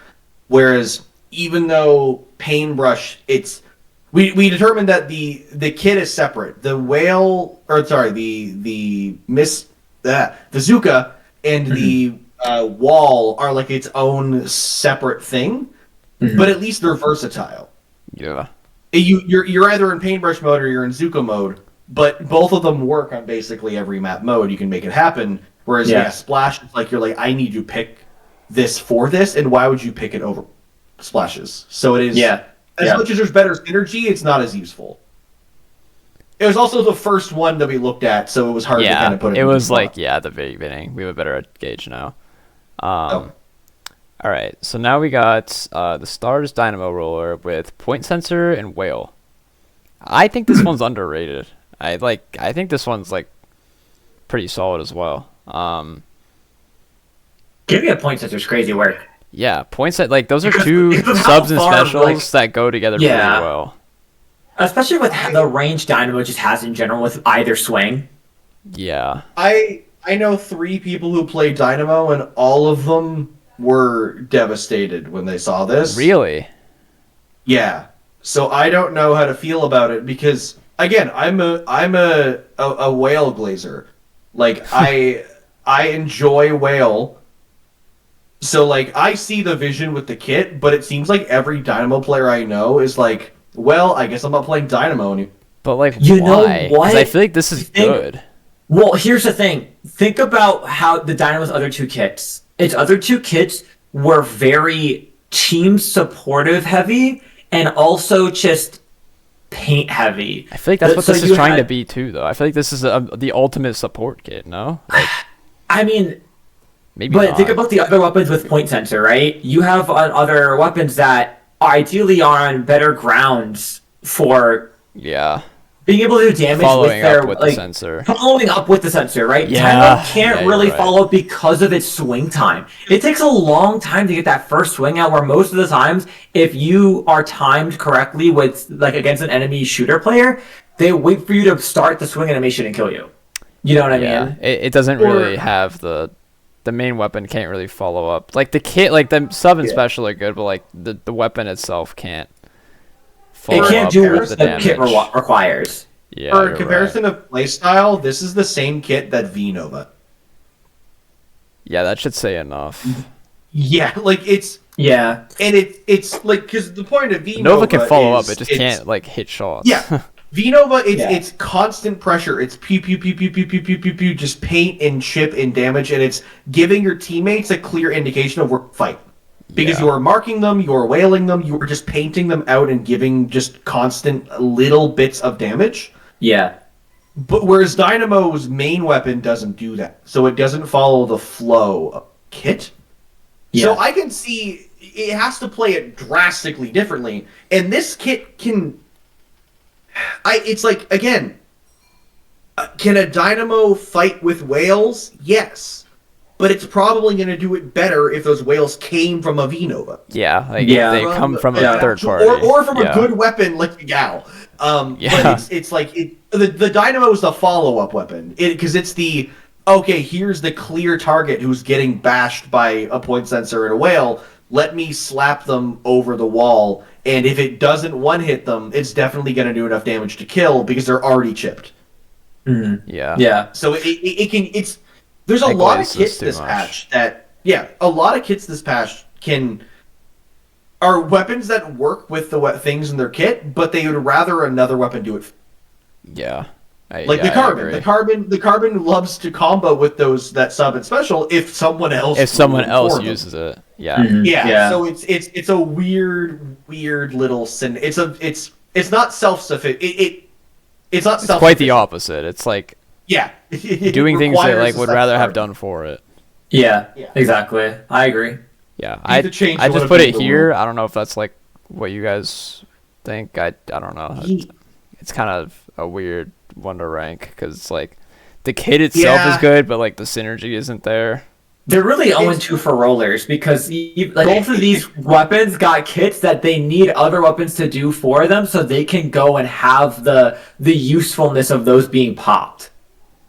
whereas even though Paintbrush, we determined that the kit is separate. The Zuka and the Wall are like its own separate thing, but at least they're versatile. Yeah. You're either in Paintbrush mode or you're in Zuka mode, but both of them work on basically every map mode. You can make it happen. Whereas Splash, it's like you're like, I need to pick this for this, and why would you pick it over Splashes? So it is. Yeah. As much as there's better synergy, it's not as useful. It was also the first one that we looked at, so it was hard to kind of put it. It was into like at the very beginning. We have a better gauge now. Oh. All right, so now we got the Stars Dynamo Roller with Point Sensor and Whale. I think this one's underrated. I think this one's like pretty solid as well. Giving a point sensor's crazy work. Yeah, points that like those are Because- two because of how subs and far, specials like- that go together pretty well. Especially with the range Dynamo just has in general with either swing. Yeah. I know 3 people who play Dynamo, and all of them were devastated when they saw this. Really? Yeah. So I don't know how to feel about it, because again, I'm a Whale glazer. Like I enjoy Whale. So like I see the vision with the kit, but it seems like every Dynamo player I know is like, well, I guess I'm not playing Dynamo anymore. But like, You know why? 'Cause what? I feel like this is good. Well, here's the thing. Think about how the Dynamo's other two kits. Its other two kits were very team supportive heavy and also just paint heavy. I feel like that's what So this is you trying to had- be too, though. I feel like this is the ultimate support kit. No, like, I mean, maybe. but not. think about the other weapons with point sensor, right? You have other weapons that ideally are on better grounds for Yeah. being able to do damage Following with their up with the sensor. Following up with the sensor, right? Yeah. Dynamo can't Yeah, really you're right. follow up because of its swing time. It takes a long time to get that first swing out, where most of the times, if you are timed correctly with like against an enemy shooter player, they wait for you to start the swing animation and kill you. You know what I Yeah. mean? It doesn't really have the main weapon can't really follow up. Like the kit, like the sub and special are good, but like the weapon itself can't. Follow It can't up do with what the the damage. kit requires. Yeah. For you're comparison right. of playstyle, this is the same kit that V-Nova. Yeah, that should say enough. Yeah, like it's Yeah. and it's like, because the point of V-Nova Nova can follow up. is It just it's- can't like hit shots. Yeah, V-Nova, Yeah. it's constant pressure. It's pew pew pew pew pew pew pew pew pew, just paint and chip and damage, and it's giving your teammates a clear indication of where to fight. Because Yeah. you are marking them, you are wailing them, you are just painting them out and giving just constant little bits of damage. Yeah. But whereas Dynamo's main weapon doesn't do that, so it doesn't follow the flow of kit. So Yeah. I can see it has to play it drastically differently, and this kit can. It's like, again, can a Dynamo fight with whales? Yes, but it's probably going to do it better if those whales came from a V-Nova. Yeah, like Yeah. they come from a Yeah. third party. Or from Yeah. a good weapon like a Gal. Yeah. But it's like the dynamo is the follow-up weapon because it's the okay. Here's the clear target who's getting bashed by a point sensor and a whale. Let me slap them over the wall, and if it doesn't one-hit them, it's definitely going to do enough damage to kill because they're already chipped. Yeah. Yeah. So it can it's there's a Like, lot of waste kits too this much. patch that a lot of kits this patch are weapons that work with the things in their kit, but they would rather another weapon do it. Yeah. Like yeah, the I carbon, agree. the carbon loves to combo with that sub and special if someone else uses it. Yeah. Mhm. Yeah, Yeah. so it's a weird little sin. It's not self-sufficient. It's not It's self. quite the opposite. It's like Yeah, It doing things that requires like a would separate rather have carbon. done for it. Yeah. Yeah. Exactly. I agree. Yeah. Need to change I one just of put the it here. I don't know if that's like what you guys think. I don't know. It's kind of a weird one to rank because it's like the kit itself is Yeah. good, but like the synergy isn't there. They're really 0-2 for rollers because both of these weapons got kits that they need other weapons to do for them, so they can go and have the usefulness of those being popped.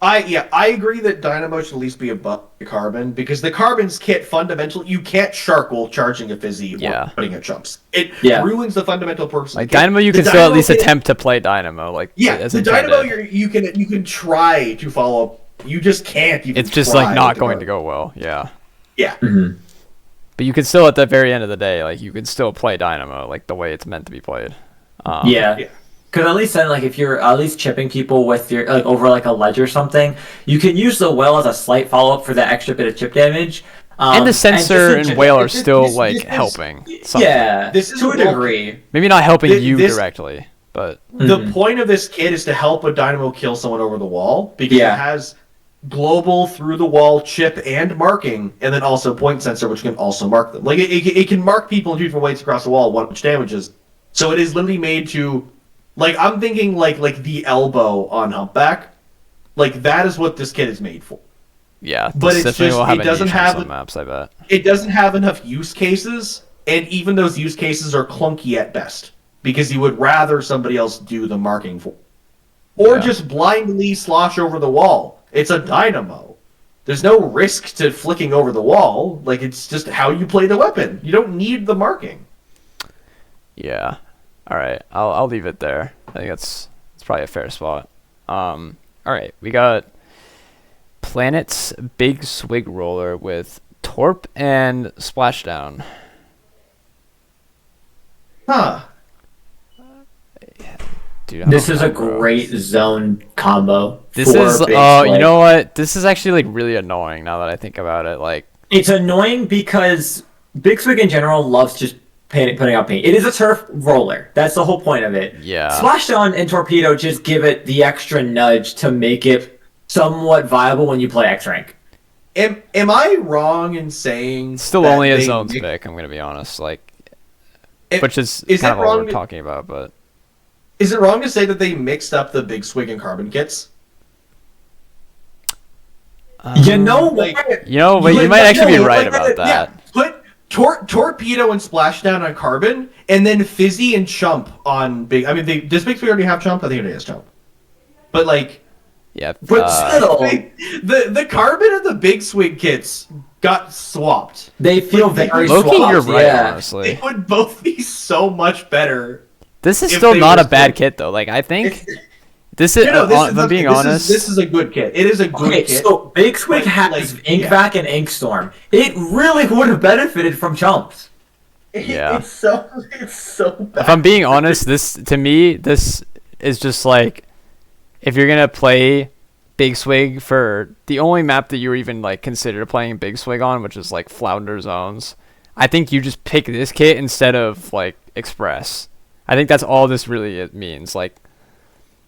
I agree that Dynamo should at least be above the Carbon because the Carbon's kit fundamentally you can't shark while charging a fizzy Yeah. or putting at chumps. It Yeah. ruins the fundamental purpose. of Like the kit. Dynamo, you The can still at Dynamo least kit- attempt to play Dynamo. Like Yeah, as the intended. Dynamo you can try to follow up. You just can't. Even It's just try like not with the going to Carbon. go well. Yeah. Yeah. But you can still, at the very end of the day, like you can still play Dynamo like the way it's meant to be played. Yeah. Yeah. Because at least then, like, if you're at least chipping people with your like over like a ledge or something, you can use the whale as a slight follow up for that extra bit of chip damage. And the sensor just and in whale are this- still this- like this is- helping. Something. Yeah, This is to a a bulk- degree. Maybe not helping you This- directly, but The point of this kit is to help a Dynamo kill someone over the wall because Yeah. it has global through the wall chip and marking, and then also point sensor, which can also mark them. Like it can mark people in two different ways across the wall, one which damages. So it is literally made to, like I'm thinking like the elbow on Humpback, like that is what this kit is made for. yeah. But this it's definitely just- will have it a doesn't niche on have some the- maps, I bet. It doesn't have enough use cases, and even those use cases are clunky at best because you would rather somebody else do the marking for, or Yeah. just blindly slosh over the wall. It's a Dynamo. There's no risk to flicking over the wall. Like it's just how you play the weapon. You don't need the marking. Yeah. All right. I'll leave it there. I think it's probably a fair spot. All right. We got Planet's Big Swig Roller with Torp and Splashdown. Huh. Dude, I This don't is a know, bro. great zone combo. This for is Big you Swig. know what? This is actually like really annoying now that I think about it. Like It's annoying because Big Swig in general loves just putting out paint. It is a turf roller. That's the whole point of it. Yeah. Splashdown and Torpedo just give it the extra nudge to make it somewhat viable when you play X rank. Am I wrong in saying still that only a they zones mix- pick, I'm gonna be honest. Like It- which is is kind it of what wrong we're to- talking about, but Is it wrong to say that they mixed up the Big Swig and Carbon kits? You know like- what? you know, but you might actually be right about that. Yeah, put Torpedo and Splashdown on Carbon, and then Fizzy and Chump on Big. I mean, does Big Swig already have Chump? I think it is Chump. But like, Yeah. But still, the Carbon and the Big Swig kits got swapped. they feel Like, very Loki, swapped, you're right, yeah. honestly. They would both be so much better. This is if still they not were a bad still- kit though. Like I think this is, No, if I'm being honest, this is a good kit. It is a good Okay, kit. so Big Swig But, has like, Inkvac and Inkstorm. It really would have benefited from chumps. Yeah. It's so bad. if I'm being honest, this to me this is just like if you're gonna play Big Swig for the only map that you're even like consider playing Big Swig on, which is like Flounder Zones, I think you just pick this kit instead of like Express. I think that's all this really it means. Like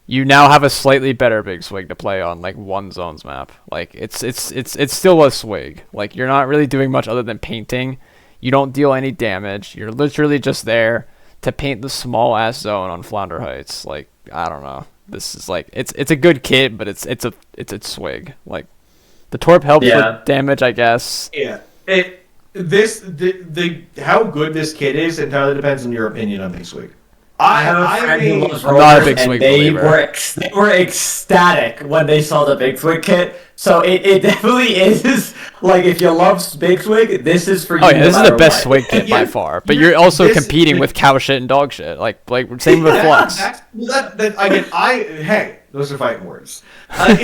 you now have a slightly better Big Swig to play on like one zones map. Like it's still a swig. Like you're not really doing much other than painting. You don't deal any damage. You're literally just there to paint the small ass zone on Flounder Heights. Like I don't know. This is like it's a good kit, but it's a swig. Like The torp helps Yeah. with damage, I guess. Yeah. How good this kit is entirely depends on your opinion on Big Swig. I have a friend who loves I'm not a rollers, big and Swig they believer. they were ecstatic when they saw the Big Swig kit. So it definitely is like, if you love Big Swig, this is for you. Oh yeah, no this is the matter best what. swig kit by Yeah, far. But you're also this- competing with cow shit and dog shit. Like same with Flux. Hey, those are fighting words. I'm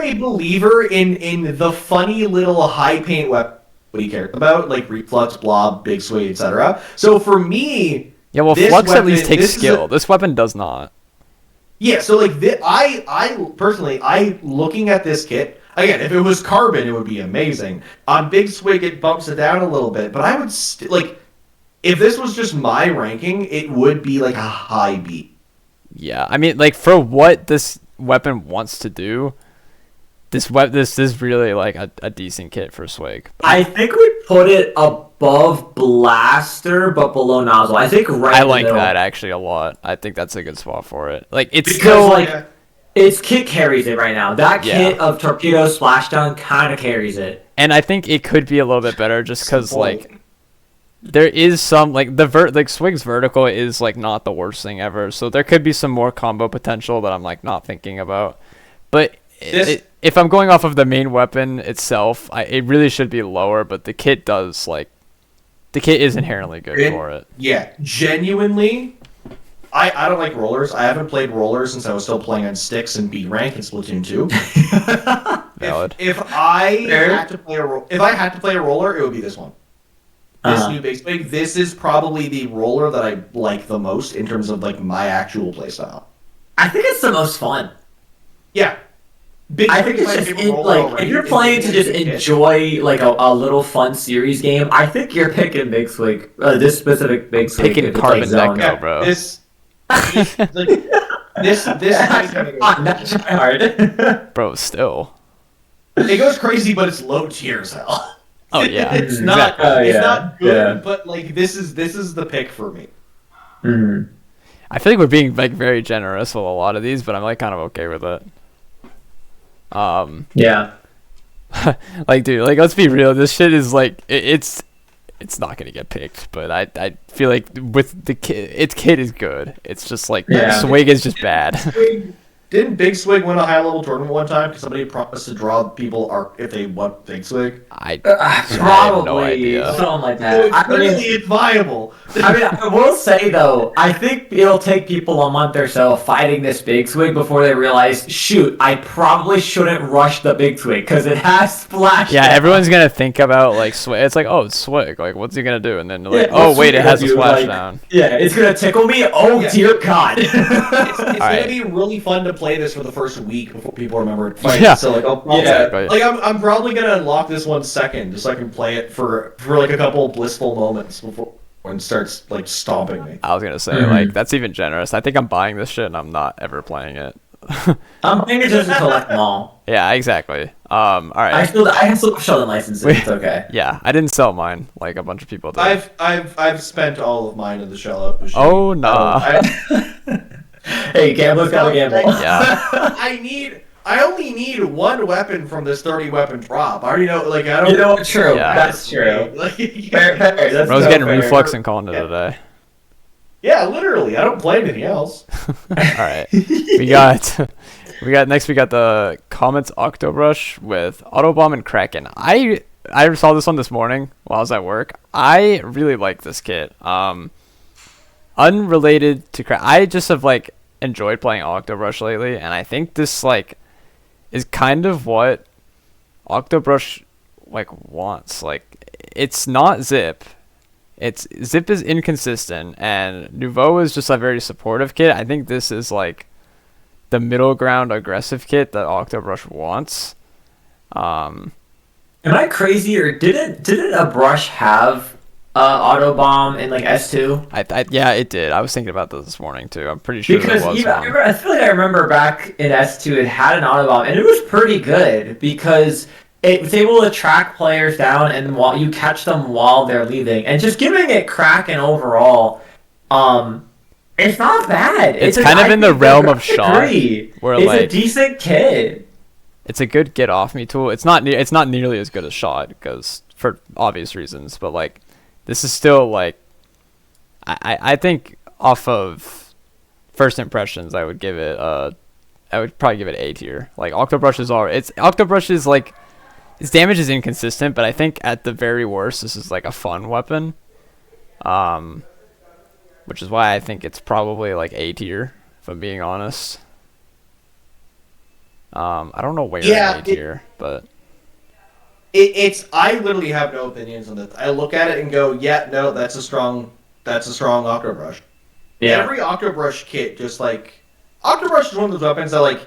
a believer in the funny little high paint weapon he cares about, like Reflux, Blob, Big Swig, etc. So for me, Yeah, well, this Flux at least weapon- takes this is skill. a- This weapon does not. yeah. So like, I personally, looking at this kit again. If it was carbon, it would be amazing. On Big Swig, it bumps it down a little bit, but I would like, if this was just my ranking, it would be like a high B. Yeah, I mean, like for what this weapon wants to do, this is really like a decent kit for swig. I think we put it above Blaster, but below Nozzle. I think right. I in the like middle. that actually a lot. I think that's a good spot for it. Like it's Because, still like, its kit carries it right now. That Yeah. kit of Torpedo Splashdown kind of carries it. and I think it could be a little bit better just because Simple. like there is some like like Swig's vertical is like not the worst thing ever, so there could be some more combo potential that I'm like not thinking about. But if I'm going off of the main weapon itself, it really should be lower. But the kit does the kit is inherently good for it. Yeah, genuinely, I don't like rollers. I haven't played rollers since I was still playing on sticks and B rank in Splatoon 2. Valid. If I Fair. had to play a roller, it would be this one. This new Big Swig. This is probably the roller that I like the most in terms of like my actual playstyle. I think it's the most fun. Yeah. Big I Swig think is it's my just favorite roller like, already. if you're It's playing to a just good kit. enjoy like a little fun series game, I think you're picking Big Swig. This specific Big Swig. Picking if it's, Carbon like, zone. Deco. bro. This this Come on, not try hard. Bro, still. it goes crazy, but it's low tier as hell. Oh yeah, It's not exactly. Oh, it's yeah, not good, yeah. but like this is the pick for me. Mhm. I feel like we're being like very generous with a lot of these, but I'm like kind of okay with it. Yeah. Like dude, like let's be real. This shit is like it's not gonna get picked, but I feel like with the kid, its kid is good. It's just like Yeah. swig is just bad. Didn't Big Swig win a high level tournament one time because somebody promised to draw people if they won Big Swig? I Probably have no idea. something like So that. I clearly mean, it's viable. I will say though, I think it'll take people a month or so fighting this Big Swig before they realize, shoot, I probably shouldn't rush the Big Swig because it has splash. yeah, everyone's gonna think about like swig. It's like, oh, it's swig. Like, what's he gonna do? And then they're like, Yeah, oh what's wait, it Swig has a gonna do? splashdown. Yeah, it's gonna tickle me. Oh Yeah. dear God. It's Alright. gonna be really fun to play this for the first week before people remember it. Fight. Yeah. So like, Exactly. like I'm probably gonna unlock this one second just so I can play it for like a couple of blissful moments before when it starts like stomping me. I was gonna say Mhm. like that's even generous. I think I'm buying this shit and I'm not ever playing it. I'm thinking just to collect them all. Yeah, exactly. All I right. still have Sheldon licenses. It's okay. Yeah, I didn't sell mine like a bunch of people did. I've spent all of mine in the shell out machine. Oh, nah. Hey, gambler's gotta gamble. Yeah. I only need one weapon from this 30 weapon drop. I already know, like, I don't. You know what? True. Yeah. That's true. Like, Fair. That's Bro's so getting fair. reflux and calling it a day. yeah, literally. I don't play anything else. All right. We got the Comet's Octobrush with Autobomb and Kraken. I saw this one this morning while I was at work. I really like this kit. Unrelated to I just have like enjoyed playing Octobrush lately, and I think this like is kind of what Octobrush like wants. Like it's not Zip. Zip is inconsistent, and Nouveau is just a very supportive kit. I think this is like the middle ground aggressive kit that Octobrush wants. Am I crazy, or didn't a brush have auto bomb in like S2? Yeah, it did. I was thinking about this morning too. I'm pretty sure Because there was even, one. I feel like I remember back in S2 it had an auto bomb, and it was pretty good because it was able to track players down, and while you catch them while they're leaving, and just giving it Kraken overall, it's not bad. It's kind of in the realm of Shot, agree. where It's like a decent kit. it's a good get off me tool. It's not nearly as good as shot because for obvious reasons, but like this is still like I think off of first impressions I would give it I would probably give it A tier. Like Octobrush is like its damage is inconsistent, but I think at the very worst this is like a fun weapon. Which is why I think it's probably like A tier, if I'm being honest. I don't know where in A tier, but it's I literally have no opinions on this. I look at it and go, yeah, no, that's a strong Octobrush. Yeah. Every Octobrush kit, just like Octobrush is one of those weapons that like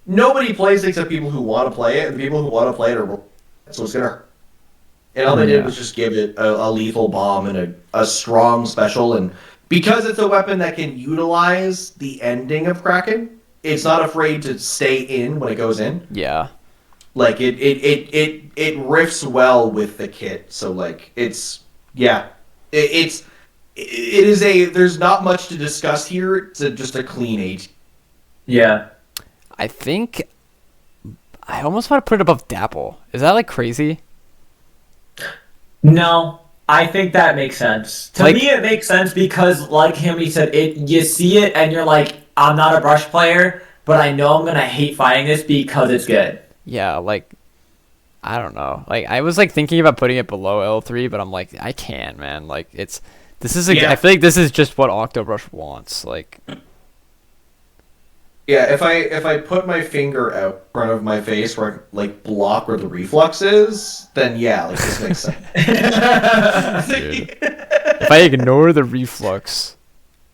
nobody plays except people who want to play it, and the people who want to play it are so it's gonna hurt. And all they did was just give it a lethal bomb and a strong special, and because it's a weapon that can utilize the ending of Kraken, it's not afraid to stay in when it goes in. yeah. Like it riffs well with the kit. So like it is there's not much to discuss here. It's just a clean 8. Yeah. I think I almost want to put it above Dapple. Is that like crazy? No, I think that makes sense. To Like- me, it makes sense because, like Hammy said, you see it and you're like, I'm not a brush player, but I know I'm gonna hate fighting this because it's good. Yeah, like I don't know. Like I was like thinking about putting it below L3, but I'm like I can't, man. Like I feel like this is just what Octobrush wants. Like Yeah, if I put my finger out in front of my face where I like block where the reflux is, then yeah, like this makes sense. dude. If I ignore the reflux,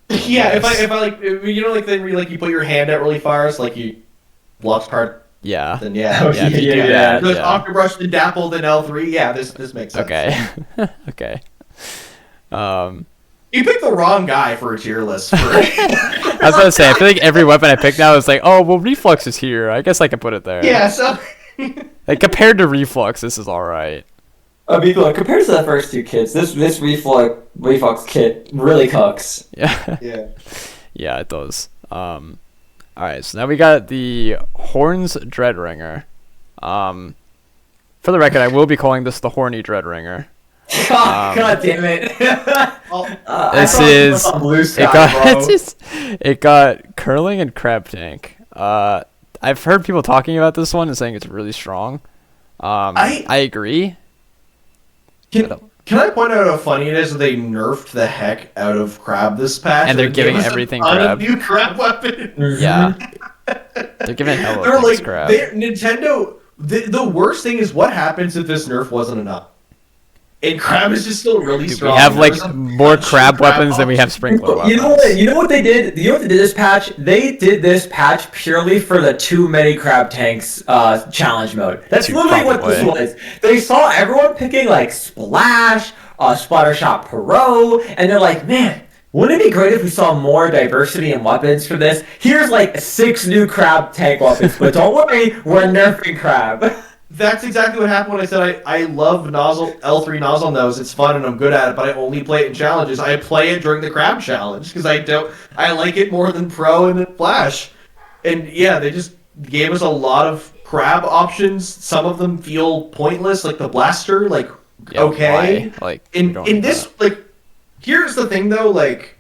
Yeah, if I like like then like you put your hand out really far, so like you blocks part, yeah. then yeah. Yeah, if you do Yeah. that, Because yeah. Octobrush then Dapple then L3, yeah, this makes sense. Okay. Okay. You picked the wrong guy for a tier list. For I was about to say, I feel like every weapon I pick now is like, oh, well, Reflux is here. I guess I can put it there. yeah, so Like, compared to Reflux, this is alright. I mean, look, compared to the first two kits, this reflux kit really cooks. Yeah. yeah. Yeah, it does. Alright, so now we got the Horns Dreadringer. For the record, I will be calling this the Horny Dreadringer. God damn it! This is Blue Sky, it got bro. it got curling and crab tank. I've heard people talking about this one and saying it's really strong. I agree. Can I point out how funny it is that they nerfed the heck out of crab this patch, And they're gave giving us everything a ton crab. of new crab weapon. Yeah, they're giving hella They're things like crab. Nintendo. The worst thing is what happens if this nerf wasn't enough. And crab is just still really Dude, we strong. have like There's a more bunch of crab weapons than we have sprinkler weapons. You know what they did? You know what they did this patch? They did this patch purely for the too many crab tanks challenge mode. That's Dude, literally what this probably. was. They saw everyone picking like Splash, Splattershot Pro, and they're like, man, wouldn't it be great if we saw more diversity in weapons for this? Here's like 6 new crab tank weapons, but don't worry, we're nerfing crab. That's exactly what happened when I said I love L3 nozzle nose. It's fun and I'm good at it, but I only play it in challenges. I play it during the crab challenge because I like it more than Pro and Flash. And yeah, they just gave us a lot of crab options. Some of them feel pointless, like the blaster. Like Yeah, okay, why? Like we in don't need this that. like here's the thing though, like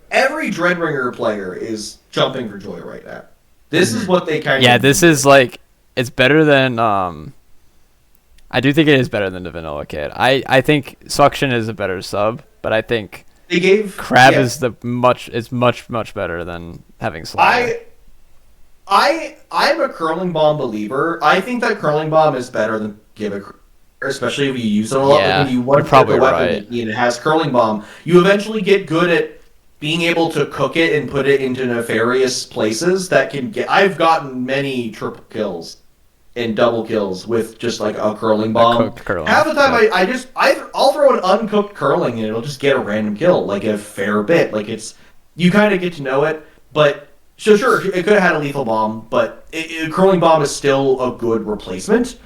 every Dreadringer player is jumping for joy right now. This is what they kind Yeah, of this is like it's better than I do think it is better than the vanilla kit. I think Suction is a better sub, but I think they gave Crab yeah. is much better than having Slider. I'm a curling bomb believer. I think that curling bomb is better than give a, especially if you use it a lot. Yeah, Like when you want you're to probably pick a weapon right. and it has curling bomb, you eventually get good at being able to cook it and put it into nefarious places that can get. I've gotten many triple kills and double kills with just like a curling bomb. cooked curling, Half the time, yeah. I'll throw an uncooked curling and it'll just get a random kill, like a fair bit. Like it's you kind of get to know it, but so sure it could have had a lethal bomb, but curling bomb is still a good replacement.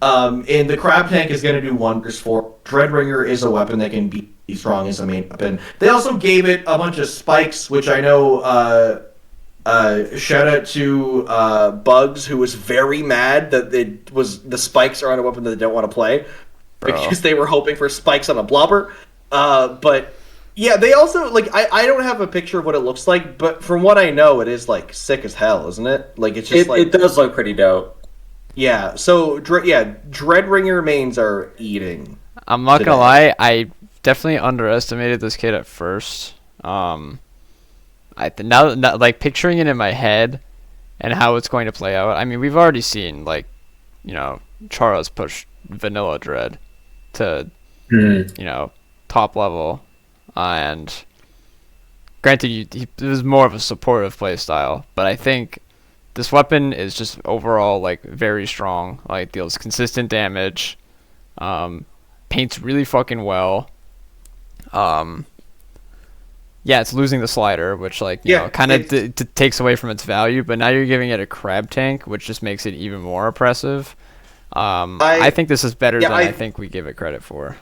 And the crab tank is going to do wonders for Dreadringer is a weapon that can be strong as a main weapon. They also gave it a bunch of spikes, which I know Shout out to Bugs, who was very mad that the spikes are on a weapon that they don't want to play because they were hoping for spikes on a blobber. But yeah, they also like I don't have a picture of what it looks like, but from what I know, it is like sick as hell, isn't it? Like it's just It does look pretty dope. yeah. So Dreadringer mains are eating. I'm not today. gonna lie, I definitely underestimated this kid at first. Now like picturing it in my head and how it's going to play out. I mean, we've already seen like, Chara's push vanilla Dread to top level, and granted, it was more of a supportive play style, but I think this weapon is just overall like very strong. Like deals consistent damage, paints really fucking well. Yeah, it's losing the slider, which kind of takes away from its value. But now you're giving it a crab tank, which just makes it even more oppressive. I think this is better than I think we give it credit for.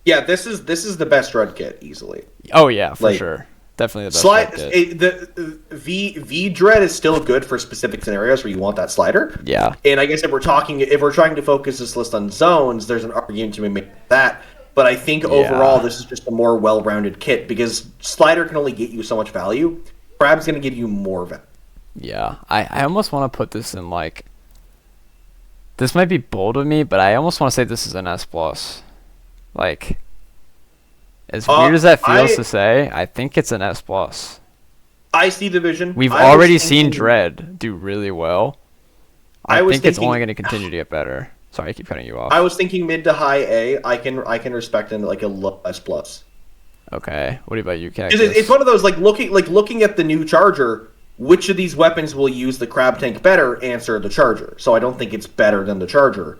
Yeah, this is the best Dread kit easily. Oh yeah, for sure, definitely the best Dread kit. The V Dread is still good for specific scenarios where you want that slider. Yeah, and I guess if we're trying to focus this list on zones, there's an argument to be made for that. But I think overall, this is just a more well-rounded kit because slider can only get you so much value. Crab's going to give you more value. Yeah, I almost want to put this in like. This might be bold of me, but I almost want to say this is an S+. Like, as weird as that feels to say, I think it's an S+. I see the vision. We've already seen Dread do really well. I think it's only going to continue to get better. Sorry, I keep cutting you off. I was thinking mid to high A. I can respect into like a low S+. Okay. What about you, Cactus? It's one of those looking at the new Charger. Which of these weapons will use the crab tank better? Answer the Charger. So I don't think it's better than the Charger.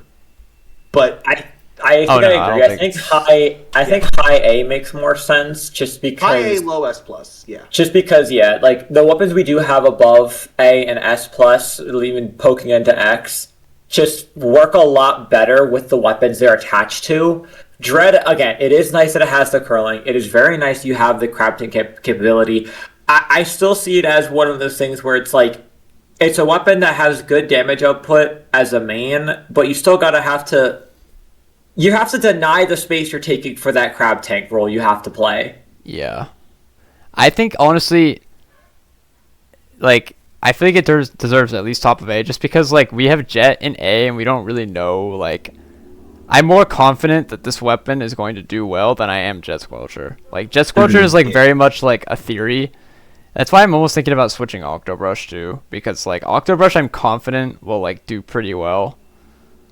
But I think I agree. I think high A makes more sense just because high A, low S+. Yeah. Just because like the weapons we do have above A and S+, even poking into X, just work a lot better with the weapons they're attached to. Dread, again, it is nice that it has the curling. It is very nice you have the crab tank capability. I still see it as one of those things where it's like, it's a weapon that has good damage output as a main, but you still have to deny the space you're taking for that crab tank role you have to play. Yeah. I think, honestly, like, I feel like it deserves at least top of A, just because, like, we have Jet in A and we don't really know, like, I'm more confident that this weapon is going to do well than I am Jet Squelcher. Like, Jet Squelcher is, like, very much, like, a theory. That's why I'm almost thinking about switching Octobrush, too, because, like, Octobrush I'm confident will, like, do pretty well.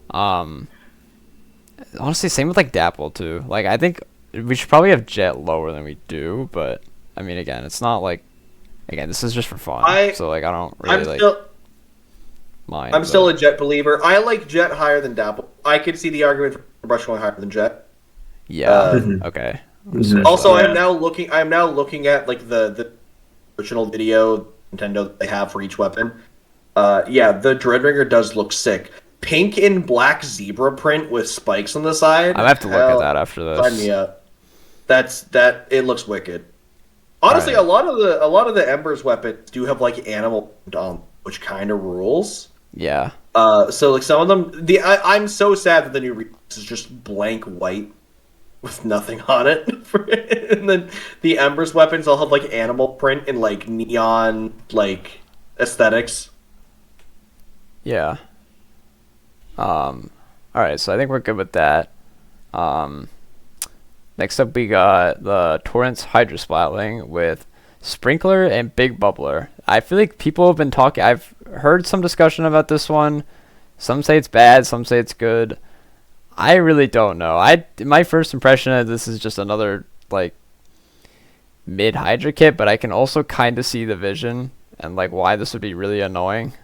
Honestly, same with, like, Dapple, too. Like, I think we should probably have Jet lower than we do, but, I mean, again, it's not, like, again, this is just for fun, so, like, I don't really, mind. I'm still a Jet believer. I like Jet higher than Dapple. I could see the argument for Brush going higher than Jet. Yeah, okay. Also, I'm now looking at, like, the original video Nintendo that they have for each weapon. Yeah, the Dreadringer does look sick. Pink and black zebra print with spikes on the side. I have to look at that after this. Sign me up. It looks wicked. Honestly, right. a lot of the Emberz weapons do have like animal print, which kind of rules. Yeah. So like some of them, I'm so sad that the new release is just blank white with nothing on it. And then the Emberz weapons all have like animal print and like neon like aesthetics. Yeah. Alright, so I think we're good with that. Next up we got the Torrent's Hydro Splatling with Sprinkler and Big Bubbler. I feel like people have been talking, I've heard some discussion about this one. Some say it's bad, some say it's good. I really don't know. My first impression of this is just another like mid Hydra kit, but I can also kind of see the vision and like why this would be really annoying.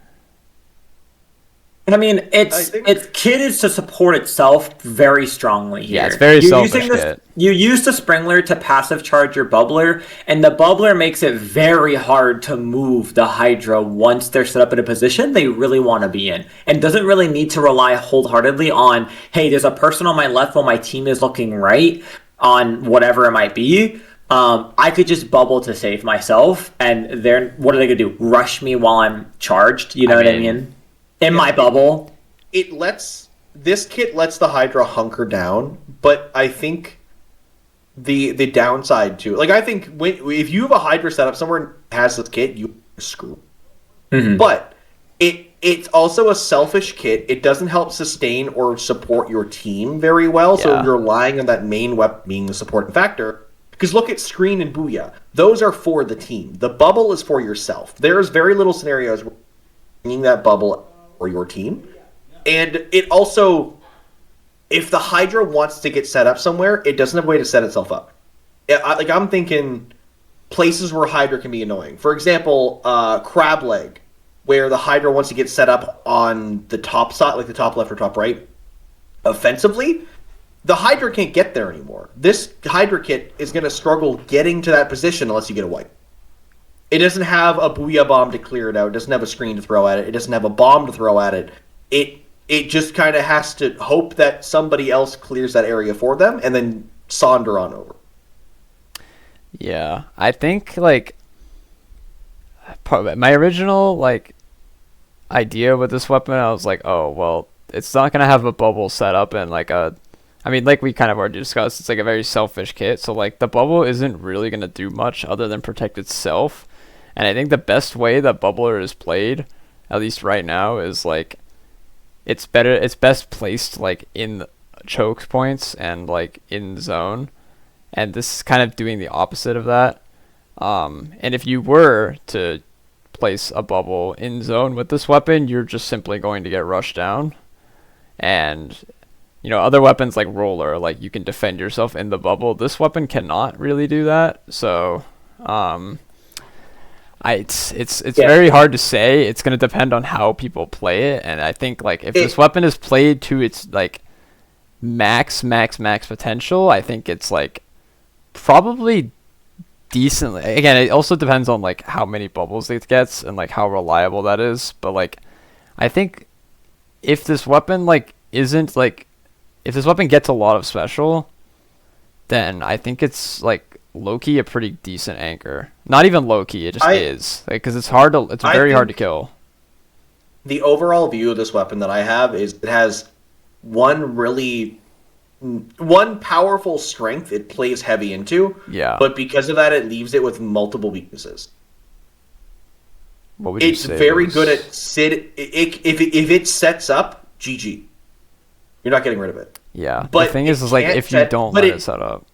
And I mean, its kit is to support itself very strongly here. Yeah, it's very selfish kit. You use the Sprinkler to passive charge your Bubbler, and the Bubbler makes it very hard to move the Hydra once they're set up in a position they really want to be in. And doesn't really need to rely wholeheartedly on, hey, there's a person on my left while my team is looking right on whatever it might be. I could just bubble to save myself, and they're what are they gonna do? Rush me while I'm charged? You know what I mean? In my bubble. This kit lets the Hydra hunker down, but I think the downside to it, like I think if you have a Hydra set up somewhere and has this kit, you screw. Mm-hmm. But it's also a selfish kit. It doesn't help sustain or support your team very well, so you're relying on that main weapon being the supporting factor. Because look at Screen and Booyah. Those are for the team. The bubble is for yourself. There's very little scenarios where you're bringing that bubble for your team. And it also, if the Hydra wants to get set up somewhere, it doesn't have a way to set itself up. I'm thinking places where Hydra can be annoying. For example, Crab Leg, where the Hydra wants to get set up on the top side, like the top left or top right, offensively, the Hydra can't get there anymore. This Hydra kit is going to struggle getting to that position unless you get a wipe. It doesn't have a Booyah bomb to clear it out. It doesn't have a screen to throw at it. It doesn't have a bomb to throw at it. It just kind of has to hope that somebody else clears that area for them and then saunder on over. Yeah, I think like my original like idea with this weapon, I was like, oh well, it's not gonna have a bubble set up and like I mean, like we kind of already discussed, it's like a very selfish kit. So like the bubble isn't really gonna do much other than protect itself. And I think the best way that bubbler is played, at least right now, is like it's best placed like in choke points and like in zone. And this is kind of doing the opposite of that. And if you were to place a bubble in zone with this weapon, you're just simply going to get rushed down. And, you know, other weapons like Roller, like you can defend yourself in the bubble. This weapon cannot really do that. So, it's very hard to say. It's going to depend on how people play it. And I think like if this weapon is played to its like max potential, I think it's like probably decently. Again, it also depends on like how many bubbles it gets and like how reliable that is. But like I think if this weapon like isn't like if this weapon gets a lot of special, then I think it's like low-key a pretty decent anchor. Not even low-key, it just is. Like, because it's very hard to kill. The overall view of this weapon that I have is it has one powerful strength it plays heavy into. Yeah. But because of that, it leaves it with multiple weaknesses. What would you it's say very good at if it sets up, GG. You're not getting rid of it. Yeah. But the thing is like if you don't let it set up.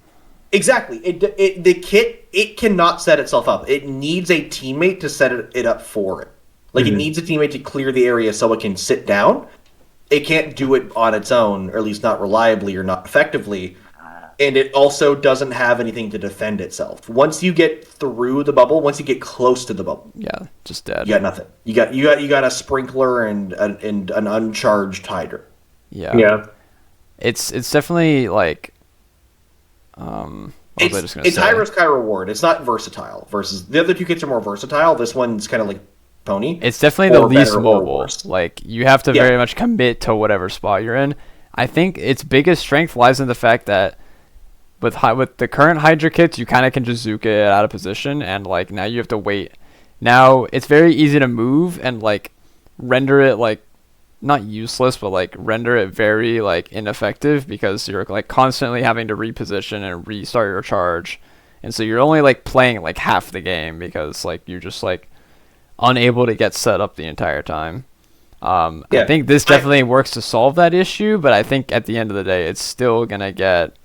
Exactly. The kit, it cannot set itself up. It needs a teammate to set it up for it. Like, it needs a teammate to clear the area so it can sit down. It can't do it on its own, or at least not reliably or not effectively. And it also doesn't have anything to defend itself. Once you get through the bubble, once you get close to the bubble, just dead. You got nothing. You got a sprinkler and an uncharged Hydra. Yeah. It's definitely like it's high risk, high reward. It's not versatile. Versus the other two kits are more versatile. This one's kind of like pony. It's definitely the least mobile. Like you have to very much commit to whatever spot you're in. I think its biggest strength lies in the fact that with the current Hydra kits, you kind of can just Zuka it out of position, and like now you have to wait. Now it's very easy to move and like render it like not useless, but like render it very like ineffective because you're like constantly having to reposition and restart your charge, and so you're only like playing like half the game because like you're just like unable to get set up the entire time. I think this definitely works to solve that issue, but I think at the end of the day, it's still gonna get.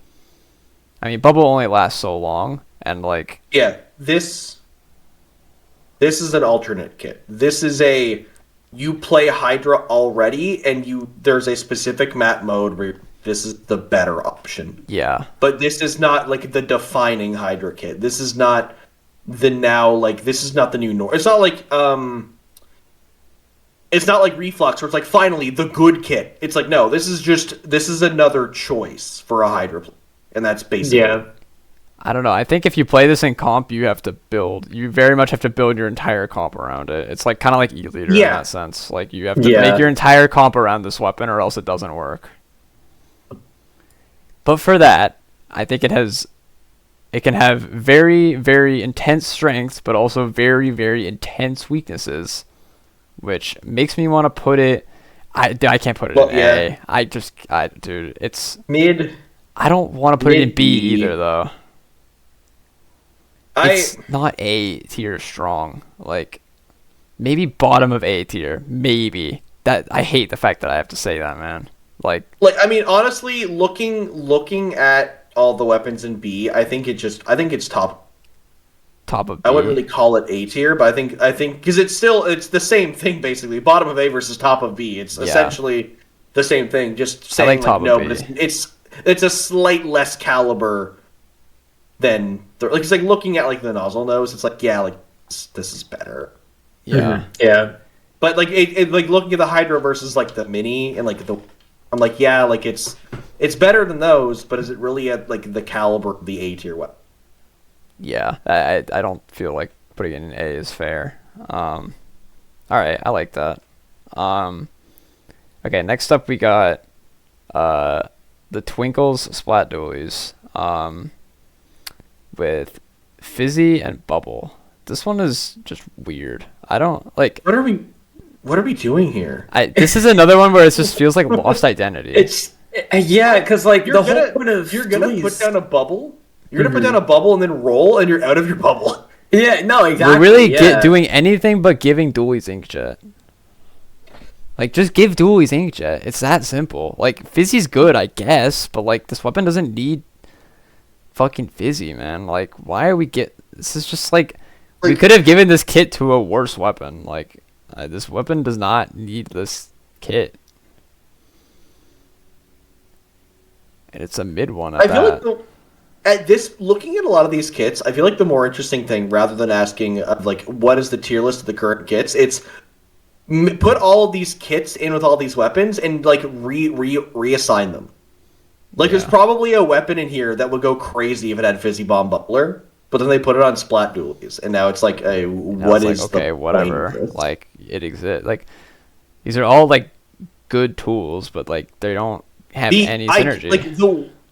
I mean, bubble only lasts so long, and like this is an alternate kit. This is you play Hydra already, and there's a specific map mode where this is the better option. Yeah. But this is not like the defining Hydra kit. This is not this is not the new norm. It's not like Reflux where it's like finally the good kit. It's like no, this is another choice for a Hydra player, and that's basically I don't know. I think if you play this in comp, you very much have to build your entire comp around it. It's like kind of like E-Leader in that sense. Like you have to make your entire comp around this weapon or else it doesn't work. But for that, I think it has it can have very, very intense strengths, but also very, very intense weaknesses, which makes me want to put it. I can't put it in A. Dude, it's Mid. I don't want to put it in B Mid-B. either though. It's not A tier strong. Like maybe bottom of A tier. Maybe. That I hate the fact that I have to say that, man. Like I mean, honestly, looking at all the weapons in B, I think it's top. top of B. I wouldn't really call it A tier, but I think because it's the same thing basically. Bottom of A versus top of B. It's essentially the same thing. Just saying like top of no, B. but it's a slight less caliber than it's like looking at like the nozzle nose. It's like this is better. Yeah. Yeah. But like it like looking at the Hydra versus like the Mini and like I'm like it's better than those, but is it really at like the caliber of the A tier weapon? Yeah. I don't feel like putting it in A is fair. All right, I like that. Okay, next up we got the Twinkles Splat Dualies with Fizzy and Bubble. This one is just weird. I don't like. What are we doing here? This is another one where it just feels like lost identity. It's because like You're the whole point of you're gonna Dualies- put down a bubble. You're gonna put down a bubble and then roll, and you're out of your bubble. Yeah, no, exactly. We're really yeah. doing anything but giving Dualies Inkjet. Like, just give Dualies Inkjet. It's that simple. Like, Fizzy's good, I guess, but like this weapon doesn't need fucking Fizzy, man. Like, why are we This is just like we could have given this kit to a worse weapon. Like, this weapon does not need this kit. And it's a mid one at I feel that. like looking at a lot of these kits, I feel like the more interesting thing, rather than asking of like what is the tier list of the current kits, it's put all of these kits in with all these weapons and like reassign them. Like there's probably a weapon in here that would go crazy if it had Fizzy Bomb Butler, but then they put it on Splat Dualies, and now it's like what is okay, the whatever. point of this? Like it exists. Like these are all like good tools, but like they don't have any synergy.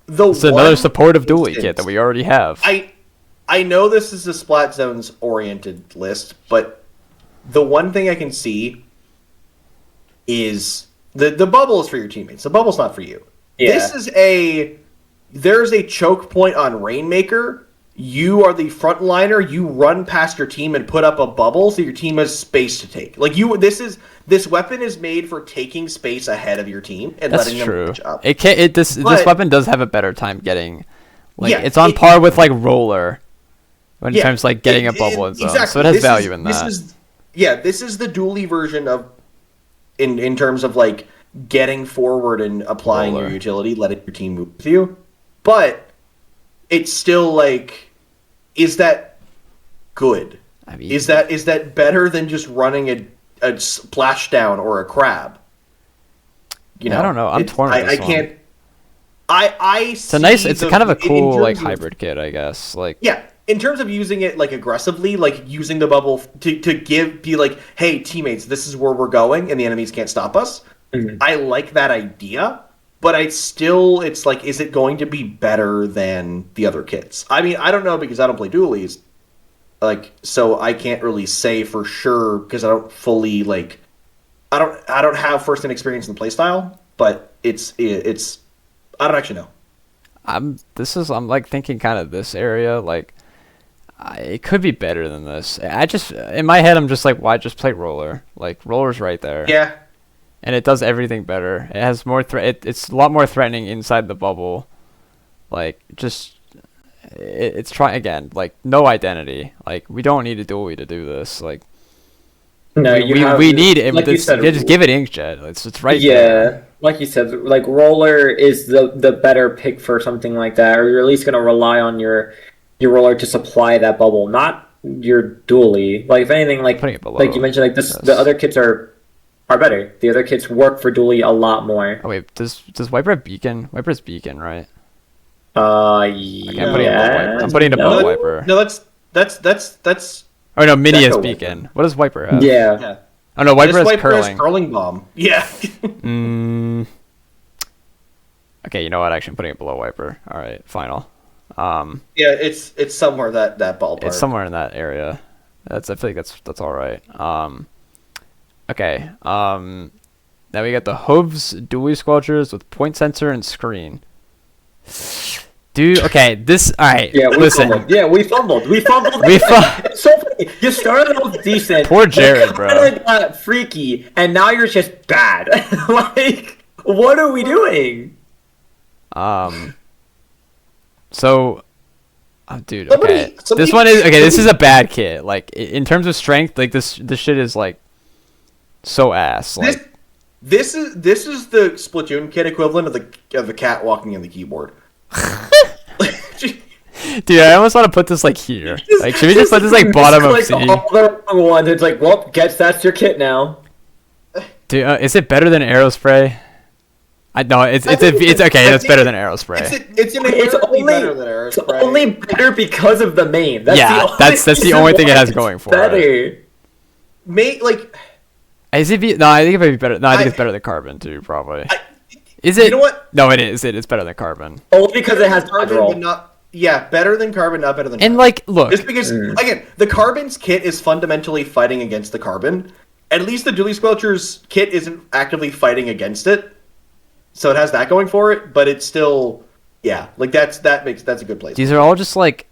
It's another supportive dually kit that we already have. I know this is a Splat Zones oriented list, but the one thing I can see is the bubble is for your teammates. The bubble's not for you. Yeah. There's a choke point on Rainmaker. You are the frontliner. You run past your team and put up a bubble, so your team has space to take. Like this weapon is made for taking space ahead of your team and That's letting true. them catch up. This weapon does have a better time getting. Like it's on it- par with like Roller, when it comes to like getting a bubble in zone. Exactly. So it has value in that. This is the dually version of, in terms of like getting forward and applying Roller. your utility, letting your team move with you. But it's still like, is that good? I mean, Is that better than just running a splashdown or a crab? You know, I don't know. I'm torn with this I can't. one. It's kind of a cool like hybrid kit, I guess. Like in terms of using it like aggressively, like using the bubble to be like, hey teammates, this is where we're going, and the enemies can't stop us. Mhm. I like that idea, but it's like, is it going to be better than the other kits? I mean, I don't know because I don't play dualies, like, so I can't really say for sure because I don't fully like, I don't have first-hand experience in the playstyle, but it's I don't actually know. I'm like thinking kind of this area, like it could be better than this. I just in my head I'm just like, why just play Roller? Like Roller's right there. Yeah. And it does everything better. It has more it's a lot more threatening inside the bubble. Like just it's trying again, like no identity. Like we don't need a dually to do this. Like No, we need it. Like you said, just give it inkjet. It's right yeah, there. like you said, like Roller is the better pick for something like that, or you're at least gonna rely on your Roller to supply that bubble, not your dually. Like if anything, like Putting it below, you mentioned, like this, yes. the other kits are better. The other kits work for dually a lot more. Oh wait, does Wiper have beacon? Wiper's beacon, right? Yeah. I'm putting it above Wiper. No, that's. Oh no, Mini has Deco beacon. Wiper. What does Wiper have? Yeah. Yeah. Oh no, Wiper This has Wiper has curling. curling bomb. Yeah. Okay, you know what? Actually, I'm putting it below Wiper. All right, final. Yeah, it's somewhere that ballpark. It's somewhere in that area. I feel like that's all right. Okay. Now we got the hooves dually squelchers with point sensor and screen. Dude, okay, this all right. Yeah, we listen. fumbled. Yeah, we fumbled. We It's so funny. You started off decent. Poor Jared, bro. Kinda got freaky, and now you're just bad. Like, what are we doing? So, dude, Somebody- okay. somebody- This one is okay. This is a bad kit. Like in terms of strength, like this shit is like so ass. Like This is the Splatoon kit equivalent of the cat walking in the keyboard. dude, I almost want to put this like here. Like, should we just put this like bottom of Click C? all the wrong ones. It's like, well, guess that's your kit now. Dude, is it better than Aerospray? I know it's okay. It's better than Aerospray. It's inherently better than It's Aerospray. only better because of the main. That's Yeah, that's the reason only thing it why has it's going for better. it. Like, Is it? No, I think it might be better. No, I think it's better than Carbon too. Probably. Is it? you know what? No, it is. It's better than Carbon. Only because it has dodge Carbon, roll. but not. Yeah, better than Carbon, not better than. And Carbon. like, look, Just because, again, the Carbon's kit is fundamentally fighting against the Carbon. At least the Dually Squelcher's kit isn't actively fighting against it, so it has that going for it. But it's still, yeah, like that's a good place. these are all just like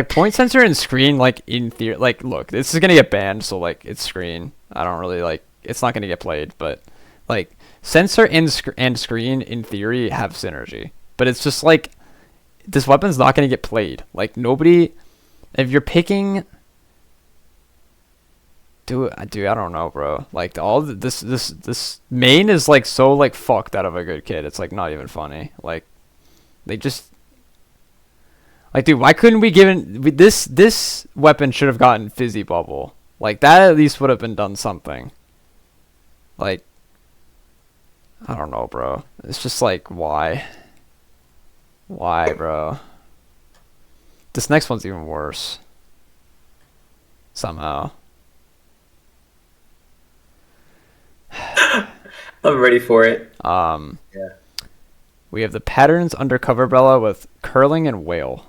point sensor and screen. Like in theory, like look, this is gonna get banned, so like it's screen. I don't really like. It's not gonna get played, but like sensor and screen in theory have synergy. But it's just like this weapon's not gonna get played. Like nobody, if you're picking. Dude, I don't know, bro. Like this main is like so like fucked out of a good kid. It's like not even funny. Like they just like, dude, why couldn't we this weapon should have gotten fizzy bubble. Like that at least would have been done something. Like I don't know, bro. It's just like why, bro? This next one's even worse. Somehow. I'm ready for it. Yeah. We have the patterns undercover Bella with curling and whale.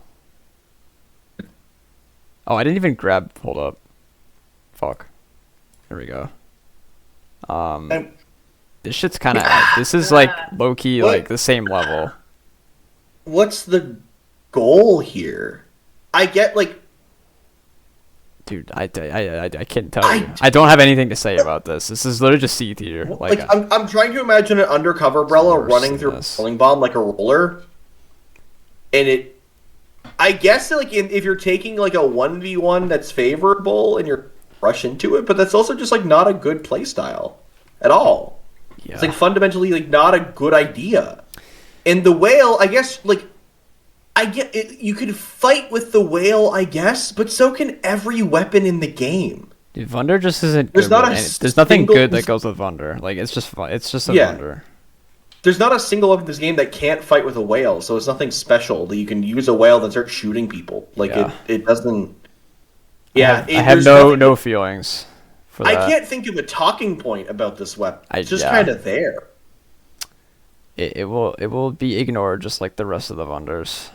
Oh, I didn't even grab. Hold up. Fuck. There we go. This shit's kind of. This is like low key, like the same level. What's the goal here? I get like. Dude, I can't tell you. I don't have anything to say about this. This is literally just C tier. Like I'm trying to imagine an undercover umbrella worse running than through this. a rolling bomb like a roller, and it. I guess like if you're taking like a 1v1 that's favorable and you're rush into it, but that's also just like not a good play style at all. Yeah. It's like fundamentally like not a good idea. And the whale, I guess, like I get it, you could fight with the whale, I guess, but so can every weapon in the game. Dude, Vunder just isn't. There's good not with a there's nothing single- good that goes with Vunder. Like it's just fun. It's just a Yeah. Vunder. There's not a single weapon in this game that can't fight with a whale, so it's nothing special that you can use a whale and start shooting people. Like Yeah. it doesn't. Yeah, I have there's no nothing- no feelings for that. I can't think of a talking point about this weapon. It's just yeah. kind of there. It will be ignored just like the rest of the Vunders.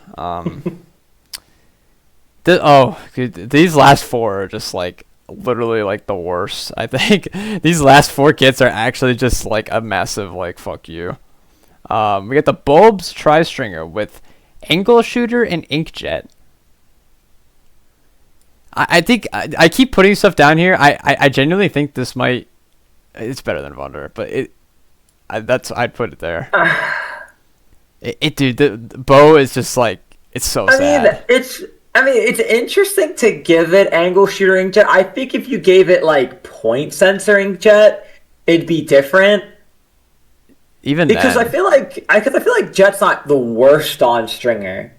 These last four are just like literally like the worst. I think these last four kits are actually just like a massive like fuck you. We got the Bulbs Tri-Stringer with Angle Shooter and Inkjet. I think I keep putting stuff down here. I genuinely think this might. It's better than Vunder, but I'd put it there. Dude, the bow is just like it's so sad. It's interesting to give it angle shooter inkjet. I think if you gave it like point sensor inkjet, it'd be different. Even Because then, I feel like Jet's not the worst on Stringer.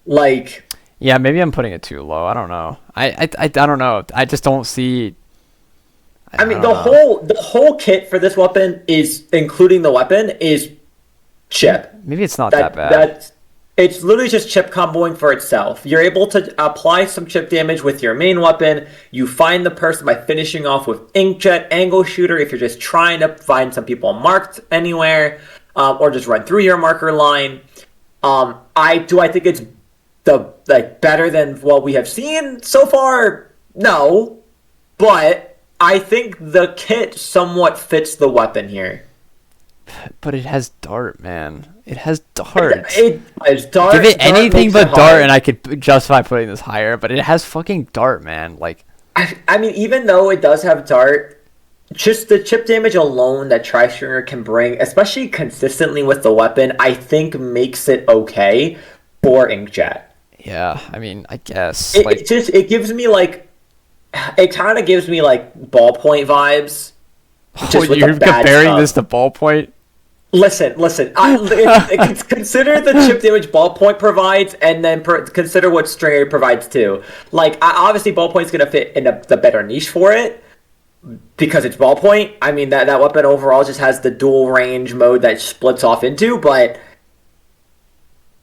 Like, yeah, maybe I'm putting it too low. I don't know. I don't know. I just don't see. I mean, the whole kit for this weapon is, including the weapon, is chip. Maybe it's not that bad. It's literally just chip comboing for itself. You're able to apply some chip damage with your main weapon. You find the person by finishing off with inkjet, angle shooter. If you're just trying to find some people marked anywhere, or just run through your marker line. I think it's the better than what we have seen so far? No, but I think the kit somewhat fits the weapon here. But it has dart, man. It has dart. It has dart. Give it Dart anything makes but it dart, hard. and I could justify putting this higher. But it has fucking dart, man. Like, I mean, even though it does have dart, just the chip damage alone that Tri-Stringer can bring, especially consistently with the weapon, I think makes it okay for Inkjet. yeah. I mean, I guess. It gives me like, it kind of gives me like ballpoint vibes. Just with you're the bad comparing stuff. this to ballpoint? Listen. Consider the chip damage ballpoint provides, and then consider what Stringer provides too. Like, obviously, ballpoint's gonna fit in the better niche for it because it's ballpoint. I mean, that weapon overall just has the dual range mode that splits off into, but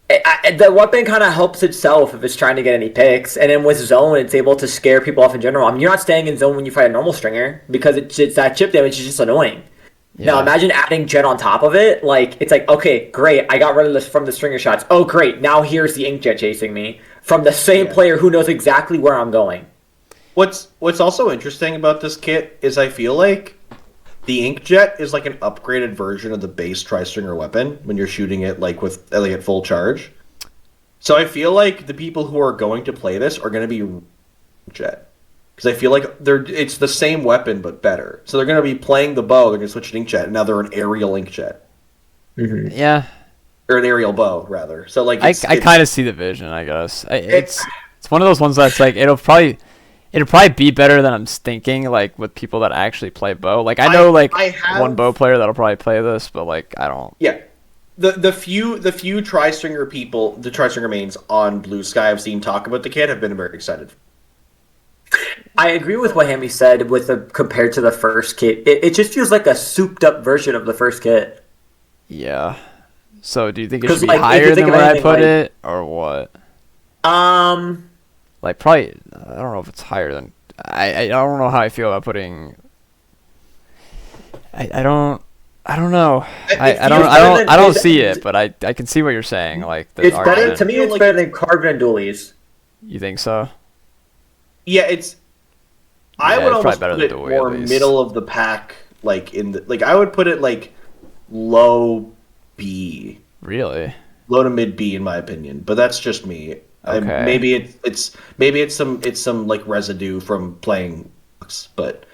the weapon kind of helps itself if it's trying to get any picks. And then with zone, it's able to scare people off in general. I mean, you're not staying in zone when you fight a normal Stringer because it's that chip damage is just annoying. Now imagine adding Jet on top of it. Like, it's like, okay, great, I got rid of this from the Stringer shots. Oh, great, now here's the Inkjet chasing me from the same player who knows exactly where I'm going. What's also interesting about this kit is I feel like the Inkjet is like an upgraded version of the base Tri-Stringer weapon when you're shooting it like at full charge. So I feel like the people who are going to play this are going to be Inkjet. Because I feel like it's the same weapon but better. So they're going to be playing the bow, they're going to switch to Inkjet, and now they're an aerial Inkjet. Mm-hmm. Yeah. Or an aerial bow, rather. So like I kind of see the vision, I guess. It's one of those ones that's like, it'll probably be better than I'm thinking, like, with people that actually play bow. Like, I know, one bow player that'll probably play this, but, like, I don't. Yeah. The few Tri-Stringer people, the Tri-Stringer mains on Blue Sky I've seen talk about the kit have been very excited. I agree with what Hammy said compared to the first kit. It just feels like a souped up version of the first kit. Yeah. So do you think it 'Cause, should be like, if you higher think than of where I anything, put like- it, or what? Like, probably, I don't know if it's higher than, I don't know how I feel about putting, I don't know. I don't see it, but I can see what you're saying. Like, the It's better argument. to me. It's better than Carbon and Dualies. You think so? Yeah, I Yeah, would it's almost probably better put it than Dewey, at more least. middle of the pack, I would put it like low B, Really? low to mid B in my opinion. But that's just me. Okay. Maybe it's some like residue from playing, but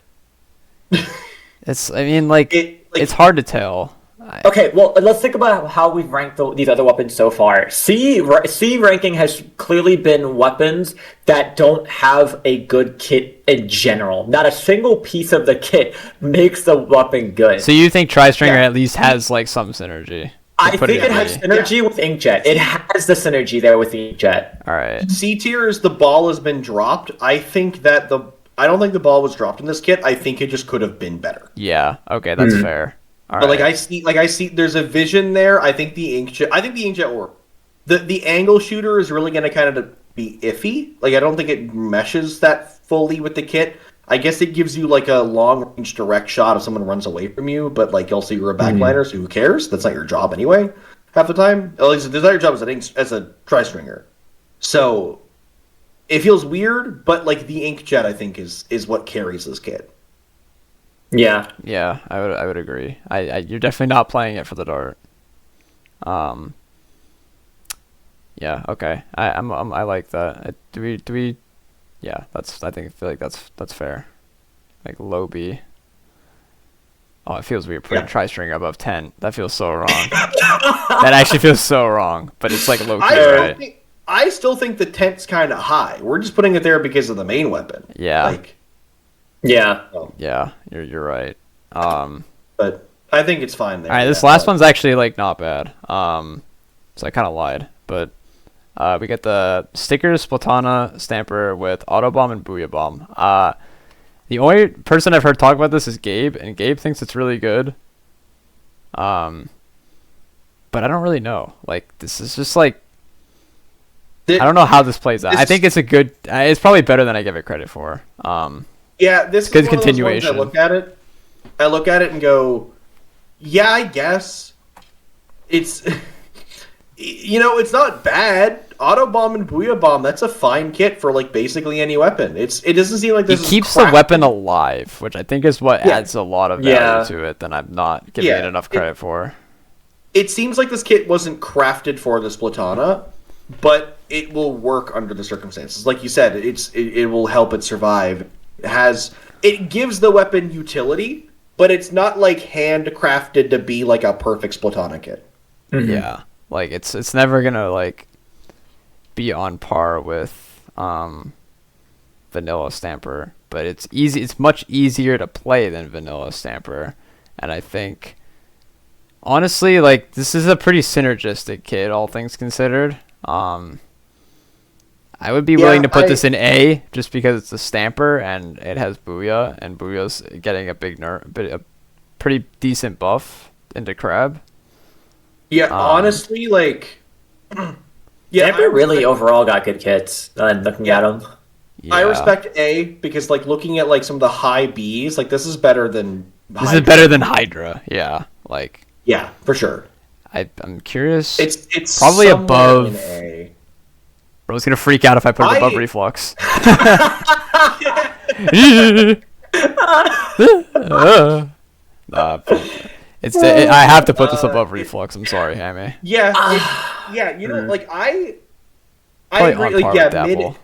It's, I mean, like, it's hard to tell. Okay, well, let's think about how we've ranked these other weapons so far. C ranking has clearly been weapons that don't have a good kit in general. Not a single piece of the kit makes the weapon good. So you think Tri-Stringer at least has, like, some synergy? I Put think it in has B. synergy with Inkjet. It has the synergy there with Inkjet. All right. C tier is the ball has been dropped. I don't think the ball was dropped in this kit. I think it just could have been better. Yeah. Okay, that's fair. All But right. I see there's a vision there. I think the Inkjet or the angle shooter is really going to kind of be iffy. Like, I don't think it meshes that fully with the kit. I guess it gives you like a long range direct shot if someone runs away from you, but like also you're a backliner, so who cares? That's not your job anyway. Half the time, at least that's not your job as a Tri-Stringer. So it feels weird, but like the Inkjet, I think is what carries this kit. Yeah. Yeah, I would agree. You're definitely not playing it for the dart. Yeah. Okay. I like that. Do we? Yeah. I feel like that's fair. Like low B. Oh, it feels weird putting Tri-Stringer above 10. That feels so wrong. That actually feels so wrong. But it's like low key, right? I still think the 10's kind of high. We're just putting it there because of the main weapon. Yeah. Like, Yeah. Yeah. You're right. but I think it's fine there. All right, this last one's actually like not bad. So I kind of lied, but we get the stickers Splatana Stamper with Auto Bomb and Booyah Bomb. The only person I've heard talk about this is Gabe, and Gabe thinks it's really good. But I don't really know. Like, this is just like, I don't know how this plays out. I think it's a good. It's probably better than I give it credit for. Yeah, this good is one of those ones continuation. I look at it and go, yeah, I guess it's it's not bad. Auto Bomb and Booyah Bomb, that's a fine kit for like basically any weapon. It doesn't seem like this It is keeps the crap. weapon alive, which I think is what Yeah. adds a lot of value Yeah. to it that I'm not giving it enough credit for. It seems like this kit wasn't crafted for the Splatana, but it will work under the circumstances. Like you said, it will help it survive. It gives the weapon utility, but it's not like handcrafted to be like a perfect Splatana kit. Yeah, like it's never gonna like be on par with Vanilla Stamper, but it's easy. It's much easier to play than Vanilla Stamper, and I think honestly, like this is a pretty synergistic kit, all things considered. I would be willing to put this in A just because it's a Stamper and it has Booyah, and Booyah's getting a pretty decent buff into Crab. Yeah, honestly, like, Stamper really overall got good kits. Looking at them, Yeah. I respect A because, like, looking at like some of the high Bs, like this is better than. This is better than Hydra. Yeah, like Yeah, for sure. I'm curious. It's probably somewhere above. in A. Bro's gonna freak out if I put it above Reflux. I have to put this above Reflux. I'm sorry, Hammy. Yeah, like I Probably agree. on Like, par yeah, with Dapple.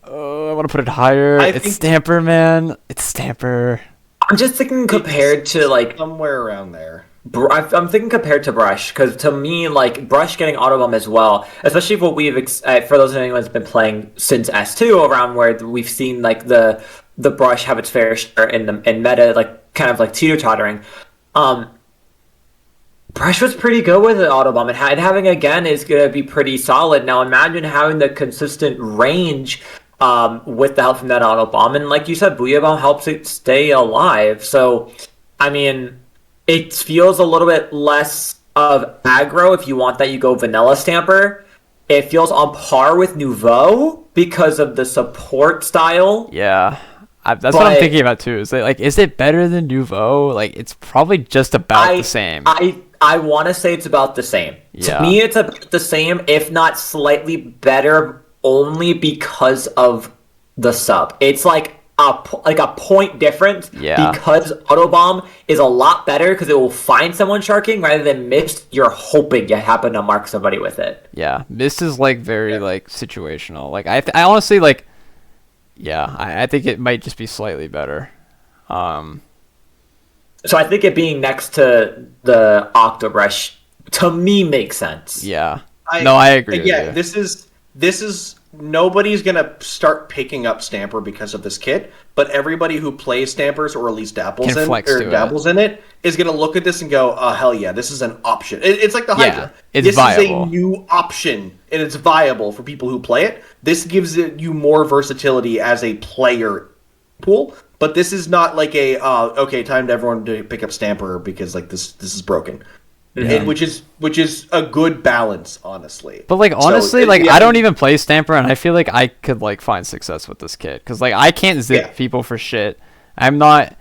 I want to put it higher. I It's think- Stamper, man. It's Stamper. I'm just thinking compared to like somewhere around there. I'm thinking compared to Brush, because to me, like, Brush getting Auto Bomb as well, especially what we've, for those of anyone who's been playing since S2, around where we've seen, like, the Brush have its fair share in meta, like, kind of, like, teeter-tottering. Brush was pretty good with the Auto Bomb, and having again is going to be pretty solid. Now, imagine having the consistent range with the help from that Auto Bomb, and like you said, Booyah Bomb helps it stay alive, so, I mean... It feels a little bit less of aggro. If you want that, you go Vanilla Stamper. It feels on par with Nouveau because of the support style. Yeah. That's what I'm thinking about too. Is it better than Nouveau? Like, it's probably just about the same. I want to say it's about the same. Yeah. To me, it's about the same, if not slightly better, only because of the sub. It's like a point difference, because Auto Bomb is a lot better because it will find someone sharking rather than Mist. You're hoping you happen to mark somebody with it. Yeah, Mist is like very like situational. Like I honestly like, I think it might just be slightly better. So I think it being next to the Octobrush to me makes sense. Yeah, I agree. Yeah, with you. this is nobody's gonna start picking up Stamper because of this kit, but everybody who plays Stampers or at least dabbles in it is gonna look at this and go, "Oh hell yeah, this is an option." It's like the Hydra. It's viable. Is a new option, and it's viable for people who play it. This gives you more versatility as a player pool, but this is not like a okay, time to everyone to pick up Stamper because like this is broken. Yeah. Which is a good balance, honestly. But like honestly, I don't even play Stamper, and I feel like I could like find success with this kit because like I can't zip people for shit. I'm not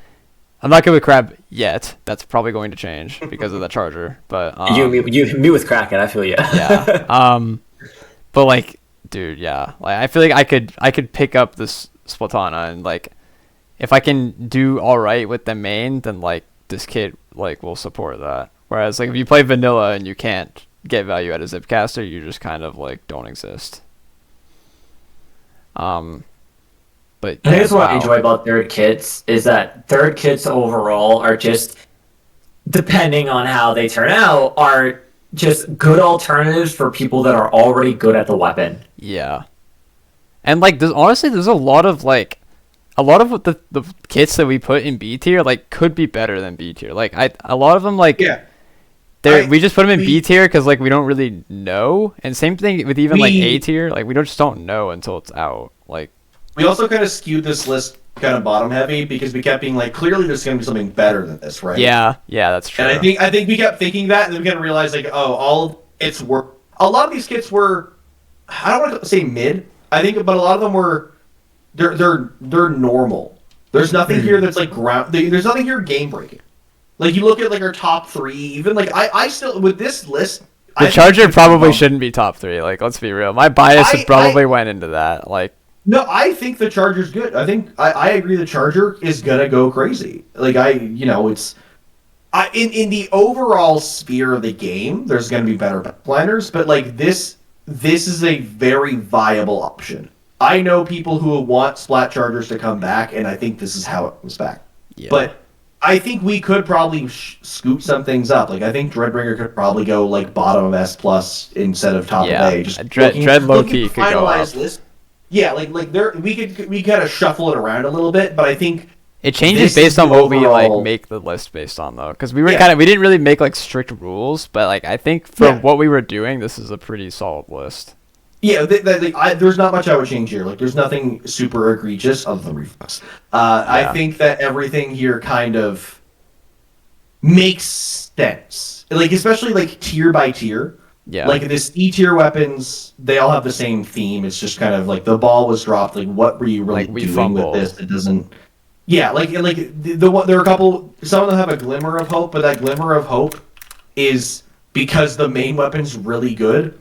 good with Crab yet. That's probably going to change because of the charger. But me with Kraken, I feel you. Yeah. But like, dude, yeah. Like I feel like I could pick up this Splatana, and like if I can do all right with the main, then like this kit like will support that. Whereas, like, if you play vanilla and you can't get value out of Zipcaster, you just kind of, like, don't exist. But I think that's what I enjoy about third kits, is that third kits overall are just, depending on how they turn out, are just good alternatives for people that are already good at the weapon. Yeah. And, like, there's a lot of, like, the kits that we put in B tier, like, could be better than B tier. Like, a lot of them, like... Yeah. We just put them in B tier because like we don't really know, and same thing with even like A tier. Like we just don't know until it's out. Like we also kind of skewed this list kind of bottom heavy because we kept being like, clearly there's going to be something better than this, right? Yeah, that's true. And I think we kept thinking that, and then we kind of realized like, oh, a lot of these kits were, I don't want to say mid, I think, but a lot of them were, they're normal. There's nothing here that's like there's nothing here game breaking. Like you look at like our top 3, even like I still with this list. The Charger probably shouldn't be top 3. Like, let's be real. My bias probably went into that. Like, no, I think the Charger's good. I think I agree. The Charger is gonna go crazy. Like it's. In the overall sphere of the game, there's going to be better planners, but like this is a very viable option. I know people who want Splat Chargers to come back, and I think this is how it comes back. yeah. But I think we could probably scoot some things up. Like I think Dreadbringer could probably go like bottom of S plus instead of top of A. Just Dread low key could go up. List. Yeah, like there we kind of shuffle it around a little bit, but I think. It changes based on what we like make the list based on though, because we were we didn't really make like strict rules, but like I think for what we were doing, this is a pretty solid list. Yeah, there's not much I would change here. Like, there's nothing super egregious other than reflex. I think that everything here kind of makes sense. Like, especially like tier by tier. Yeah. Like this E tier weapons, they all have the same theme. It's just kind of like the ball was dropped. Like, what were you really doing fumbled with this? It doesn't. Yeah, like there are a couple. Some of them have a glimmer of hope, but that glimmer of hope is because the main weapon's really good,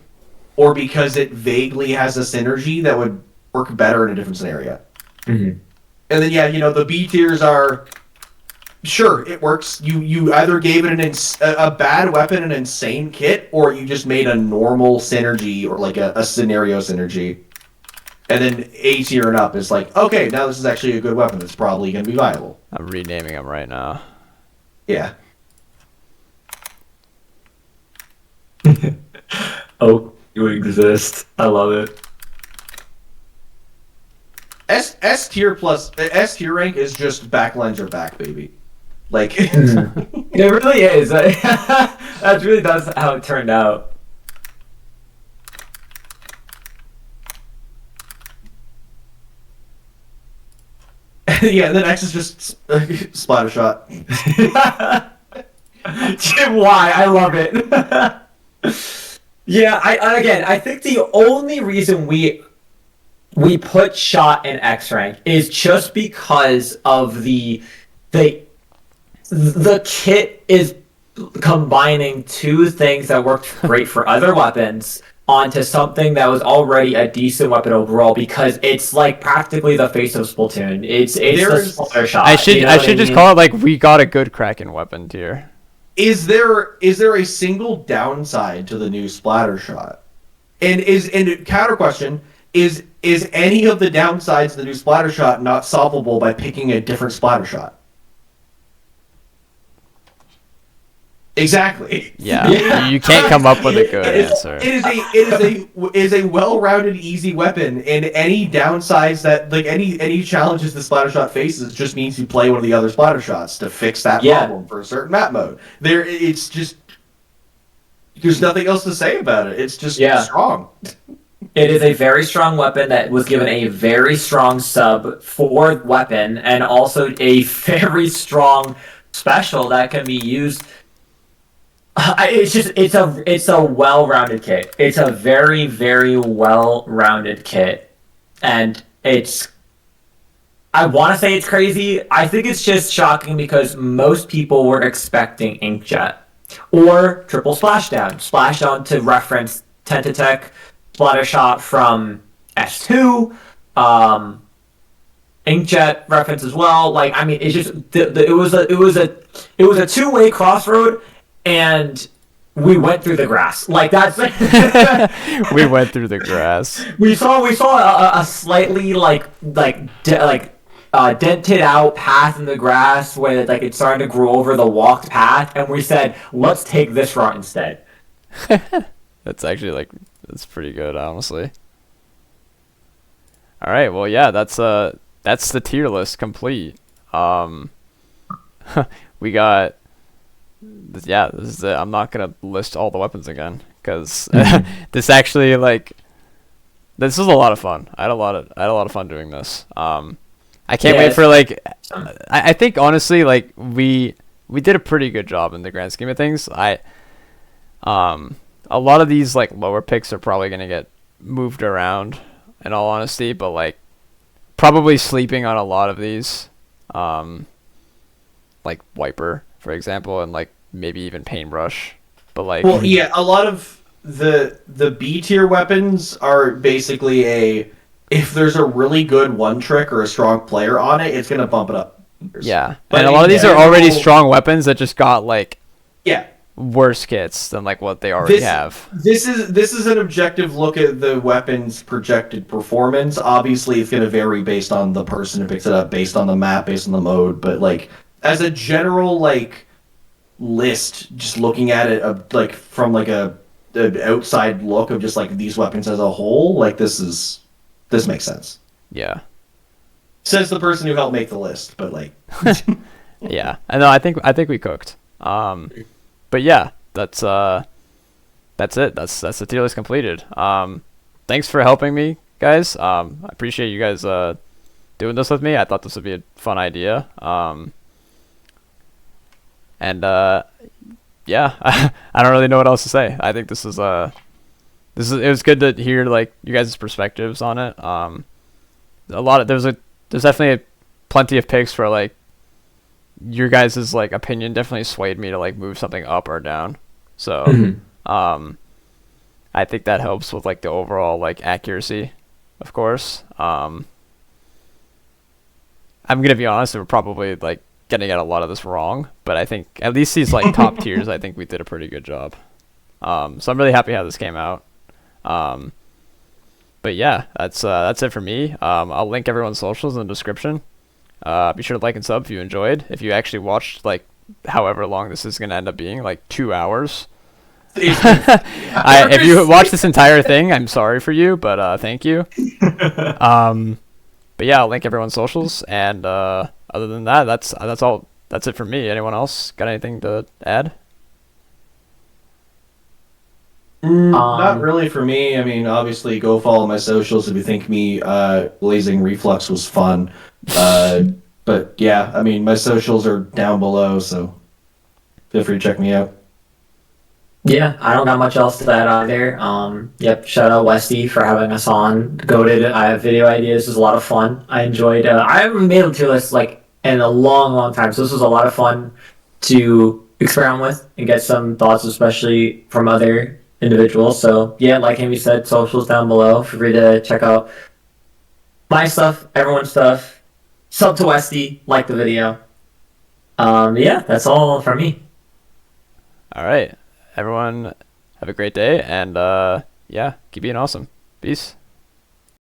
or because it vaguely has a synergy that would work better in a different scenario. Mm-hmm. And then the B tiers are sure it works. You either gave it a bad weapon an insane kit, or you just made a normal synergy or like a scenario synergy. And then A tier and up is like, okay, now this is actually a good weapon. It's probably going to be viable. I'm renaming them right now. Yeah. Oh, you exist. I love it. S tier rank is just backlines are back, baby. Like It really is. That really does how it turned out. yeah, and then X is just splatter shot. Jim, why? I love it. Yeah, I think the only reason we put shot in X rank is just because of the kit is combining two things that worked great for other weapons onto something that was already a decent weapon overall, because it's like practically the face of Splatoon. It's the splatter shot. I should just call it like we got a good Kraken weapon tier. Is there a single downside to the new splatter shot? And counter question is any of the downsides of the new splatter shot not solvable by picking a different splatter shot? Exactly. Yeah. You can't come up with a good answer. It is a well-rounded, easy weapon, and any downsides that like any challenges the splatter shot faces just means you play one of the other splatter shots to fix that problem for a certain map mode. It's just there's nothing else to say about it. It's just strong. It is a very strong weapon that was given a very strong sub for weapon, and also a very strong special that can be used. It's a well-rounded kit. It's a very, very well-rounded kit, and I want to say it's crazy. I think it's just shocking because most people were expecting Inkjet or triple splashdown. Splashdown to reference Tentatech splatter shot from S2. Inkjet reference as well. Like, I mean, it's just it was a two-way crossroad. And we went through the grass. Like that's. We went through the grass. We saw a slightly dented out path in the grass where like it's starting to grow over the walked path, and we said, let's take this route instead. That's actually that's pretty good, honestly. All right, well, yeah, that's the tier list complete. We got. Yeah, this is it. I'm not gonna list all the weapons again because this actually this was a lot of fun. I had a lot of fun doing this. I can't wait for I think honestly we did a pretty good job in the grand scheme of things. A lot of these lower picks are probably gonna get moved around in all honesty, but probably sleeping on a lot of these. like wiper, for example, and like maybe even paintbrush. But like, Well, yeah, a lot of the B tier weapons are basically if there's a really good one trick or a strong player on it, it's gonna bump it up. yeah, But and a lot of in these are already general- strong weapons that just got like Yeah, worse kits than like what they already have. This is an objective look at the weapon's projected performance. Obviously, it's going to vary based on the person who picks it up, based on the map, based on the mode. But like as a general like list, just looking at it like from like a an outside look of just like these weapons as a whole, like this makes sense. Yeah, Says the person who helped make the list, but like yeah. I know. I think we cooked. But yeah, that's it. That's the tier list completed. Thanks for helping me, guys. I appreciate you guys doing this with me. I thought this would be a fun idea. And yeah, I don't really know what else to say. I think it was good to hear like you guys' perspectives on it. There's definitely plenty of picks for like your guys' like opinion definitely swayed me to like move something up or down. So I think that helps with like the overall like accuracy, of course. I'm gonna be honest, we're probably like getting at a lot of this wrong, but I think at least these like top tiers, I think we did a pretty good job. So I'm really happy how this came out. But yeah, that's it for me. I'll link everyone's socials in the description. Be sure to like and sub if you enjoyed. If you actually watched like however long this is gonna end up being, like 2 hours. If you watched this entire thing, I'm sorry for you, but thank you. But yeah, I'll link everyone's socials, and other than that, that's all. That's it for me. Anyone else got anything to add? Not really for me. I mean, obviously, go follow my socials if you think me blazing reflux was fun. But yeah, I mean, my socials are down below, so feel free to check me out. Yeah, I don't got much else to add either. Yep, shout out Westy for having us on. Goated. I have video ideas. It was a lot of fun. I enjoyed. I haven't made a tier list like in a long, long time, so this was a lot of fun to experiment with and get some thoughts, especially from other individuals. So yeah, like Amy said, socials down below. Feel free to check out my stuff, everyone's stuff. Sub to Westy, like the video. Yeah, that's all from me. All right, everyone, have a great day, and yeah, keep being awesome. Peace.